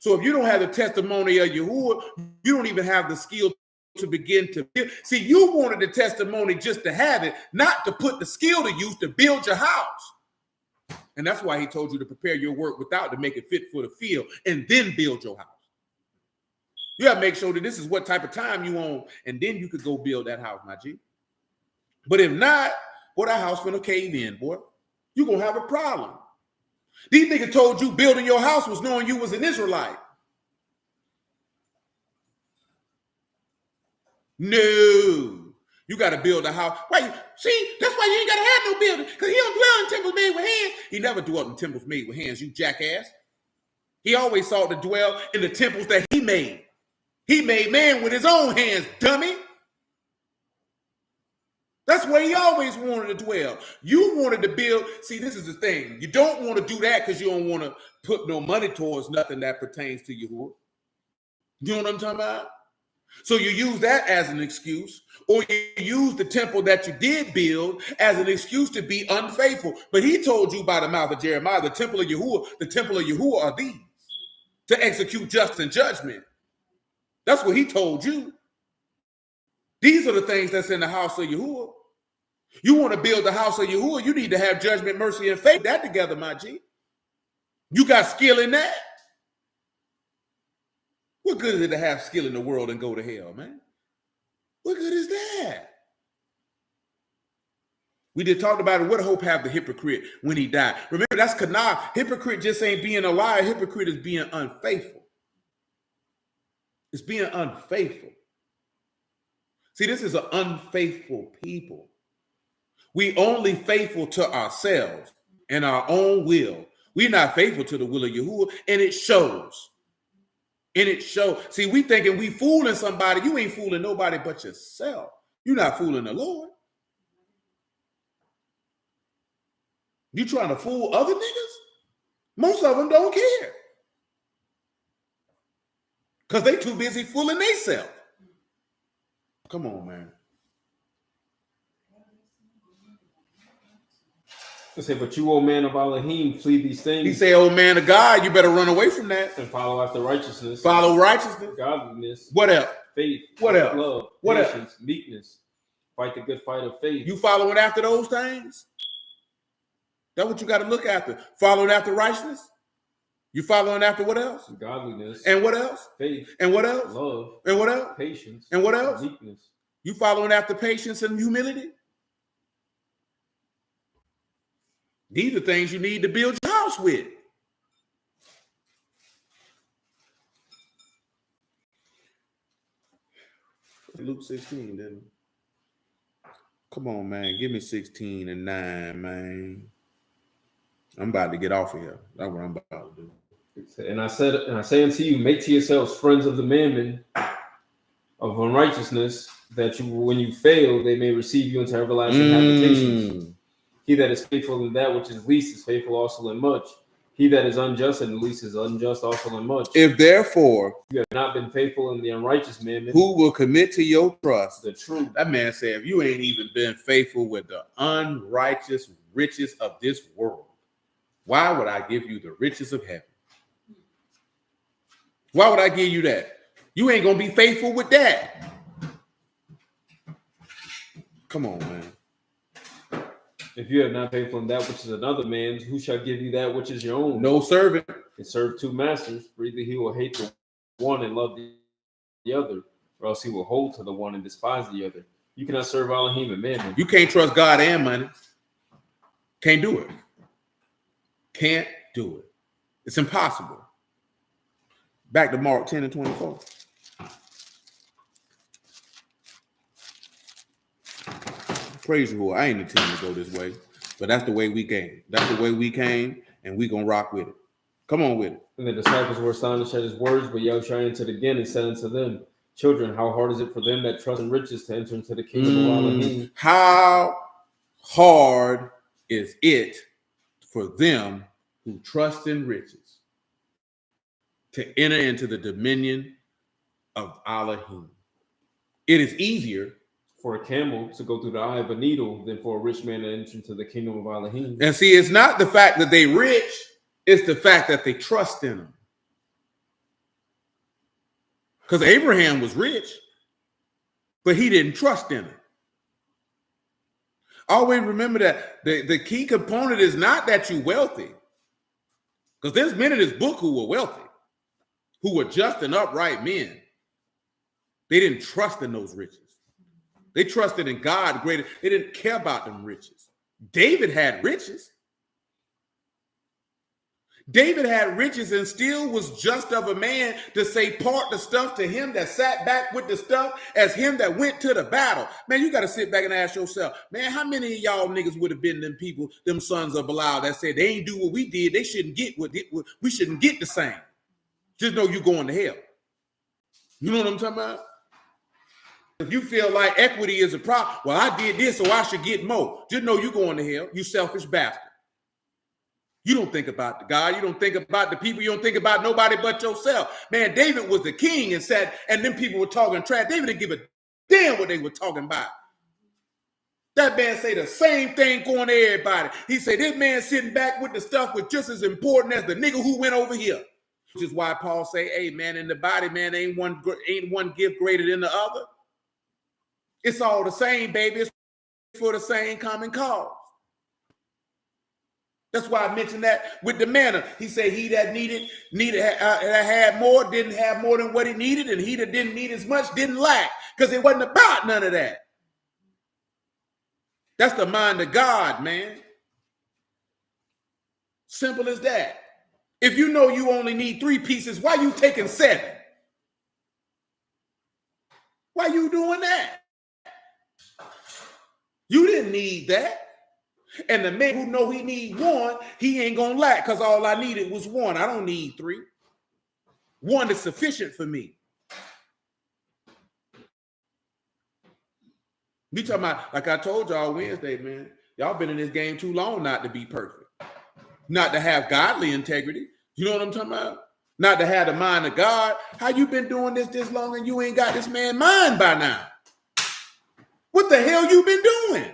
So if you don't have the testimony of Yahuwah, you don't even have the skill to begin to build. See, you wanted the testimony just to have it, not to put the skill to use to build your house. And that's why he told you to prepare your work without to make it fit for the field and then build your house. You got to make sure that this is what type of time you on, and then you could go build that house, my G. But if not, boy, that house finna cave in, boy. You're going to have a problem. These niggas told you building your house was knowing you was an Israelite. No. You got to build a house. Why? See, that's why you ain't got to have no building, because he don't dwell in temples made with hands. He never dwelt in temples made with hands, you jackass. He always sought to dwell in the temples that he made. He made man with his own hands, dummy. That's where he always wanted to dwell. You wanted to build. See, this is the thing. You don't want to do that because you don't want to put no money towards nothing that pertains to Yahuwah. You know what I'm talking about? So you use that as an excuse, or you use the temple that you did build as an excuse to be unfaithful. But he told you by the mouth of Jeremiah, the temple of Yahuwah are these, to execute justice and judgment. That's what he told you. These are the things that's in the house of Yahuwah. You want to build the house of Yahuwah, you need to have judgment, mercy, and faith. That together, my G. You got skill in that? What good is it to have skill in the world and go to hell, man? What good is that? We did talk about it. What hope have the hypocrite when he died? Remember, that's Kanah. Hypocrite just ain't being a liar. Hypocrite is being unfaithful. It's being unfaithful. See, this is an unfaithful people. We only faithful to ourselves and our own will. We're not faithful to the will of Yahuwah, and it shows. And it shows. See, we thinking we fooling somebody. You ain't fooling nobody but yourself. You're not fooling the Lord. You trying to fool other niggas? Most of them don't care. Because they too busy fooling themselves. Come on, man. I say, but you, O man of Elohim, flee these things. He say, oh man of God, you better run away from that. And follow after righteousness. Follow righteousness. Godliness. What else? Faith. What else? Love. What patience. else? Meekness. Fight the good fight of faith. You following after those things? That's what you got to look after. Following after righteousness? You following after what else? Godliness. And what else? Faith. And what else? Love. And what else? Patience. And what else? Meekness. You following after patience and humility? These are things you need to build your house with. Luke 16, didn't it? Come on, man. Give me 16 and 9, man. I'm about to get off of here. That's what I'm about to do. And I say unto you, make to yourselves friends of the mammon of unrighteousness, that you, when you fail, they may receive you into everlasting habitations. He that is faithful in that which is least is faithful also in much. He that is unjust in the least is unjust also in much. If therefore you have not been faithful in the unrighteous mammon, who will commit to your trust the truth? That man said, if you ain't even been faithful with the unrighteous riches of this world, why would I give you the riches of heaven? Why would I give you that? You ain't gonna be faithful with that. Come on, man. If you have not faithful in that which is another man's, who shall give you that which is your own? No servant can serve two masters, for either he will hate the one and love the other, or else he will hold to the one and despise the other. You cannot serve Elohim and mammon. You can't trust God and money. Can't do it. Can't do it. It's impossible. Back to Mark 10 and 24. Praise you, I ain't intending to go this way, but that's the way we came. That's the way we came, and we gonna rock with it. Come on with it. And the disciples were astonished at his words, but Yahushua answered again and said unto them, Children, how hard is it for them that trust in riches to enter into the kingdom of Elohim? How hard is it for them who trust in riches to enter into the dominion of Elohim? It is easier for a camel to go through the eye of a needle than for a rich man to enter into the kingdom of Elohim. And see, it's not the fact that they rich, it's the fact that they trust in them. Because Abraham was rich, but he didn't trust in him. Always remember that the key component is not that you're wealthy. Because there's men in this book who were wealthy, who were just and upright men. They didn't trust in those riches. They trusted in God greater. They didn't care about them riches. David had riches. David had riches and still was just of a man to say part the stuff to him that sat back with the stuff as him that went to the battle. Man, you got to sit back and ask yourself, man, how many of y'all niggas would have been them people, them sons of Belial that said they ain't do what we did. They shouldn't get we shouldn't get the same. Just know you going to hell. You know what I'm talking about? If you feel like equity is a problem, well, I did this, so I should get more. Just know you're going to hell, you selfish bastard. You don't think about the God, you don't think about the people, you don't think about nobody but yourself. Man, David was the king and said, and then people were talking trash. David didn't give a damn what they were talking about. That man say the same thing going to everybody. He said, this man sitting back with the stuff was just as important as the nigga who went over here. Which is why Paul say, hey, man, in the body, man, ain't one gift greater than the other. It's all the same, baby. It's for the same common cause. That's why I mentioned that with the manna. He said he that had more, didn't have more than what he needed, and he that didn't need as much didn't lack, because it wasn't about none of that. That's the mind of God, man. Simple as that. If you know you only need 3 pieces, why you taking 7? Why you doing that? You didn't need that. And the man who know he need 1, he ain't gonna lack, because all I needed was 1. I don't need 3. 1 is sufficient for me. We talking about, like I told y'all Wednesday, man, y'all been in this game too long not to be perfect. Not to have godly integrity. You know what I'm talking about? Not to have the mind of God. How you been doing this long and you ain't got this man mind by now? What the hell you been doing?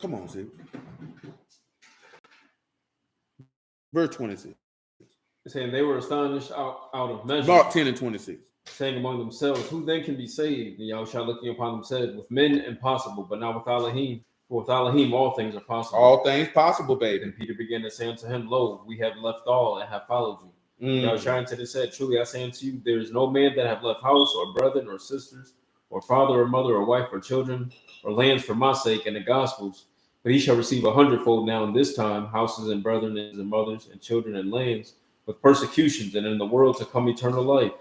Come on, see. Verse 26. Saying they were astonished out of measure. Mark 10 and 26. Saying among themselves, who then can be saved? And Yahushua looking upon them said, with men impossible, but not with Elohim. For with Elohim all things are possible. All things possible, baby. And Peter began to say unto him, Lo, we have left all and have followed you. Yahushua answered and said, Truly I say unto you, there is no man that have left house or brethren or sisters or father or mother or wife or children or lands for my sake and the gospel's, but he shall receive 100-fold now in this time, houses and brethren and mothers and children and lands, with persecutions, and in the world to come eternal life.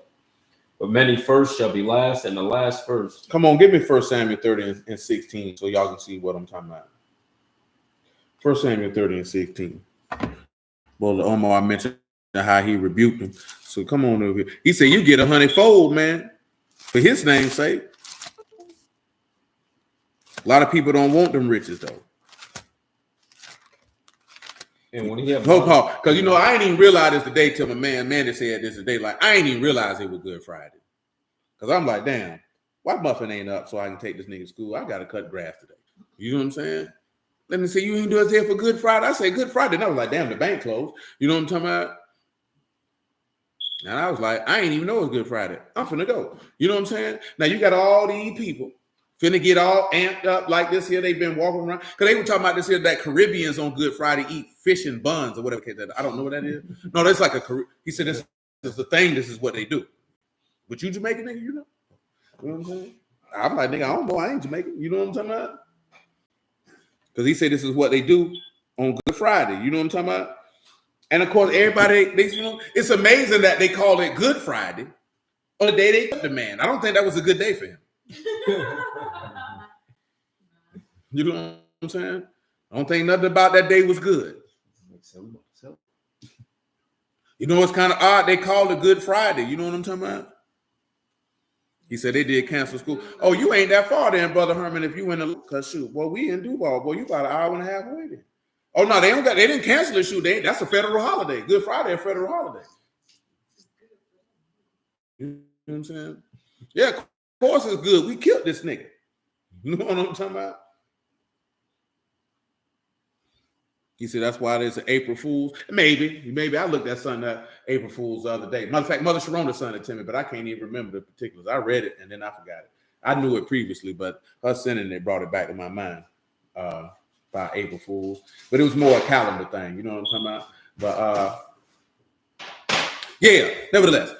But many first shall be last, and the last first. Come on, give me 1 Samuel 30 and 16 so y'all can see what I'm talking about. 1 Samuel 30 and 16. Well, Omar mentioned how he rebuked him. So come on over here. He said, you get 100-fold, man, for his name's sake. A lot of people don't want them riches, though. And when he had because I ain't even realize this today till my man said this today. Like, I ain't even realize it was Good Friday. Because I'm like, damn, why Muffin ain't up so I can take this nigga to school? I got to cut grass today. You know what I'm saying? Let me say, you ain't do us here for Good Friday. I say Good Friday. And I was like, damn, the bank closed. You know what I'm talking about? And I was like, I ain't even know it was Good Friday. I'm finna go. You know what I'm saying? Now you got all these people finna get all amped up like this here. They've been walking around. Because they were talking about this here, that Caribbeans on Good Friday eat fish and buns or whatever. I don't know what that is. No, that's like he said, this is the thing. This is what they do. But you Jamaican nigga, you know? You know what I'm saying? I'm like, nigga, I don't know. I ain't Jamaican. You know what I'm talking about? Because he said this is what they do on Good Friday. You know what I'm talking about? And of course, everybody, it's amazing that they call it Good Friday on the day they killed the man. I don't think that was a good day for him. You know what I'm saying? I don't think nothing about that day was good. You know, it's kind of odd. They called it Good Friday. You know what I'm talking about? He said they did cancel school. Oh, you ain't that far then, Brother Herman, if you in the, because shoot, well, we in Duval. Boy, you about an hour and a half away then. Oh, no, they didn't cancel the shoot. That's a federal holiday. Good Friday, a federal holiday. You know what I'm saying? Yeah, of course it's good. We killed this nigga. You know what I'm talking about? He said that's why there's an April Fool's. Maybe I looked at something that April Fool's the other day. Matter of fact, Mother Sharona sent it to me, but I can't even remember the particulars. I read it and then I forgot it. I knew it previously, but her sending it brought it back to my mind about April Fool's. But it was more a calendar thing, you know what I'm talking about? But yeah, nevertheless,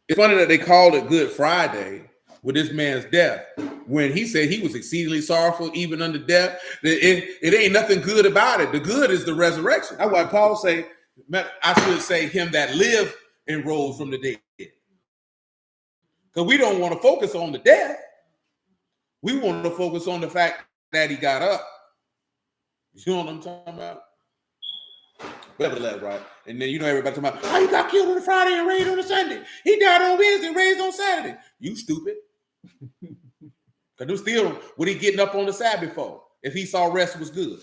it's funny that they called it Good Friday with this man's death, when he said he was exceedingly sorrowful even unto death. It ain't nothing good about it. The good is the resurrection. That's why Paul say, I should say, him that lived and rose from the dead. Because we don't want to focus on the death. We want to focus on the fact that he got up. You know what I'm talking about? Nevertheless, right? And then everybody talking about, oh, he got killed on a Friday and raised on a Sunday. He died on Wednesday and raised on Saturday. You stupid. Because still, what he getting up on the Sabbath for? If he saw rest was good.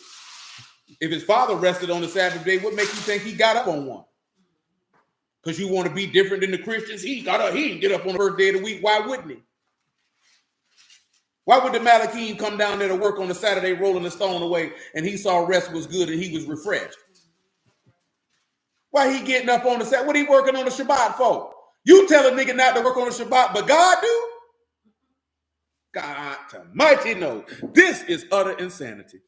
If his father rested on the Sabbath day, what makes you think he got up on one? Because you want to be different than the Christians? He didn't get up on the first day of the week. Why wouldn't he? Why would the Malachi come down there to work on the Saturday rolling the stone away and he saw rest was good and he was refreshed? Why he getting up on the Sabbath? What he working on the Shabbat for? You tell a nigga not to work on the Shabbat, but God do? God almighty no. This is utter insanity.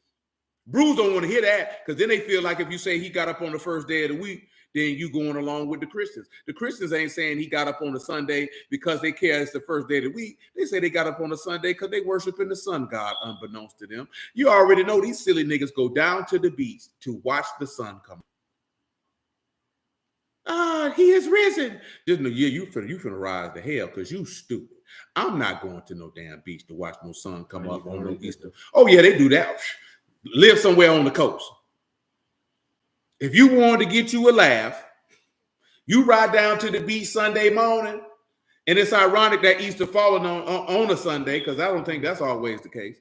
Brews don't want to hear that because then they feel like if you say he got up on the first day of the week, then you going along with the Christians. The Christians ain't saying he got up on the Sunday because they care it's the first day of the week. They say they got up on the Sunday because they worshiping the sun god unbeknownst to them. You already know these silly niggas go down to the beach to watch the sun come. He has risen. Just no, yeah, you finna rise to hell because you stupid. I'm not going to no damn beach to watch no sun come up on no Easter. Oh yeah, they do that. Live somewhere on the coast. If you wanted to get you a laugh, you ride down to the beach Sunday morning, and it's ironic that Easter falling on a Sunday because I don't think that's always the case.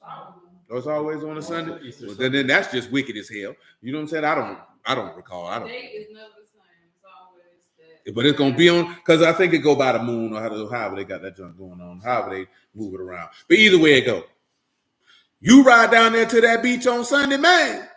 Oh, it's always on a Sunday. Well, then that's just wicked as hell. You know what I'm saying? I don't recall. I don't. Date is never the same. It's always that. But it's gonna be on because I think it go by the moon or however they got that junk going on, however they move it around. But either way it go, you ride down there to that beach on Sunday, man.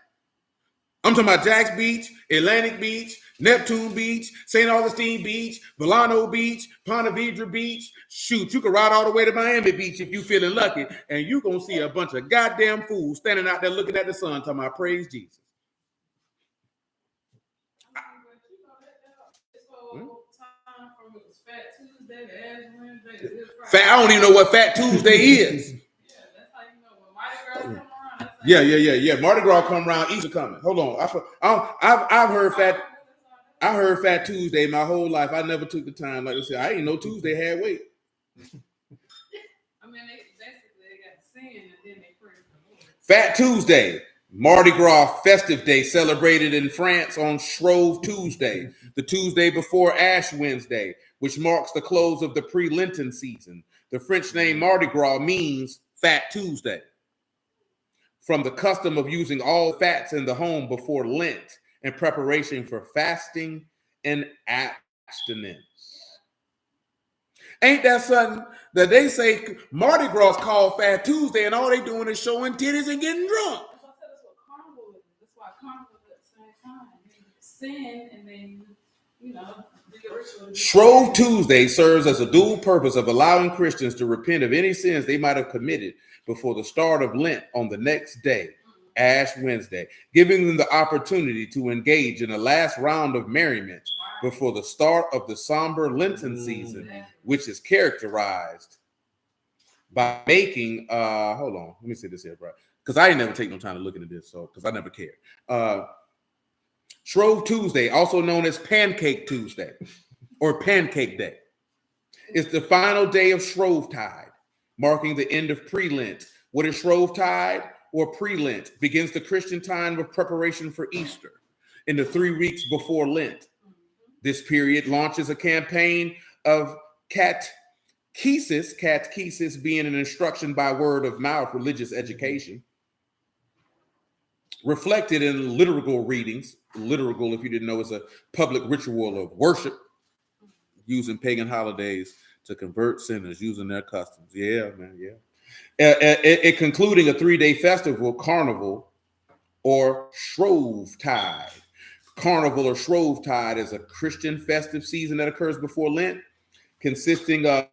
I'm talking about Jack's Beach, Atlantic Beach, Neptune Beach, St. Augustine Beach, Volano Beach, Ponte Vedra Beach. Shoot, you can ride all the way to Miami Beach if you feeling lucky, and you gonna see a bunch of goddamn fools standing out there looking at the sun, talking about praise Jesus. I don't even know what Fat Tuesday is. Yeah. Mardi Gras come around, Easter coming. Hold on. I've heard Fat Tuesday my whole life. I never took the time. Like I said, I ain't know Tuesday had weight. I mean, they got sin and then they pray for the Lord. Fat Tuesday, Mardi Gras festive day celebrated in France on Shrove Tuesday, the Tuesday before Ash Wednesday, which marks the close of the pre-Lenten season. The French name Mardi Gras means Fat Tuesday, from the custom of using all fats in the home before Lent in preparation for fasting and abstinence. Ain't that something that they say Mardi Gras called Fat Tuesday and all they doing is showing titties and getting drunk? That's what carnival is. That's why carnival is at the same time. Sin and then, do the ritual. Shrove Tuesday serves as a dual purpose of allowing Christians to repent of any sins they might have committed before the start of Lent on the next day, Ash Wednesday, giving them the opportunity to engage in a last round of merriment before the start of the somber Lenten season, which is characterized by making, hold on, let me see this here, bro, because I ain't never take no time to look into this, so, because I never cared. Shrove Tuesday, also known as Pancake Tuesday or Pancake Day, is the final day of Shrovetide, marking the end of pre-Lent. What is Shrovetide or pre-Lent? Begins the Christian time of preparation for Easter in the 3 weeks before Lent. This period launches a campaign of catechesis being an instruction by word of mouth religious education, reflected in liturgical readings. Liturgical, if you didn't know, is a public ritual of worship using pagan holidays to convert sinners using their customs. Yeah, man, yeah. It concluding a 3-day festival, carnival, or Shrovetide. Carnival or Shrovetide is a Christian festive season that occurs before Lent, consisting of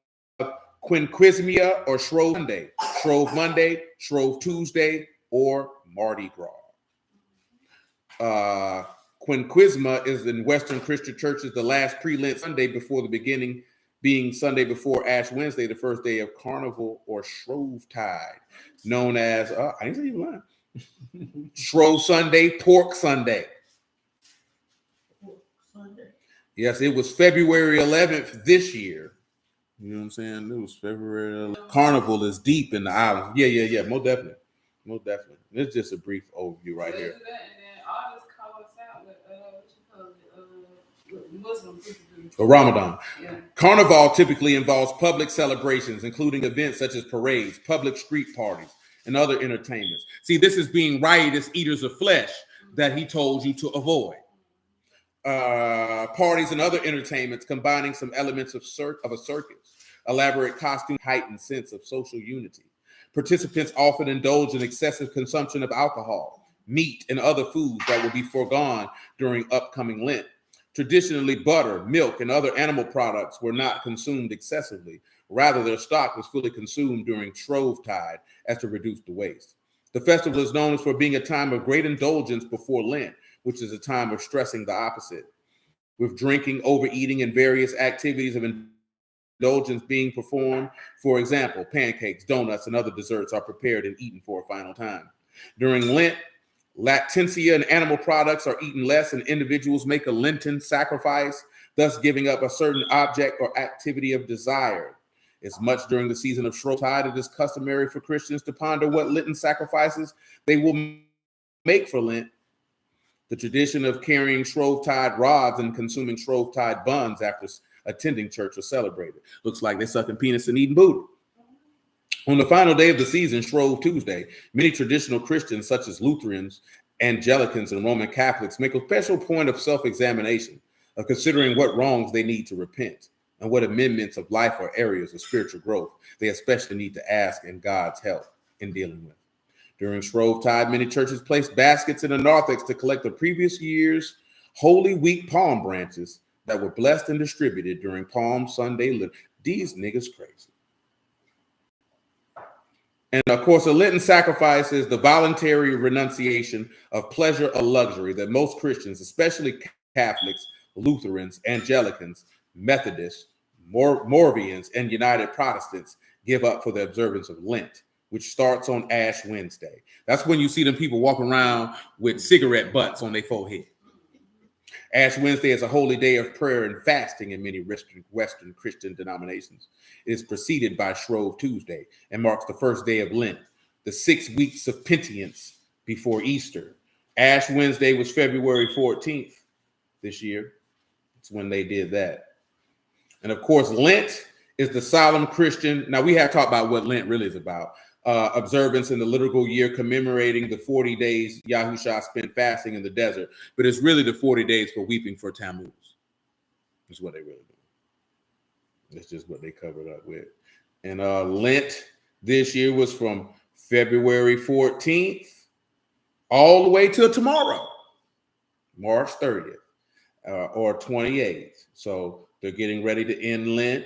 Quinquismia or Shrove Monday, Shrove Tuesday, or Mardi Gras. Quinquisma is in Western Christian churches the last pre-Lent Sunday before the beginning, being Sunday before Ash Wednesday, the first day of Carnival or Shrovetide, known as, I didn't say you lying. Shrove Sunday, Pork Sunday. Yes, it was February 11th this year. You know what I'm saying? It was February 11th. Carnival is deep in the island. Yeah. Most definitely. It's just a brief overview right here. For Ramadan. Yeah. Carnival typically involves public celebrations, including events such as parades, public street parties, and other entertainments. See, this is being riotous eaters of flesh that he told you to avoid. Parties and other entertainments combining some elements of a circus, elaborate costume, heightened sense of social unity. Participants often indulge in excessive consumption of alcohol, meat, and other foods that will be foregone during upcoming Lent. Traditionally, butter, milk, and other animal products were not consumed excessively. Rather, their stock was fully consumed during Shrovetide as to reduce the waste. The festival is known for being a time of great indulgence before Lent, which is a time of stressing the opposite, with drinking, overeating, and various activities of indulgence being performed. For example, pancakes, donuts, and other desserts are prepared and eaten for a final time. During Lent, lactantia and animal products are eaten less, and individuals make a Lenten sacrifice, thus giving up a certain object or activity of desire. As much during the season of Shrovetide, it is customary for Christians to ponder what Lenten sacrifices they will make for Lent. The tradition of carrying Shrovetide rods and consuming Shrovetide buns after attending church was celebrated. Looks like they're sucking penis and eating booty. On the final day of the season, Shrove Tuesday, many traditional Christians, such as Lutherans, Anglicans, and Roman Catholics, make a special point of self-examination, of considering what wrongs they need to repent and what amendments of life or areas of spiritual growth they especially need to ask in God's help in dealing with. During Shrovetide, many churches place baskets in the narthex to collect the previous year's Holy Week palm branches that were blessed and distributed during Palm Sunday. These niggas crazy. And of course, a Lenten sacrifice is the voluntary renunciation of pleasure or luxury that most Christians, especially Catholics, Lutherans, Anglicans, Methodists, Moravians, and United Protestants give up for the observance of Lent, which starts on Ash Wednesday. That's when you see them people walking around with cigarette butts on their forehead. Ash Wednesday is a holy day of prayer and fasting in many Western Christian denominations. It is preceded by Shrove Tuesday and marks the first day of Lent, the 6 weeks of penitence before Easter. Ash Wednesday was February 14th this year. It's when they did that. And of course, Lent is the solemn Christian. Now, we have talked about what Lent really is about. Observance in the liturgical year commemorating the 40 days Yahushua spent fasting in the desert. But it's really the 40 days for weeping for Tammuz. That's what they really do. That's just what they covered up with. And Lent this year was from February 14th all the way till tomorrow, March 30th or 28th. So they're getting ready to end Lent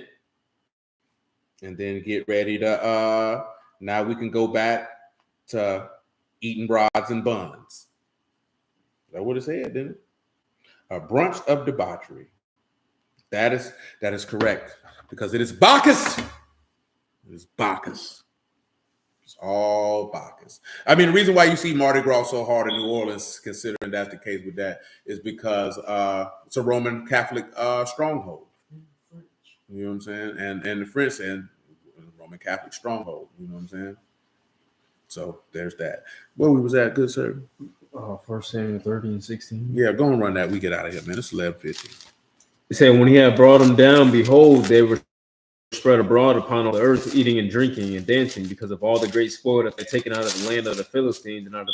and then get ready to now we can go back to eating rods and buns. That's what it said, didn't it? A brunch of debauchery. That is correct, because it is Bacchus. It is Bacchus. It's all Bacchus. I mean, the reason why you see Mardi Gras so hard in New Orleans, considering that's the case with that, is because it's a Roman Catholic stronghold. You know what I'm saying? And the French and Roman Catholic stronghold. You know what I'm saying? So there's that. Where we was at, good sir? 1 Samuel 13:16. Yeah, go and run that. We get out of here, man. It's 11:50. It said, when he had brought them down, behold, they were spread abroad upon all the earth, eating and drinking and dancing, because of all the great spoil that they had taken out of the land of the Philistines and out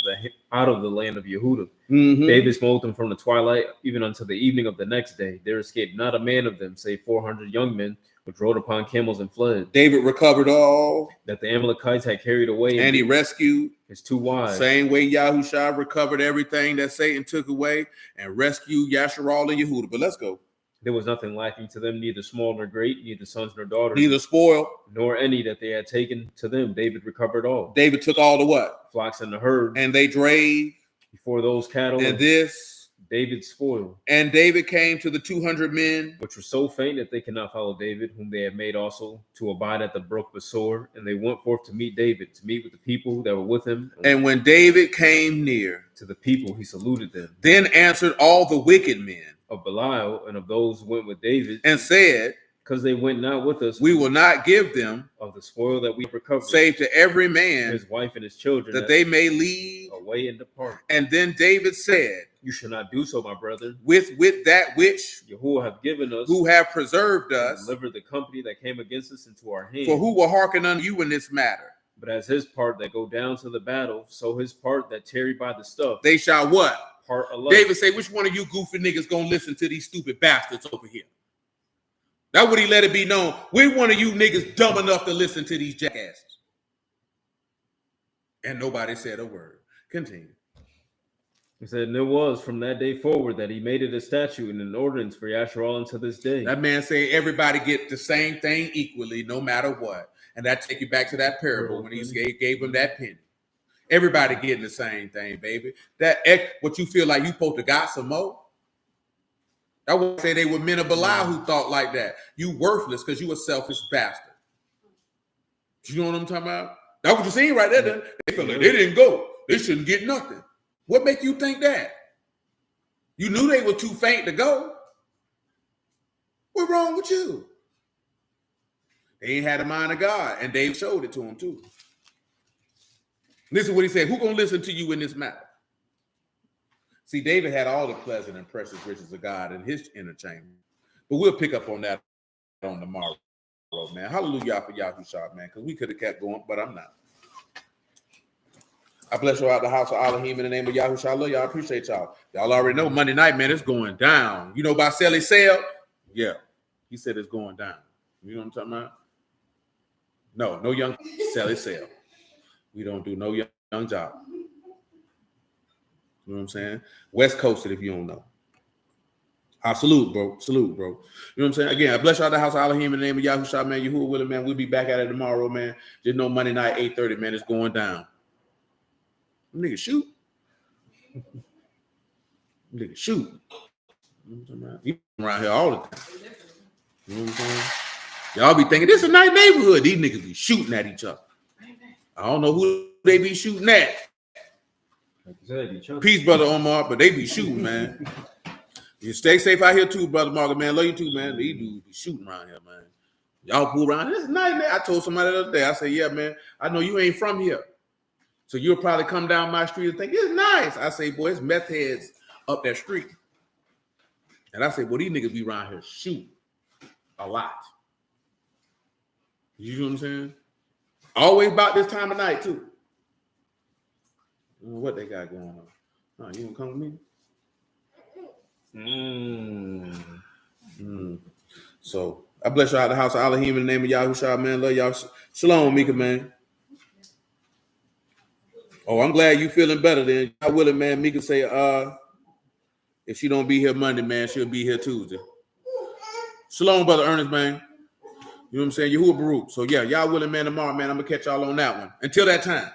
of the land of Yehudah. Mm-hmm. David smote them from the twilight even until the evening of the next day. There escaped not a man of them, save 400 young men, which rode upon camels and fled. David recovered all That the Amalekites had carried away, and he rescued his 2 wives. Same way Yahushua recovered everything that Satan took away and rescued Yasharal and Yehudah. But let's go. There was nothing lacking to them, neither small nor great, neither sons nor daughters, Neither spoil, nor any that they had taken to them. David recovered all. David took all the what? Flocks and the herd. And they drave. Before those cattle. And this. David spoiled. And David came to the 200 men, which were so faint that they could not follow David, whom they had made also to abide at the brook Besor. And they went forth to meet David, to meet with the people that were with him. And when David came near to the people, he saluted them. Then answered all the wicked men of Belial and of those who went with David, and said, because they went not with us, we will not give them of the spoil that we recovered, save to every man his wife and his children, that they may leave away and depart. And then David said, you shall not do so, my brethren, with that which Yahuwah have given us, who have preserved us, delivered the company that came against us into our hands. For who will hearken unto you in this matter? But as his part that go down to the battle, so his part that tarry by the stuff, they shall what? Part alike. David say, which one of you goofy niggas gonna listen to these stupid bastards over here? That's what he let it be known. Which one of you niggas dumb enough to listen to these jackasses? And nobody said a word. Continue. He said, and it was from that day forward that he made it a statute and an ordinance for Yasharal unto this day. That man say everybody get the same thing equally, no matter what. And that take you back to that parable when he gave him that penny. Everybody getting the same thing, baby. That what you feel like you supposed to got some more. I would say they were men of Belial who thought like that. You worthless because you a selfish bastard. You know what I'm talking about? That's what you seen right there. Then. They feel like they didn't go. They shouldn't get nothing. What make you think that? You knew they were too faint to go. What's wrong with you? They ain't had the mind of God, and Dave showed it to him too. Listen what he said. Who gonna listen to you in this matter? See, David had all the pleasant and precious riches of God in his inner chamber. But we'll pick up on that on tomorrow, man. Hallelujah for Yahushua, man, because we could have kept going, but I'm not. I bless you out the house of Elohim in the name of Yahushua. I love y'all. I appreciate y'all. Y'all already know Monday night, man, it's going down. You know about Sally Sale? Yeah. He said it's going down. You know what I'm talking about? No young Sally Sale. We don't do no young job. You know what I'm saying? West Coasted, if you don't know. I salute, bro. Salute, bro. You know what I'm saying? Again, I bless you out the house of Elohim in the name of Yahushua, man. Yahuwah willing, man. We'll be back at it tomorrow, man. Just know Monday night, 8:30, man. It's going down. Nigga, shoot. Nigga, shoot. You know what I'm talking about? You around here all the time. You know what I'm saying? Y'all be thinking, this is a nice neighborhood. These niggas be shooting at each other. I don't know who they be shooting at. Like you said, each other. Peace, brother Omar, but they be shooting, man. You stay safe out here too, brother Margaret, man. Love you too, man. These dudes be shooting around here, man. Y'all pull around. This is nice, man. I told somebody the other day, I said, yeah, man, I know you ain't from here. So you'll probably come down my street and think, it's nice. I say, boy, it's meth heads up that street. And I say, boy, these niggas be around here shooting a lot. You know what I'm saying? Always about this time of night, too. What they got going on? Oh, you gonna come with me? So I bless you out the house of Elohim in the name of Yahushua, man. Love y'all. Shalom, Mika, man. Oh, I'm glad you feeling better then. I will it, man. Mika say, if she don't be here Monday, man, she'll be here Tuesday. Shalom, brother Ernest, man. You know what I'm saying? Yahuwah Baruch. So yeah, y'all willing, man, tomorrow, man. I'm gonna catch y'all on that one. Until that time.